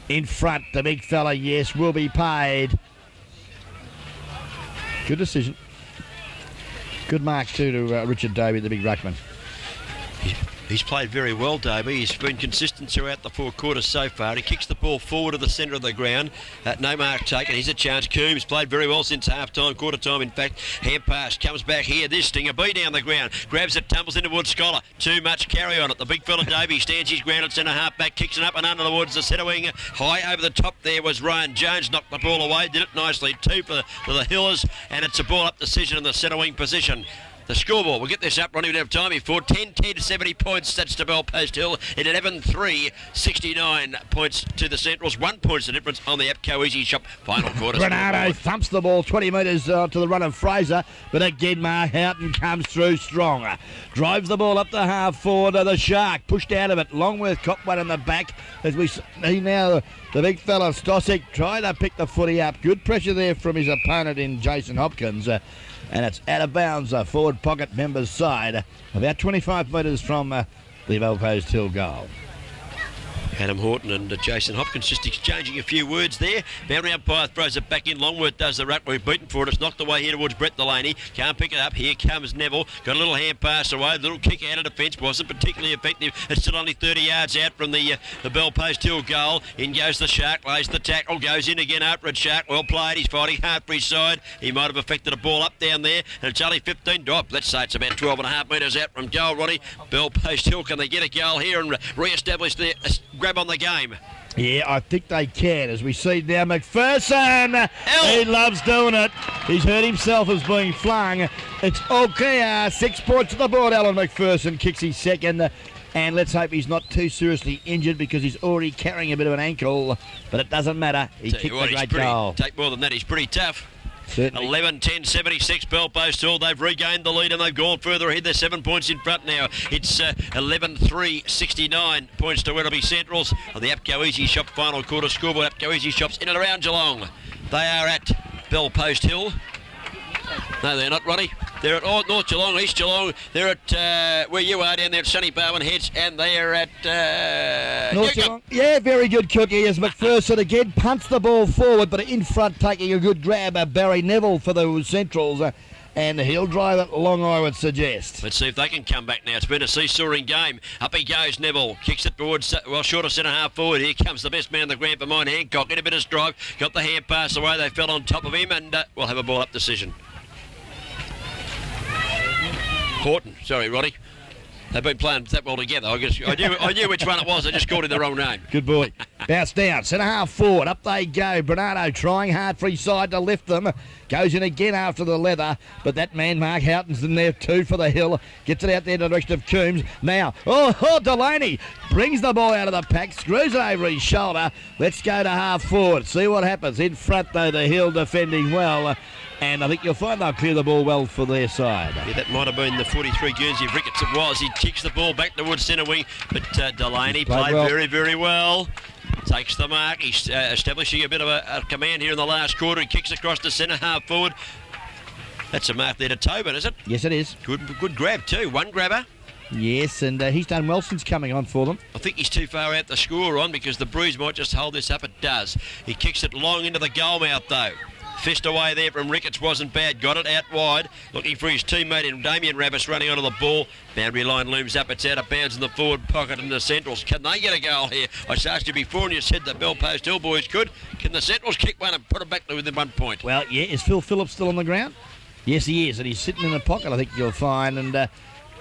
In front, the big fella, yes, will be paid. Good decision. Good mark too to Richard Davey, the big ruckman. He's played very well, Davey. He's been consistent throughout the 4 quarters so far. He kicks the ball forward to the centre of the ground. No mark taken. Here's a chance. Coombs played very well since half-time, quarter-time, in fact. Hand pass comes back here. This Stinger B down the ground. Grabs it, tumbles into towards Scholar. Too much carry on it. The big fella Davey stands his ground at centre half-back, kicks it up and under towards the centre wing. High over the top there was Ryan Jones. Knocked the ball away. Did it nicely. 2 for the Hillers. And it's a ball-up decision in the centre wing position. The scoreboard, we'll get this up, Ronnie, we don't have time before. 10-10 to 70 points, that's to Bell Post Hill. At 11-3, 69 points to the Centrals. 1 point the difference on the APCO Easy Shop final quarter. Renato thumps the ball 20 metres to the run of Fraser, but again Mark Houghton comes through strong. Drives the ball up the half forward to the Shark, pushed out of it. Longworth caught one in the back as we see now the big fella Stossick trying to pick the footy up. Good pressure there from his opponent in Jason Hopkins. And it's out of bounds, forward pocket member's side, about 25 metres from the Bell Post Hill goal. Adam Horton and Jason Hopkins just exchanging a few words there. Boundary umpire throws it back in. Longworth does the ruck. We've beaten for it. It's knocked away here towards Brett Delaney. Can't pick it up. Here comes Neville. Got a little hand pass away. A little kick out of defence. Wasn't particularly effective. It's still only 30 yards out from the Bell Post Hill goal. In goes the Shark. Lays the tackle. Goes in again after it. Shark well played. He's fighting hard for his side. He might have affected a ball up down there. And it's only 15. Let's say it's about 12.5 metres out from goal, Ronnie. Bell Post Hill, can they get a goal here and re-establish their grab on the game? Yeah, I think they can. As we see now, McPherson, he loves doing it. He's hurt himself as being flung. It's okay. 6 points to the board. Alan McPherson kicks his second. And let's hope he's not too seriously injured because he's already carrying a bit of an ankle. But it doesn't matter. He kicked a great goal. Take more than that. He's pretty tough. Certainly. 11-10, 76 Bell Post Hill. They've regained the lead and they've gone further ahead. They're 7 points in front now. It's 11-3, 69 points to Werribee Centrals on the APCO Easy Shop final quarter scoreboard. APCO Easy Shops in and around Geelong. They are at Bell Post Hill. No, they're not, Ronnie. They're at North Geelong, East Geelong. They're at where you are down there at Sunny Barwon Heads, and they are at North Geelong. Yeah, very good cookie as McPherson again punts the ball forward, but in front taking a good grab, Barry Neville for the Centrals. And he'll drive it long, I would suggest. Let's see if they can come back now. It's been a seesawing game. Up he goes, Neville. Kicks it towards, short of centre half forward. Here comes the best man in the ground for mine, Hancock. In a bit of strive. Got the hand pass away. They fell on top of him, and we'll have a ball up decision. Horton. Sorry, Roddy. They've been playing that well together. I knew which one it was. I just called him the wrong name. Good boy. Bounce down. Centre half forward. Up they go. Bernardo trying hard for his side to lift them. Goes in again after the leather. But that man, Mark Houghton's in there too for the hill. Gets it out there in the direction of Coombs. Now, Delaney brings the ball out of the pack. Screws it over his shoulder. Let's go to half forward. See what happens. In front though, the hill defending well. And I think you'll find they'll clear the ball well for their side. Yeah, that might have been the 43 Guernsey of Ricketts. It was. He kicks the ball back towards centre wing, but Delaney played well. very, very well. Takes the mark. He's establishing a bit of a command here in the last quarter. He kicks across the centre half forward. That's a mark there to Tobin, is it? Yes, it is. Good grab too. One grabber. Yes, and he's done well since coming on for them. I think he's too far out the score on because the Breeze might just hold this up. It does. He kicks it long into the goal mouth though. Fist away there from Ricketts wasn't bad. Got it out wide. Looking for his teammate in Damien Ravis running onto the ball. Boundary line looms up. It's out of bounds in the forward pocket in the Centrals. Can they get a goal here? I asked you before and you said the Bell Post Hill boys could. Can the Centrals kick one and put it back to within 1 point? Well, yeah. Is Phil Phillips still on the ground? Yes, he is. And he's sitting in the pocket, I think you'll find. And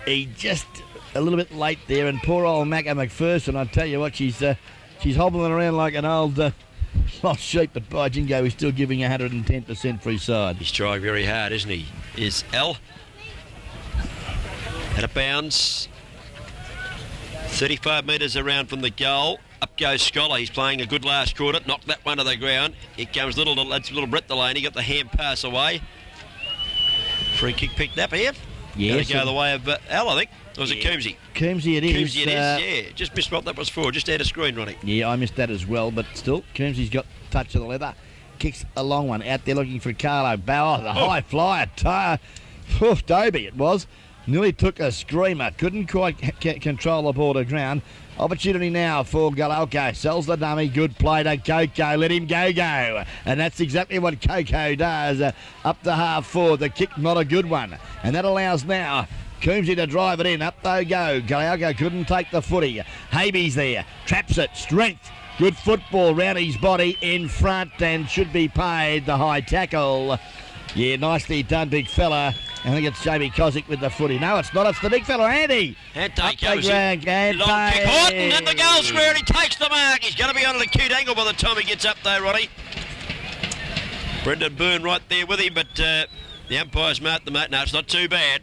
he just a little bit late there. And poor old Macca McPherson, I tell you what, she's hobbling around like an old... lost sheep, but by Jingo, he's still giving 110% for his side. He's trying very hard, isn't he? Is L out of bounds. 35 metres around from the goal. Up goes Scholar. He's playing a good last quarter. Knocked that one to the ground. Here comes little Brett Delaney. Got the hand pass away. Free kick picked up here. Yes. Going to go the way of L, I think. Or was it Coombsy? Coombsy it is. Coombsy it is, yeah. Just missed what that was for. Just out of screen, Ronnie. Yeah, I missed that as well, but still, Coombsy's got touch of the leather. Kicks a long one out there looking for Carlo Bauer. The high flyer. Dobie it was. Nearly took a screamer. Couldn't quite control the ball to ground. Opportunity now for Galolko. Sells the dummy. Good play to Coco. Let him go. And that's exactly what Coco does. Up to half forward. The kick, not a good one. And that allows now Coombsy to drive it in. Up they go. Galolko couldn't take the footy. Habee's there. Traps it. Strength. Good football round his body in front and should be paid the high tackle. Yeah, nicely done, big fella. I think it's Jamie Kozik with the footy. No, it's not. It's the big fella, Andy. Ante comes in. Long kick. Horton at the goal square and he takes the mark. He's going to be on an acute angle by the time he gets up there, Roddy. Brendan Byrne right there with him, but the umpire's marked the mark. No, it's not too bad.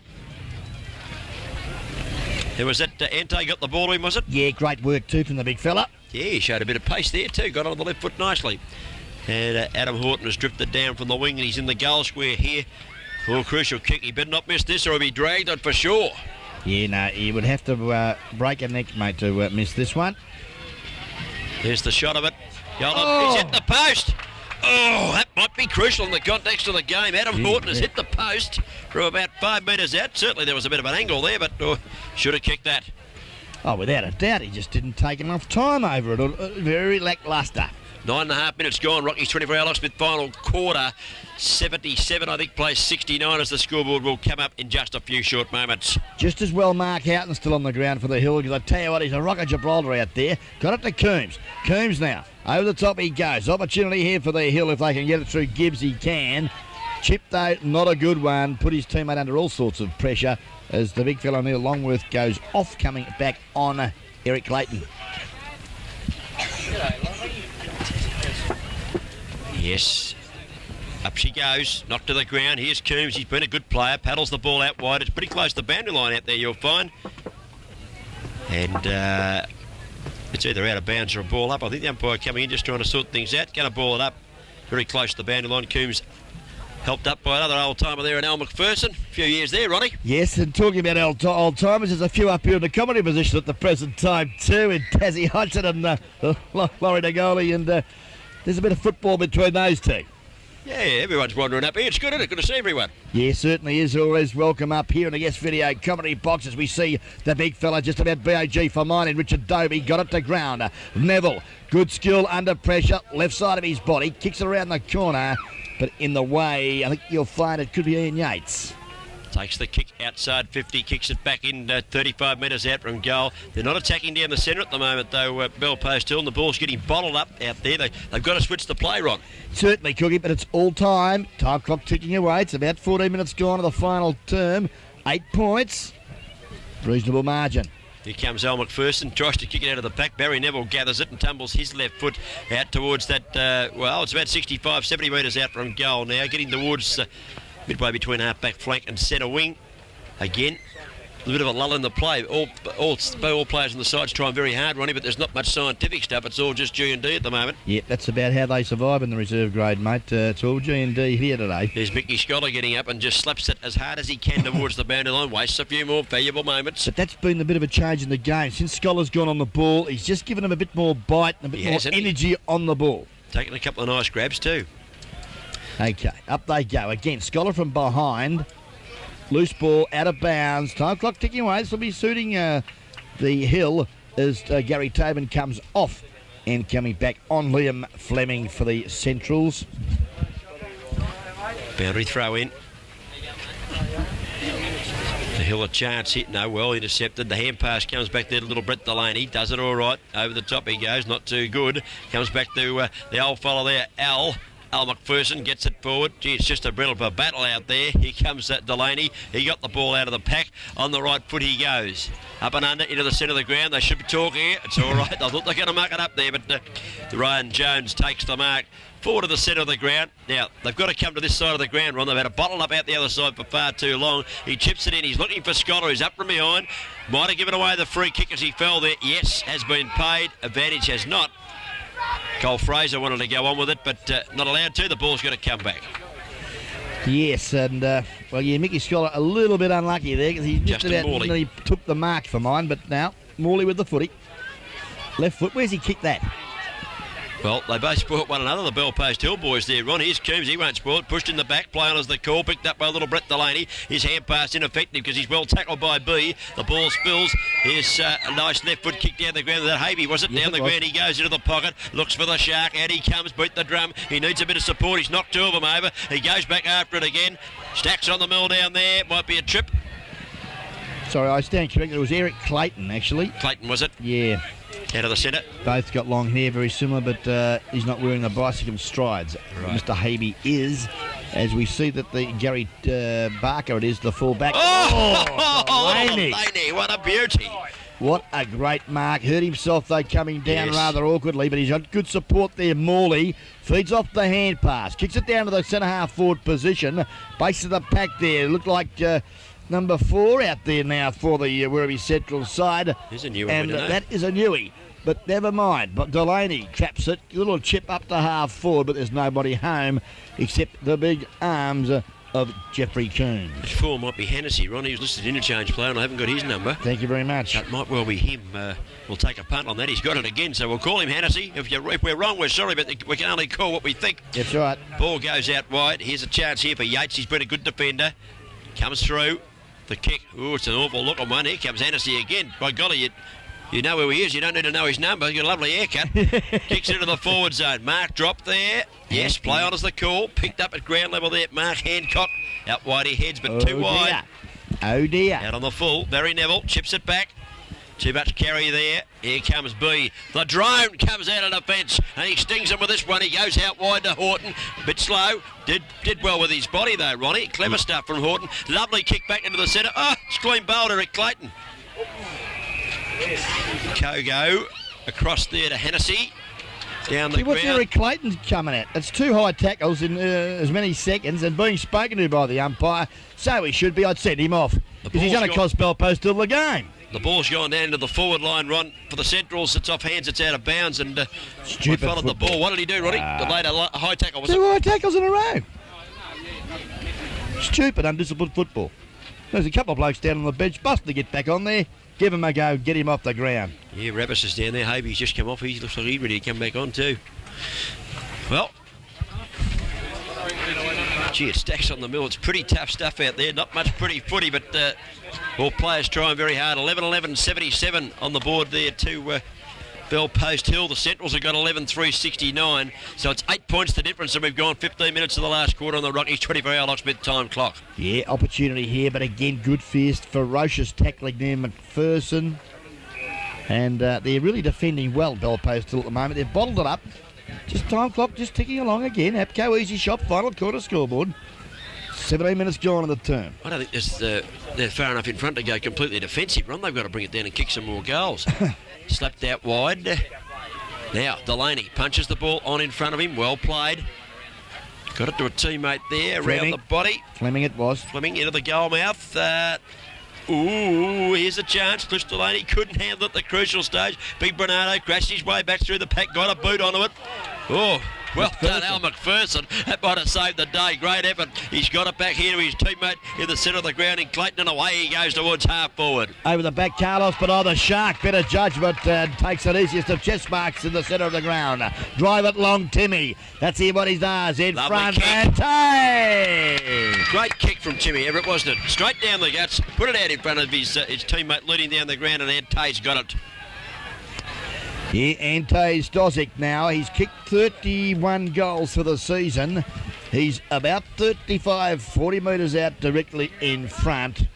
There was that Ante got the ball to him, was it? Yeah, great work too from the big fella. Yeah, he showed a bit of pace there too. Got on the left foot nicely. And Adam Horton has drifted down from the wing and he's in the goal square here. Oh, crucial kick. He better not miss this or he'll be dragged on for sure. Yeah, no, he would have to break a neck, mate, to miss this one. There's the shot of it. He's hit the post. Oh, that might be crucial in the context of the game. Adam Horton has hit the post from about 5 metres out. Certainly there was a bit of an angle there, but should have kicked that. Oh, without a doubt, he just didn't take enough time over it. Very lacklustre. 9.5 minutes gone. Rockies 24 Alex Smith final quarter. 77, I think, plays 69 as the scoreboard will come up in just a few short moments. Just as well Mark Houghton still on the ground for the Hill, because I tell you what, he's a rock of Gibraltar out there. Got it to Coombs. Coombs now. Over the top he goes. Opportunity here for the Hill. If they can get it through Gibbs, he can. Chip, though, not a good one. Put his teammate under all sorts of pressure as the big fellow Neil Longworth goes off, coming back on Eric Clayton. Yes. Up she goes, knocked to the ground. Here's Coombs. He's been a good player. Paddles the ball out wide. It's pretty close to the boundary line out there, you'll find. And it's either out of bounds or a ball up. I think the umpire coming in just trying to sort things out. Going to ball it up. Very close to the boundary line. Coombs helped up by another old-timer there in Al McPherson. A few years there, Ronnie. Yes, and talking about old-timers, there's a few up here in the comedy position at the present time too, in Tassie Hodgson and Laurie Nagoli, and there's a bit of football between those two. Yeah, everyone's wandering up here. It's good, isn't it? Good to see everyone. Yeah, certainly is. Always welcome up here in the guest video comedy box as we see the big fella just about BOG for mine. Richard Dobie got it to ground. Neville, good skill under pressure. Left side of his body. Kicks it around the corner. But in the way, I think you'll find it could be Ian Yates. Takes the kick outside 50, kicks it back in 35 metres out from goal. They're not attacking down the centre at the moment, though, Bell Post Hill, and the ball's getting bottled up out there. They've got to switch the play, Ron. Certainly, Cookie, but it's all time. Time clock ticking away. It's about 14 minutes gone to the final term. 8 points. Reasonable margin. Here comes Al McPherson, tries to kick it out of the pack. Barry Neville gathers it and tumbles his left foot out towards that, it's about 65, 70 metres out from goal now, getting towards midway between half-back flank and centre wing. Again, a bit of a lull in the play. All players on the side's trying very hard, Ronnie, but there's not much scientific stuff. It's all just G&D at the moment. Yeah, that's about how they survive in the reserve grade, mate. It's all G&D here today. There's Mickey Scholar getting up and just slaps it as hard as he can towards the boundary line. Wastes a few more valuable moments. But that's been a bit of a change in the game. Since Scholar's gone on the ball, he's just given him a bit more bite and a bit more energy on the ball. Taking a couple of nice grabs too. Okay, up they go. Again, Scholar from behind. Loose ball out of bounds. Time clock ticking away. This will be suiting the hill as Gary Tobin comes off and coming back on Liam Fleming for the Centrals. Boundary throw in. The hill a chance hit. No, well intercepted. The hand pass comes back there to little Brett Delaney. Does it all right. Over the top he goes. Not too good. Comes back to the old fellow there, Al McPherson gets it forward. Gee, it's just a bit of a battle out there. Here comes Delaney. He got the ball out of the pack. On the right foot he goes. Up and under into the centre of the ground. They should be talking here. It's all right. I thought they're going to muck it up there, but Ryan Jones takes the mark. Forward to the centre of the ground. Now, they've got to come to this side of the ground, Ron. They've had a bottle up out the other side for far too long. He chips it in. He's looking for Scholar, who's up from behind. Might have given away the free kick as he fell there. Yes, has been paid. Advantage has not. Cole Fraser wanted to go on with it, but not allowed to. The ball's got to come back. Yes, and, Mickey Scholar a little bit unlucky there because he just about nearly took the mark for mine, but now Morley with the footy. Left foot, where's he kicked that? Well, they both sport one another, the Bell Post Hill boys there, Ron. Here's Coombs, he won't sport. Pushed in the back, play on as the call. Picked up by little Brett Delaney. His hand pass ineffective because he's well tackled by B. The ball spills. Here's a nice left foot kick down the ground. That Havey, was it? Yes, down the ground, he goes into the pocket. Looks for the shark. Out he comes, beat the drum. He needs a bit of support. He's knocked two of them over. He goes back after it again. Stacks on the mill down there. Might be a trip. Sorry, I stand corrected. It was Eric Clayton, actually. Clayton, was it? Yeah. Out of the centre. Both got long hair, very similar, but he's not wearing the bicycle strides. Right. Mr. Havey is, as we see that the Gary Barker, it is the fullback. Delaney, what a beauty. What a great mark. Hurt himself, though, coming down rather awkwardly, but he's got good support there. Morley feeds off the hand pass, kicks it down to the centre-half forward position. Base of the pack there. Looked like number 4 out there now for the Werribee Central side. There's a new one, and that is a newie. But never mind. But Delaney traps it. A little chip up to half forward, but there's nobody home except the big arms of Jeffrey Coombs. His 4 might be Hennessy. Ron, he was listed interchange player, and I haven't got his number. Thank you very much. That might well be him. We'll take a punt on that. He's got it again, so we'll call him Hennessy. If we're wrong, we're sorry, but we can only call what we think. That's right. Ball goes out wide. Here's a chance here for Yates. He's been a good defender. Comes through. The kick. Oh, it's an awful looking one. Here comes Hennessy again. By golly, you know who he is. You don't need to know his number. He's got a lovely haircut. Kicks into the forward zone. Mark dropped there. Yes, play on as the call. Picked up at ground level there. Mark Hancock. Out wide he heads, but too wide. Oh dear. Out on the full. Barry Neville chips it back. Too much carry there. Here comes B. The drone comes out of the fence and he stings him with this one. He goes out wide to Horton. Bit slow. Did well with his body though, Ronnie. Clever stuff from Horton. Lovely kick back into the centre. Oh, it's clean bowled, Eric Clayton. Kogo across there to Hennessy. Down the ground. What's Eric Clayton coming at? It's 2 high tackles in as many seconds and being spoken to by the umpire. So he should be. I'd send him off because he's going to cost Bell Post Hill the game. The ball's gone down to the forward line, Ron, for the Centrals. It's off hands, it's out of bounds, and followed the ball. What did he do, Ronnie? Delayed a high tackle, was it? 2 high tackles in a row. Stupid, undisciplined football. There's a couple of blokes down on the bench, busting to get back on there. Give him a go, get him off the ground. Yeah, Rabbis is down there. Havey's just come off. He looks like he's ready to come back on too. Well, Gee, it stacks on the mill. It's pretty tough stuff out there. Not much pretty footy, but all players trying very hard. 11-11-77 on the board there to Bell Post Hill. The Centrals have got 11-3-69. So it's 8 points the difference, and we've gone 15 minutes to the last quarter on the Rockies 24-hour locksmith time clock. Yeah, opportunity here, but again, good fierce, ferocious tackling there, McPherson. And they're really defending well, Bell Post Hill at the moment. They've bottled it up. Just time clock, just ticking along again. APCO easy shot, final quarter scoreboard. 17 minutes gone in the term. I don't think they're far enough in front to go completely defensive, Ron. They've got to bring it down and kick some more goals. Slapped out wide. Now, Delaney punches the ball on in front of him. Well played. Got it to a teammate there, around the body. Fleming it was. Fleming into the goal mouth. Ooh, here's a chance. Chris Delaney couldn't handle it at the crucial stage. Big Bernardo crashed his way back through the pack, got a boot onto it. Oh, well done, Al McPherson. That might have saved the day. Great effort. He's got it back here to his teammate in the centre of the ground in Clayton, and away he goes towards half forward. Over the back, Carlos, but the Shark, better judgment, takes it easiest of chest marks in the centre of the ground. Drive it long, Timmy. Let's see what he does. In Lovely front, kick. and Tay! Great kick from Timmy Everett, wasn't it? Straight down the guts, put it out in front of his teammate leading down the ground, and Ed Tay's got it. Yeah, Ante Stozic now. He's kicked 31 goals for the season. He's about 40 metres out directly in front.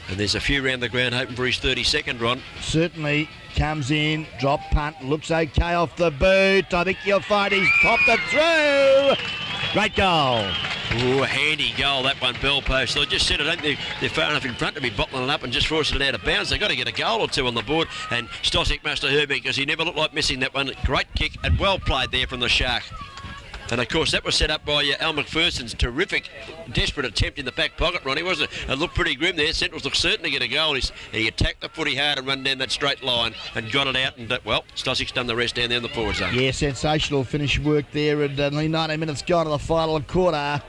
And there's a few round the ground hoping for his 32nd, Ron. Certainly comes in, drop punt, looks okay off the boot. I think you'll find he's popped it through. Great goal. Ooh, a handy goal, that one, Bell Post. So I just said I don't think they're far enough in front to be bottling it up and just forcing it out of bounds. They've got to get a goal or two on the board, and Stosic must have heard me because he never looked like missing that one. Great kick and well played there from the Shark. And of course that was set up by Al McPherson's terrific, desperate attempt in the back pocket, Ronnie, wasn't it? It looked pretty grim there. Centrals looked certain to get a goal. He attacked the footy hard and run down that straight line and got it out. And well, Stosic's done the rest down there in the forward zone. Yeah, sensational finish work there. And only 90 minutes gone to the final quarter.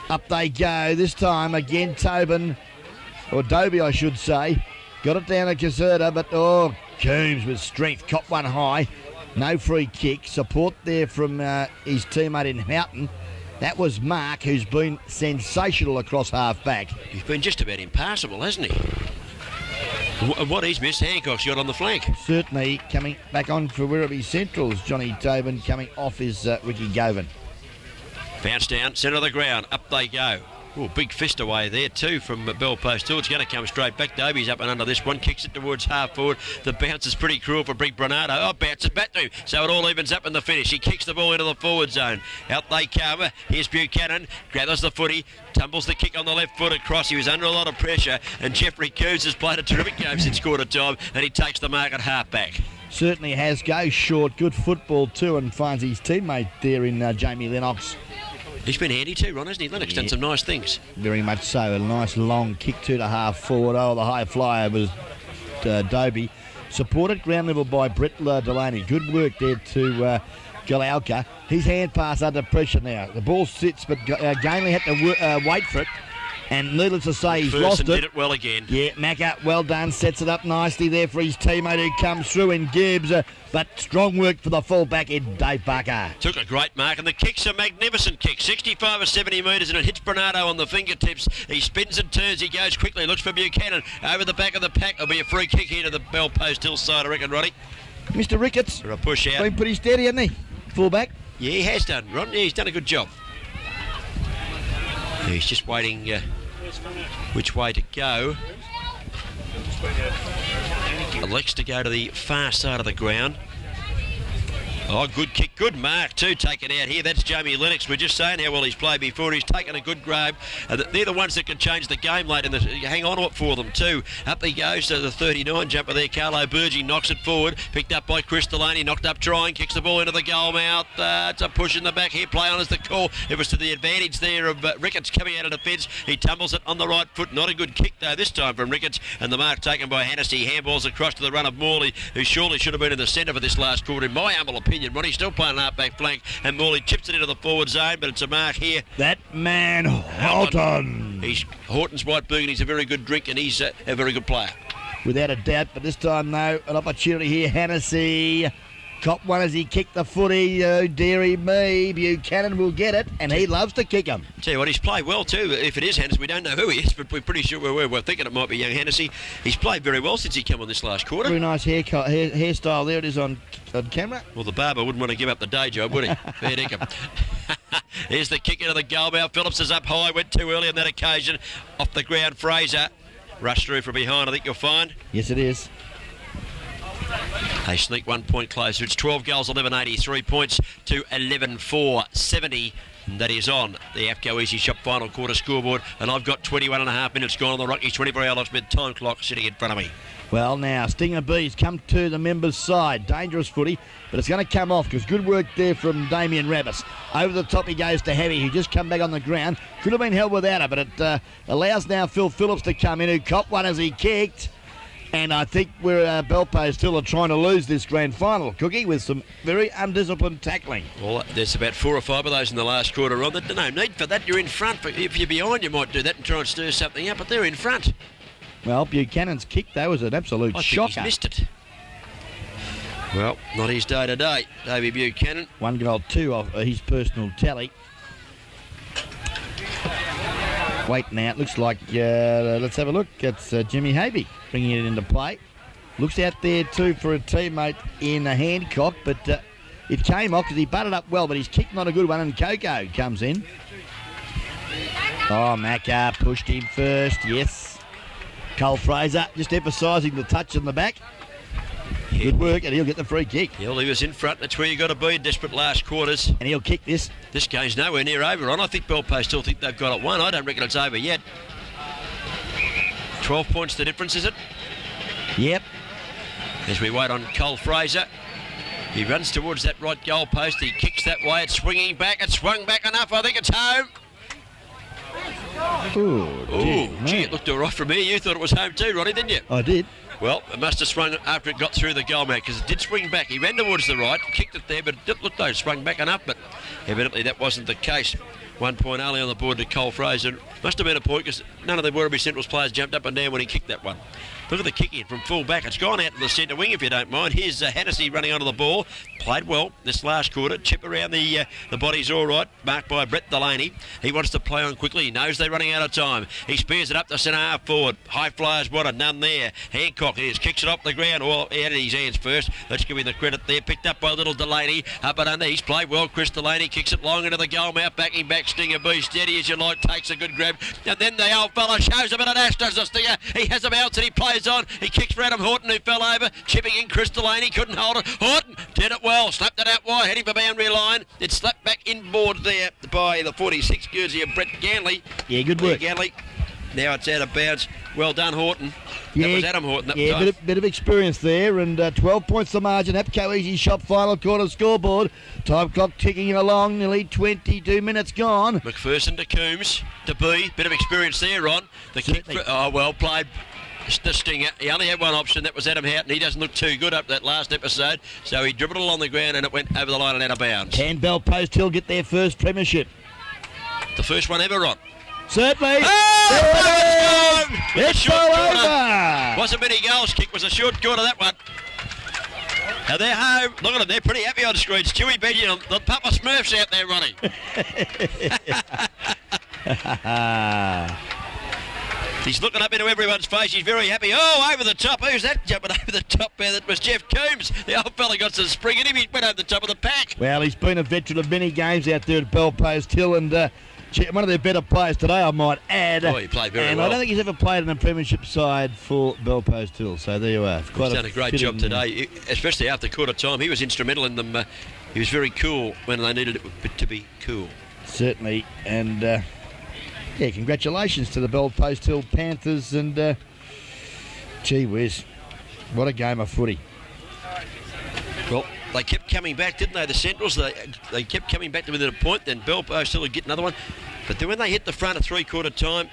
Up they go. This time again, Tobin, or Dobie, I should say, got it down to Caserta, but Coombs with strength, caught one high. No free kick. Support there from his teammate in Houghton. That was Mark, who's been sensational across half-back. He's been just about impassable, hasn't he? What he's missed, Hancock's got on the flank. Certainly coming back on for Werribee Central's Johnny Tobin, coming off his Ricky Govan. Bounce down, centre of the ground, up they go. Oh, big fist away there too from Bell Post Hill. It's going to come straight back. Dobie's up and under this one, kicks it towards half forward. The bounce is pretty cruel for Big Bernardo. Oh, bounces back to him, so it all evens up in the finish. He kicks the ball into the forward zone. Out they come. Here's Buchanan, gathers the footy, tumbles the kick on the left foot across. He was under a lot of pressure, and Jeffrey Coombs has played a terrific game since quarter time, and he takes the mark at half back. Certainly has, goes short, good football too, and finds his teammate there in Jamie Lennox. He's been handy too, Ron, hasn't he? Lennox done some nice things. Very much so. A nice long kick to the half forward. Oh, the high flyer was Dobie. Supported ground level by Brett Delaney. Good work there to Galauka. His hand pass under pressure now. The ball sits, but Gainley had to wait for it. And needless to say, he's lost it. Did it well again. Yeah, Macca, well done. Sets it up nicely there for his teammate who comes through in Gibbs. But strong work for the fullback in Dave Barker. Took a great mark, and the kick's a magnificent kick. 65 or 70 metres, and it hits Bernardo on the fingertips. He spins and turns. He goes quickly. Looks for Buchanan over the back of the pack. It'll be a free kick here to the Bell Post Hill side, I reckon, Roddy. Mr. Ricketts. For a push out. Been pretty steady, hasn't he? Fullback. Yeah, he has done, Ron. Yeah, he's done a good job. He's just waiting which way to go. Elects to go to the far side of the ground. Oh, good kick, good mark too, taken out here. That's Jamie Lennox. We're just saying how well he's played before. He's taken a good grab. They're the ones that can change the game late, and hang on to it for them too. Up he goes to the 39 jumper there. Carlo Burgee knocks it forward. Picked up by Chris Delaney. Knocked up trying. Kicks the ball into the goal mouth. It's a push in the back here. Play on is the call. It was to the advantage there of Ricketts coming out of defence. He tumbles it on the right foot. Not a good kick though this time from Ricketts. And the mark taken by Hannessy. Handballs across to the run of Morley, who surely should have been in the centre for this last quarter, in my humble opinion. Ronnie's still playing half-back flank, and Morley chips it into the forward zone, but it's a mark here. That man, Horton. Horton's white burgundy. He's a very good drink, and he's a very good player. Without a doubt, but this time, though, an opportunity here. Hennessy Cop one as he kicked the footy. Oh, dearie me. Buchanan will get it, and he loves to kick him. Tell you what, he's played well too. If it is Hennessy, we don't know who he is, but we're pretty sure we're thinking it might be young Hennessy. He's played very well since he came on this last quarter. Very nice hairstyle. There it is on camera. Well, the barber wouldn't want to give up the day job, would he? Fair dinkum. Here's the kick into the goal mouth. Phillips is up high, went too early on that occasion. Off the ground, Fraser. Rushed through from behind, I think you'll find. Yes, it is. They sneak 1 point closer. It's 12 goals, 11, 83 points to 11, 4, 70. And that is on the AFCO Easy Shop final quarter scoreboard. And I've got 21 and a half minutes gone on the Rockies 24-hour locksmith time clock sitting in front of me. Well, now, Stinger Bees come to the members' side. Dangerous footy, but it's going to come off because good work there from Damien Rabbis. Over the top he goes to Heavy, who just come back on the ground. Could have been held without it, but it allows now Phil Phillips to come in, who copped one as he kicked. And I think we're Belpo still are trying to lose this grand final, Cookie, with some very undisciplined tackling. Well, there's about 4 or 5 of those in the last quarter, Ron. There's no need for that. You're in front. If you're behind, you might do that and try and stir something up, but they're in front. Well, Buchanan's kick, though, was an absolute shocker. He's missed it. Well, not his day today, Davey Buchanan. 1 goal, 2 off his personal tally. Waiting out, looks like, let's have a look. It's Jimmy Havey bringing it into play. Looks out there too for a teammate in a Hancock, but it came off because he butted up well, but his kick not a good one, and Coco comes in. Oh, Macca pushed him first, yes. Cole Fraser just emphasising the touch in the back. Good work, and he'll get the free kick. Yeah, well, he was in front. That's where you got to be. Desperate last quarters. And he'll kick this. This game's nowhere near over, Ron. I think Belpo still think they've got it won. I don't reckon it's over yet. 12 points the difference, is it? Yep. As we wait on Cole Fraser. He runs towards that right goal post. He kicks that way. It's swinging back. It's swung back enough. I think it's home. Gee, it looked all right from here. You thought it was home too, Ronnie, didn't you? I did. Well, it must have swung after it got through the goal mouth because it did swing back. He ran towards the right, kicked it there, but it looked like it swung back enough, but evidently that wasn't the case. 1 point only on the board to Cole Fraser. Must have been a point because none of the Werribee Central's players jumped up and down when he kicked that one. Look at the kick in from full back. It's gone out to the centre wing if you don't mind. Here's Hennessy running onto the ball. Played well this last quarter. Chip around the body's all right. Marked by Brett Delaney. He wants to play on quickly. He knows they're running out of time. He spears it up to centre half forward. High flyers wanted. None there. Hancock is kicks it off the ground. Well, he had it in his hands first. Let's give him the credit there. Picked up by little Delaney. Up and under. He's played well. Chris Delaney kicks it long into the goal mouth. Backing back. Stinger B. Steady as you like. Takes a good grab. And then the old fella shows a bit of dash, does the Stinger. He has a bounce and he plays on. He kicks for Adam Horton, who fell over. Chipping in Chris Delaney. Couldn't hold it. Horton did it well. Slapped it out wide. Heading for boundary line. It's slapped back inboard there by the 46 jersey of Brett Ganley. Yeah, good work. Ganley. Now it's out of bounds. Well done, Horton. Yeah, that was Adam Horton. That yeah, was bit of experience there, and 12 points the margin. APCO Easy Shop final quarter scoreboard. Time clock ticking along, nearly 22 minutes gone. McPherson to Coombs to B. Bit of experience there, Ron. The kick. Well played. The Stinger. He only had one option. That was Adam Houghton. He doesn't look too good up that last episode, so he dribbled it on the ground and it went over the line and out of bounds. Can Belpost Hill get their first premiership? The first one ever, Ron. Certainly. Oh, it's all over. Wasn't many goals kick. Was a short quarter, that one. Now they're home. Look at them. They're pretty happy on screen. Stewie Benyon, the Papa Smurfs out there running. He's looking up into everyone's face. He's very happy. Oh, over the top. Who's that jumping over the top there? That was Jeff Coombs. The old fella got some spring in him. He went over the top of the pack. Well, he's been a veteran of many games out there at Belpost Hill, and one of their better players today, I might add. Oh, he played very well. And I don't think he's ever played in a premiership side for Belpost Hill. So there you are. He's done a great job today, especially after quarter time. He was instrumental in them. He was very cool when they needed it to be cool. Certainly, and yeah, congratulations to the Belpost Hill Panthers, and gee whiz, what a game of footy. Well, they kept coming back, didn't they? The Centrals, they kept coming back to within a point, then Belpost Hill would get another one. But then when they hit the front at three-quarter time,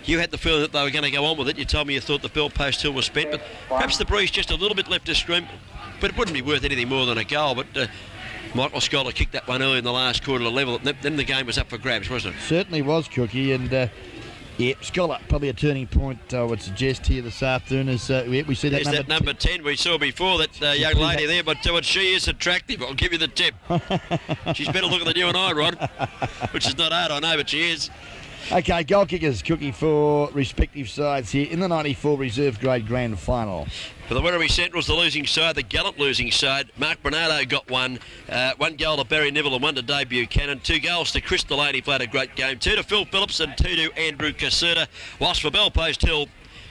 you had the feeling that they were going to go on with it. You told me you thought the Belpost Hill was spent, but perhaps the breeze just a little bit left to scream. But it wouldn't be worth anything more than a goal. But Michael Scholar kicked that one early in the last quarter to level. Then the game was up for grabs, wasn't it? Certainly was, Cookie, and Yep, Scholar, probably a turning point, I would suggest here this afternoon. We see that There's that number 10 we saw before, that young lady there, but she is attractive. I'll give you the tip. She's better looking than you and I, Rod, which is not hard, I know, but she is. Okay, goal kickers cooking for respective sides here in the 94 reserve grade grand final. For the Werribee Centrals, the losing side, the gallant losing side, Mark Bernardo got one. One goal to Barry Neville and one to Dave Buchanan. 2 goals to Chris Delaney, played a great game. 2 to Phil Phillips and 2 to Andrew Caserta. Whilst for Bellpost Hill,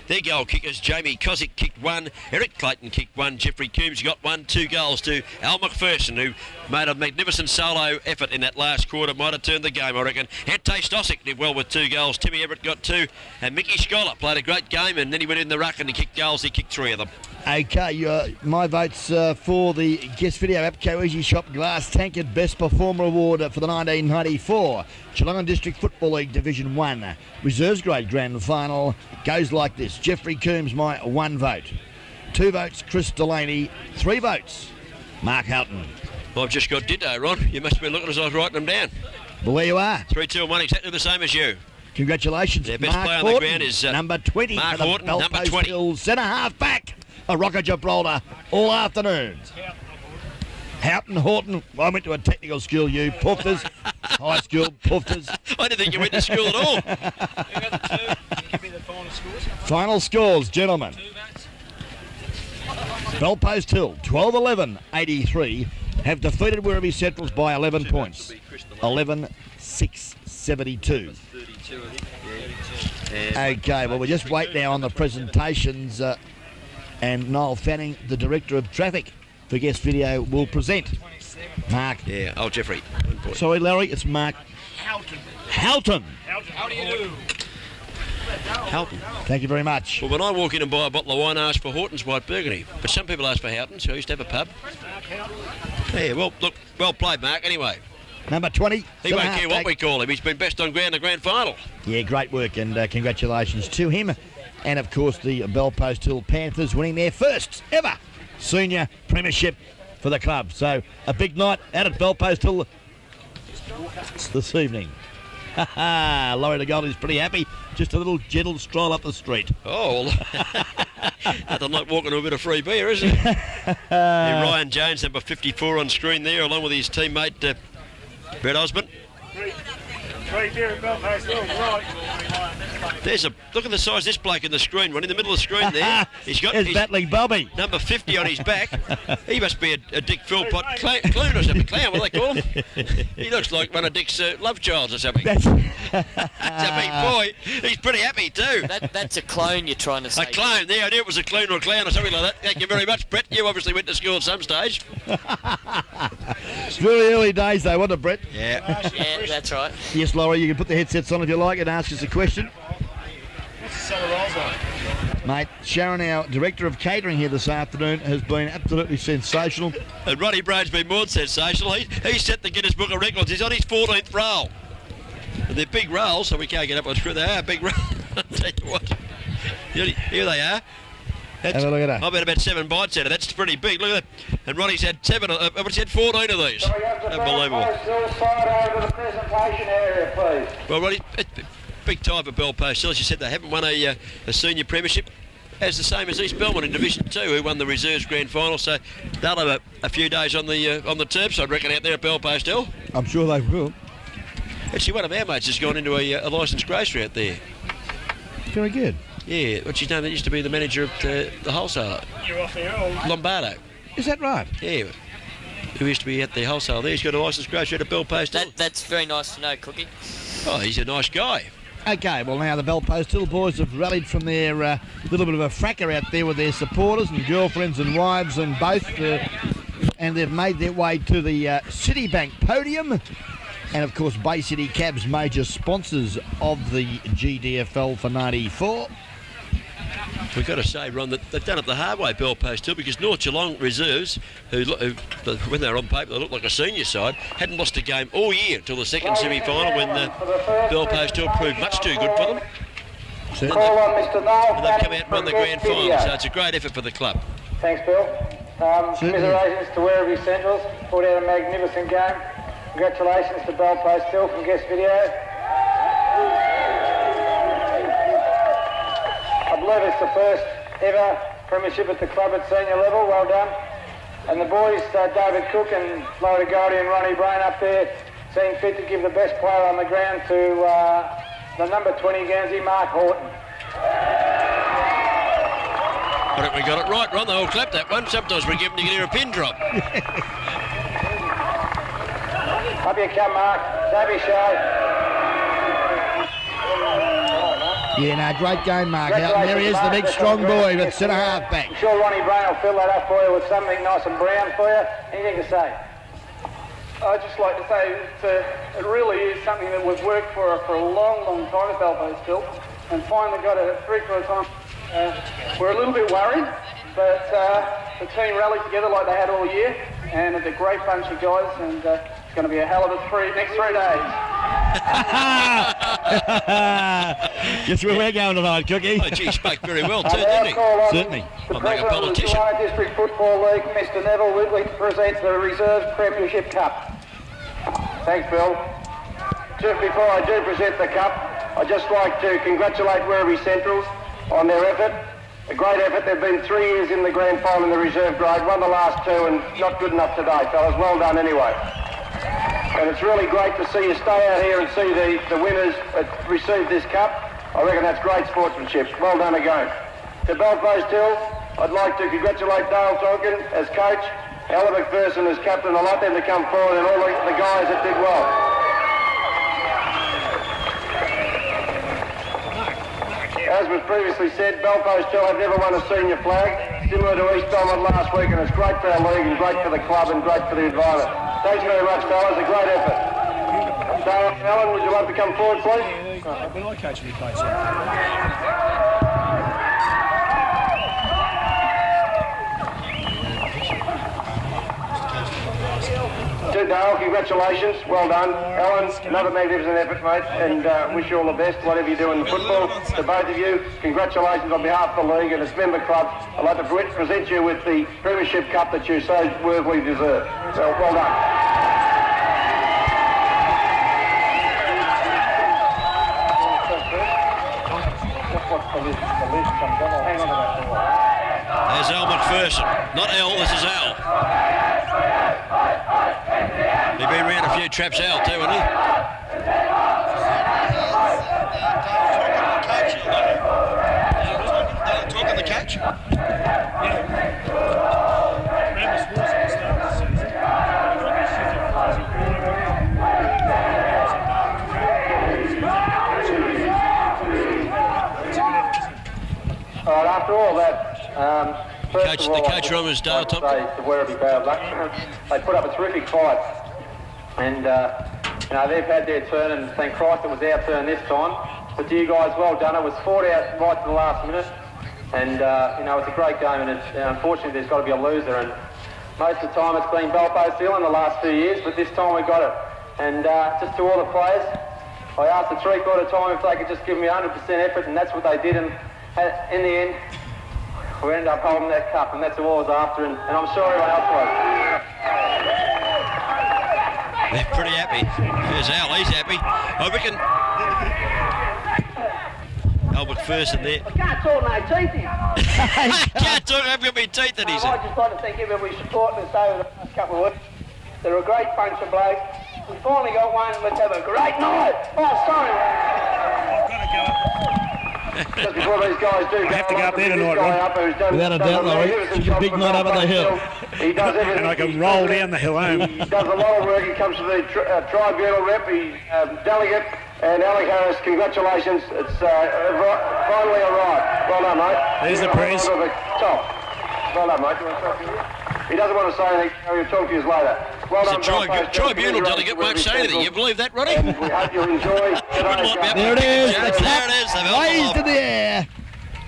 their goal kickers, Jamie Kozik kicked 1, Eric Clayton kicked 1, Jeffrey Coombs got 1, 2 goals to Al McPherson, who made a magnificent solo effort in that last quarter, might have turned the game, I reckon. Ante Stosic did well with 2 goals, Timmy Everett got 2, and Mickey Scholar played a great game, and then he went in the ruck and he kicked goals, he kicked 3 of them. Okay, my votes for the guest video APCO Easy Shop Glass Tankard Best Performer Award for the 1994 Geelong District Football League Division 1 Reserves Grade Grand Final goes like this. Jeffrey Coombs, my 1 vote. 2 votes, Chris Delaney. 3 votes, Mark Houghton. I've just got ditto, Ron. You must have been looking as I was writing them down. Well, there you are. 3, 2 and 1, exactly the same as you. Congratulations. Their best Mark player on Horton, the ground is number 20 Mark for the Horton, number Bellpost 20. Hill centre half back. A rock at Gibraltar all afternoon. Houghton, Horton, I went to a technical school, you pufters. High school pufters. I didn't think you went to school at all. Final scores, gentlemen. Bellpost Hill, 12-11, 83, have defeated Werribee Centrals by 11 points. 11-6, 72. Okay, well, we'll just wait now on the presentations, and Noel Fanning, the Director of Traffic for guest video, will present. Mark. Yeah, old Jeffrey. 1 point. Sorry, Larry, it's Mark Houghton. How do you do? Houghton. Thank you very much. Well, when I walk in and buy a bottle of wine, I ask for Horton's White Burgundy. But some people ask for Houghton's, who used to have a pub. Yeah, well, look, well played, Mark, anyway. Number 20. He won't care what we call him. He's been best on ground in the grand final. Yeah, great work, and congratulations to him. And, of course, the Bellpost Hill Panthers winning their first ever senior premiership for the club. So, a big night out at Bellpost Hill this evening. Laurie the Goldie's pretty happy. Just a little gentle stroll up the street. Oh, well, nothing like walking to a bit of free beer, is it? Yeah, Ryan Jones, number 54 on screen there, along with his teammate Brett Osmond. There's look at the size of this bloke in the screen, one in the middle of the screen there. He's got his battling Bobby. Number 50 on his back. He must be a Dick Philpott clown or something. Clown, what do they call him? He looks like one of Dick's love childs or something. That's a big boy. He's pretty happy too. That's a clone you're trying to say. A clone. The idea it was a clone or a clown or something like that. Thank you very much, Brett. You obviously went to school at some stage. It's very early days though, wasn't it, Brett? Yeah. Yeah, that's right. Yes, Laurie, you can put the headsets on if you like and ask us a question. Mate, Sharon, our Director of Catering here this afternoon, has been absolutely sensational. And Ronnie Brown's been more than sensational. He's set the Guinness Book of Records. He's on his 14th roll. And they're big rolls, so we can't get up on screw. They are big rolls. I'll tell you what. Here they are. Have a look at that. I've had about 7 bites out of that. That's pretty big. Look at that. And Ronnie's had 14 of these. Unbelievable. Well, Ronnie, it's big time for Bellpost Hill. As you said, they haven't won a senior premiership. As the same as East Belmont in Division 2, who won the reserves grand final. So they'll have a few days on the terps, I'd reckon, out there at Bellpost Hill. I'm sure they will. Actually, one of our mates has gone into a licensed grocery out there. Very good. Yeah, what's his name? That used to be the manager of the wholesaler. Lombardo. Is that right? Yeah. Who used to be at the wholesale there. He's got a licensed grocery at Bellpost Hill. That's very nice to know, Cookie. Oh, he's a nice guy. Okay, well now the Bellpost Hill boys have rallied from their little bit of a fracker out there with their supporters and girlfriends and wives and both, and they've made their way to the Citibank podium. And of course, Bay City Cabs, major sponsors of the GDFL for 94. We've got to say, Ron, that they've done it the hard way, Bellpost Hill, because North Geelong Reserves, who when they were on paper, they looked like a senior side, hadn't lost a game all year until the second semi-final when Bellpost Hill proved much too good for them. And they've come out and won the grand final, so it's a great effort for the club. Thanks, Bill. Commiserations to Werribee Centrals. Put out a magnificent game. Congratulations to Bellpost Hill from guest video. believe it's the first ever premiership at the club at senior level. Well done. And the boys, David Cook and Florida Guardian Ronnie Brain up there, seeing fit to give the best player on the ground to the number 20 Guernsey, Mark Horton. I think we got it right, Ron. They all clapped that one. Sometimes we give them to hear a pin drop. Up you come, Mark. Don't be shy. Yeah, no, great game, Mark. Out there he is, the big strong boy, but centre half back. I'm sure Ronnie Brain will fill that up for you with something nice and brown for you. Anything to say? I'd just like to say it really is something that we've worked for a long, long time at Belfast still, and finally got it at 3/4 time. We're a little bit worried, but the team rallied together like they had all year, and it's a great bunch of guys, and it's going to be a hell of a next 3 days. Guess where we're going tonight, Cookie? Oh, gee, he spoke very well too, didn't he? Certainly. The I'll make a President of the politician. July District Football League, Mr Neville Whitley, presents the Reserves Premiership Cup. Thanks, Bill. Just before I do present the cup, I'd just like to congratulate Werribee Centrals on their effort. A great effort. They've been 3 years in the grand final in the reserve grade, won the last 2 and not good enough today, fellas. Well done anyway. And it's really great to see you stay out here and see the winners receive this cup. I reckon that's great sportsmanship. Well done again. To Belfast Hill, I'd like to congratulate Dale Tonkin as coach, Ella McPherson as captain. I'd like them to come forward and all the guys that did well. As was previously said, Belfast Hill have never won a senior flag, similar to East Belmont last week, and it's great for our league and great for the club and great for the environment. Thanks very much, fellas. A great effort. Dale, Alan, would you like to come forward, please? We like coaching the place. To Dale, congratulations, well done. Alan, another magnificent effort, mate, and wish you all the best, whatever you do in the football. To both of you, congratulations on behalf of the league and its member clubs. I'd like to present you with the Premiership Cup that you so worthily deserve. So, well done. Hang on to that. There's Al McPherson. Not Al, this is Al. He's been around a few traps, Al, too, hasn't he? Talking the coach? All right, after all that, The coach room is Dale Tompkins. The Werribee bad luck. They put up a terrific fight, and they've had their turn, and thank Christ it was our turn this time. But to you guys, well done. It was fought out right to the last minute, and it's a great game. And unfortunately, there's got to be a loser. And most of the time, it's been Belfast Hill in the last few years, but this time we got it. And just to all the players, I asked at 3/4 time if they could just give me 100% effort, and that's what they did. And in the end, we ended up holding that cup, and that's all I was after, and I'm sure everyone else was. They're pretty happy. There's Al, he's happy. I reckon Al McPherson there. I can't talk no teeth in. Can't talk, I've got my teeth in, he I'd said. just like to thank everybody supporting us over the last couple of weeks. They're a great bunch of blokes. We finally got one. Let's have a great night. Oh, sorry. Just before these guys do, I have to go up there tonight, Ron. Without a doubt, Laurie. She's a big night up at the hill. He does everything. And I can roll down the hill home. He does a lot of work. He comes to the tribunal rep. He's delegate. And Alec Harris, congratulations. It's finally arrived. Well done, mate. There's the praise. To the top. Well done, mate. Do you want to talk to you? He doesn't want to say anything. He'll talk to you later. Well done, The tribunal delegate won't say anything. You believe that, Ronnie? And we hope you enjoy today's game. There it is. There it is. They've Raised in the air.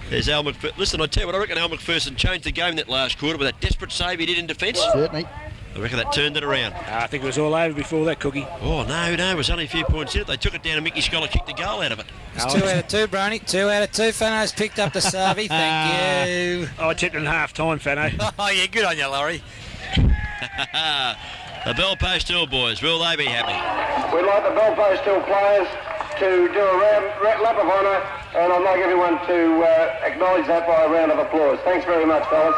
There's Al McPherson. Listen, I tell you what, I reckon Al McPherson changed the game that last quarter with that desperate save he did in defence. Certainly. I reckon that turned it around. I think it was all over before that, Cookie. Oh, no, it was only a few points in it. They took it down and Mickey Scholar kicked the goal out of it. It's 2 out of 2, Brony. 2 out of 2. Fano's picked up the Sarvi. Thank you. I tipped in half time, Fano. Oh, yeah, good on you, Laurie. The Belfast Hill boys, will they be happy? We'd like the Belfast Hill players to do a lap of honour and I'd like everyone to acknowledge that by a round of applause. Thanks very much, fellas.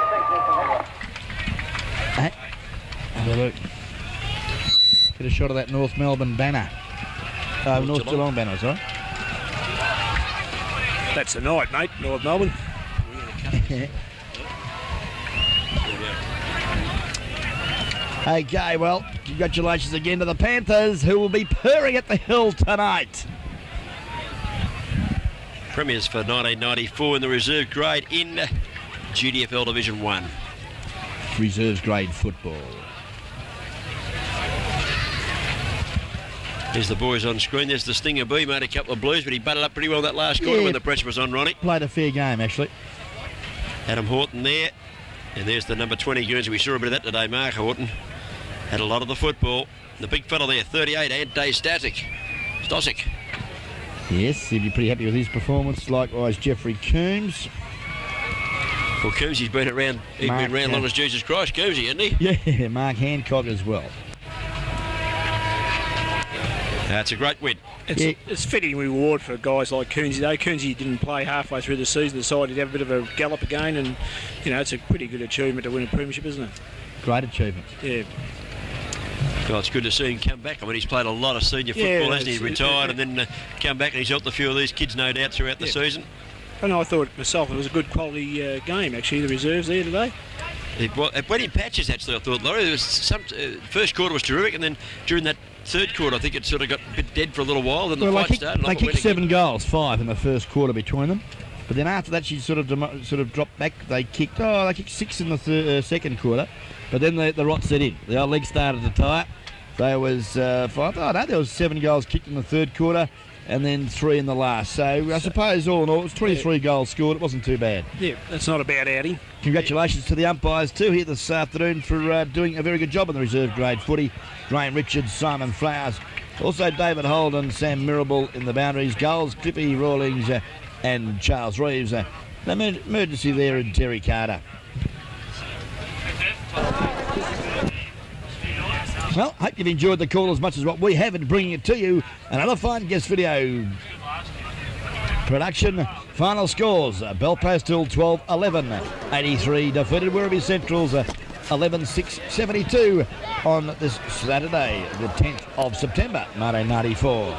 Hey, have a look. Get a shot of that North Melbourne banner. North Geelong banner, sorry. That's the night, mate, North Melbourne. Okay, well, congratulations again to the Panthers, who will be purring at the hill tonight. Premiers for 1994 in the reserve grade in GDFL Division 1. Reserves grade football. There's the boys on screen. There's the Stinger B, made a couple of blues, but he butted up pretty well that last quarter when the pressure was on Ronnie. Played a fair game, actually. Adam Horton there. And there's the number 20 Guernsey. We saw a bit of that today, Mark Horton. Had a lot of the football. The big fella there, 38, Ante Stasic. Yes, he'd be pretty happy with his performance. Likewise, Jeffrey Coombs. Well, Coombsy's been around. He's been around long as Jesus Christ, Coombsy, hasn't he? Yeah, Mark Hancock as well. That's a great win. It's fitting reward for guys like Coonsey, though. Coonsey didn't play halfway through the season, decided he'd have a bit of a gallop again, and, you know, it's a pretty good achievement to win a premiership, isn't it? Great achievement. Yeah. Well, it's good to see him come back. I mean, he's played a lot of senior football, hasn't he? He retired and then come back and he's helped a few of these kids, no doubt, throughout the season. And I thought myself it was a good quality game, actually, the reserves there today. It went in patches, actually, I thought, Laurie. There was some first quarter was terrific, and then during that third quarter, I think it sort of got a bit dead for a little while. Then the fight started. They kicked 7 goals, 5 in the first quarter between them. But then after that, she sort of dropped back. They kicked 6 in the second quarter. But then the rot set in. The old legs started to tire. There was 5. Oh no, there was 7 goals kicked in the third quarter, and then 3 in the last. So I suppose all in all, it was 23 goals scored. It wasn't too bad. Yeah, that's not a bad outing. Congratulations to the umpires too here this afternoon for doing a very good job in the reserve grade footy. Graham Richards, Simon Flowers, also David Holden, Sam Mirabel in the boundaries, goals, Clippy Rawlings and Charles Reeves. The emergency there in Terry Carter. Well, hope you've enjoyed the call as much as what we have in bringing it to you. Another fine guest video production. Final scores, Belfast Hill 12-11, 83 defeated Werribee Centrals 11-6-72 on this Saturday, the 10th of September 1994.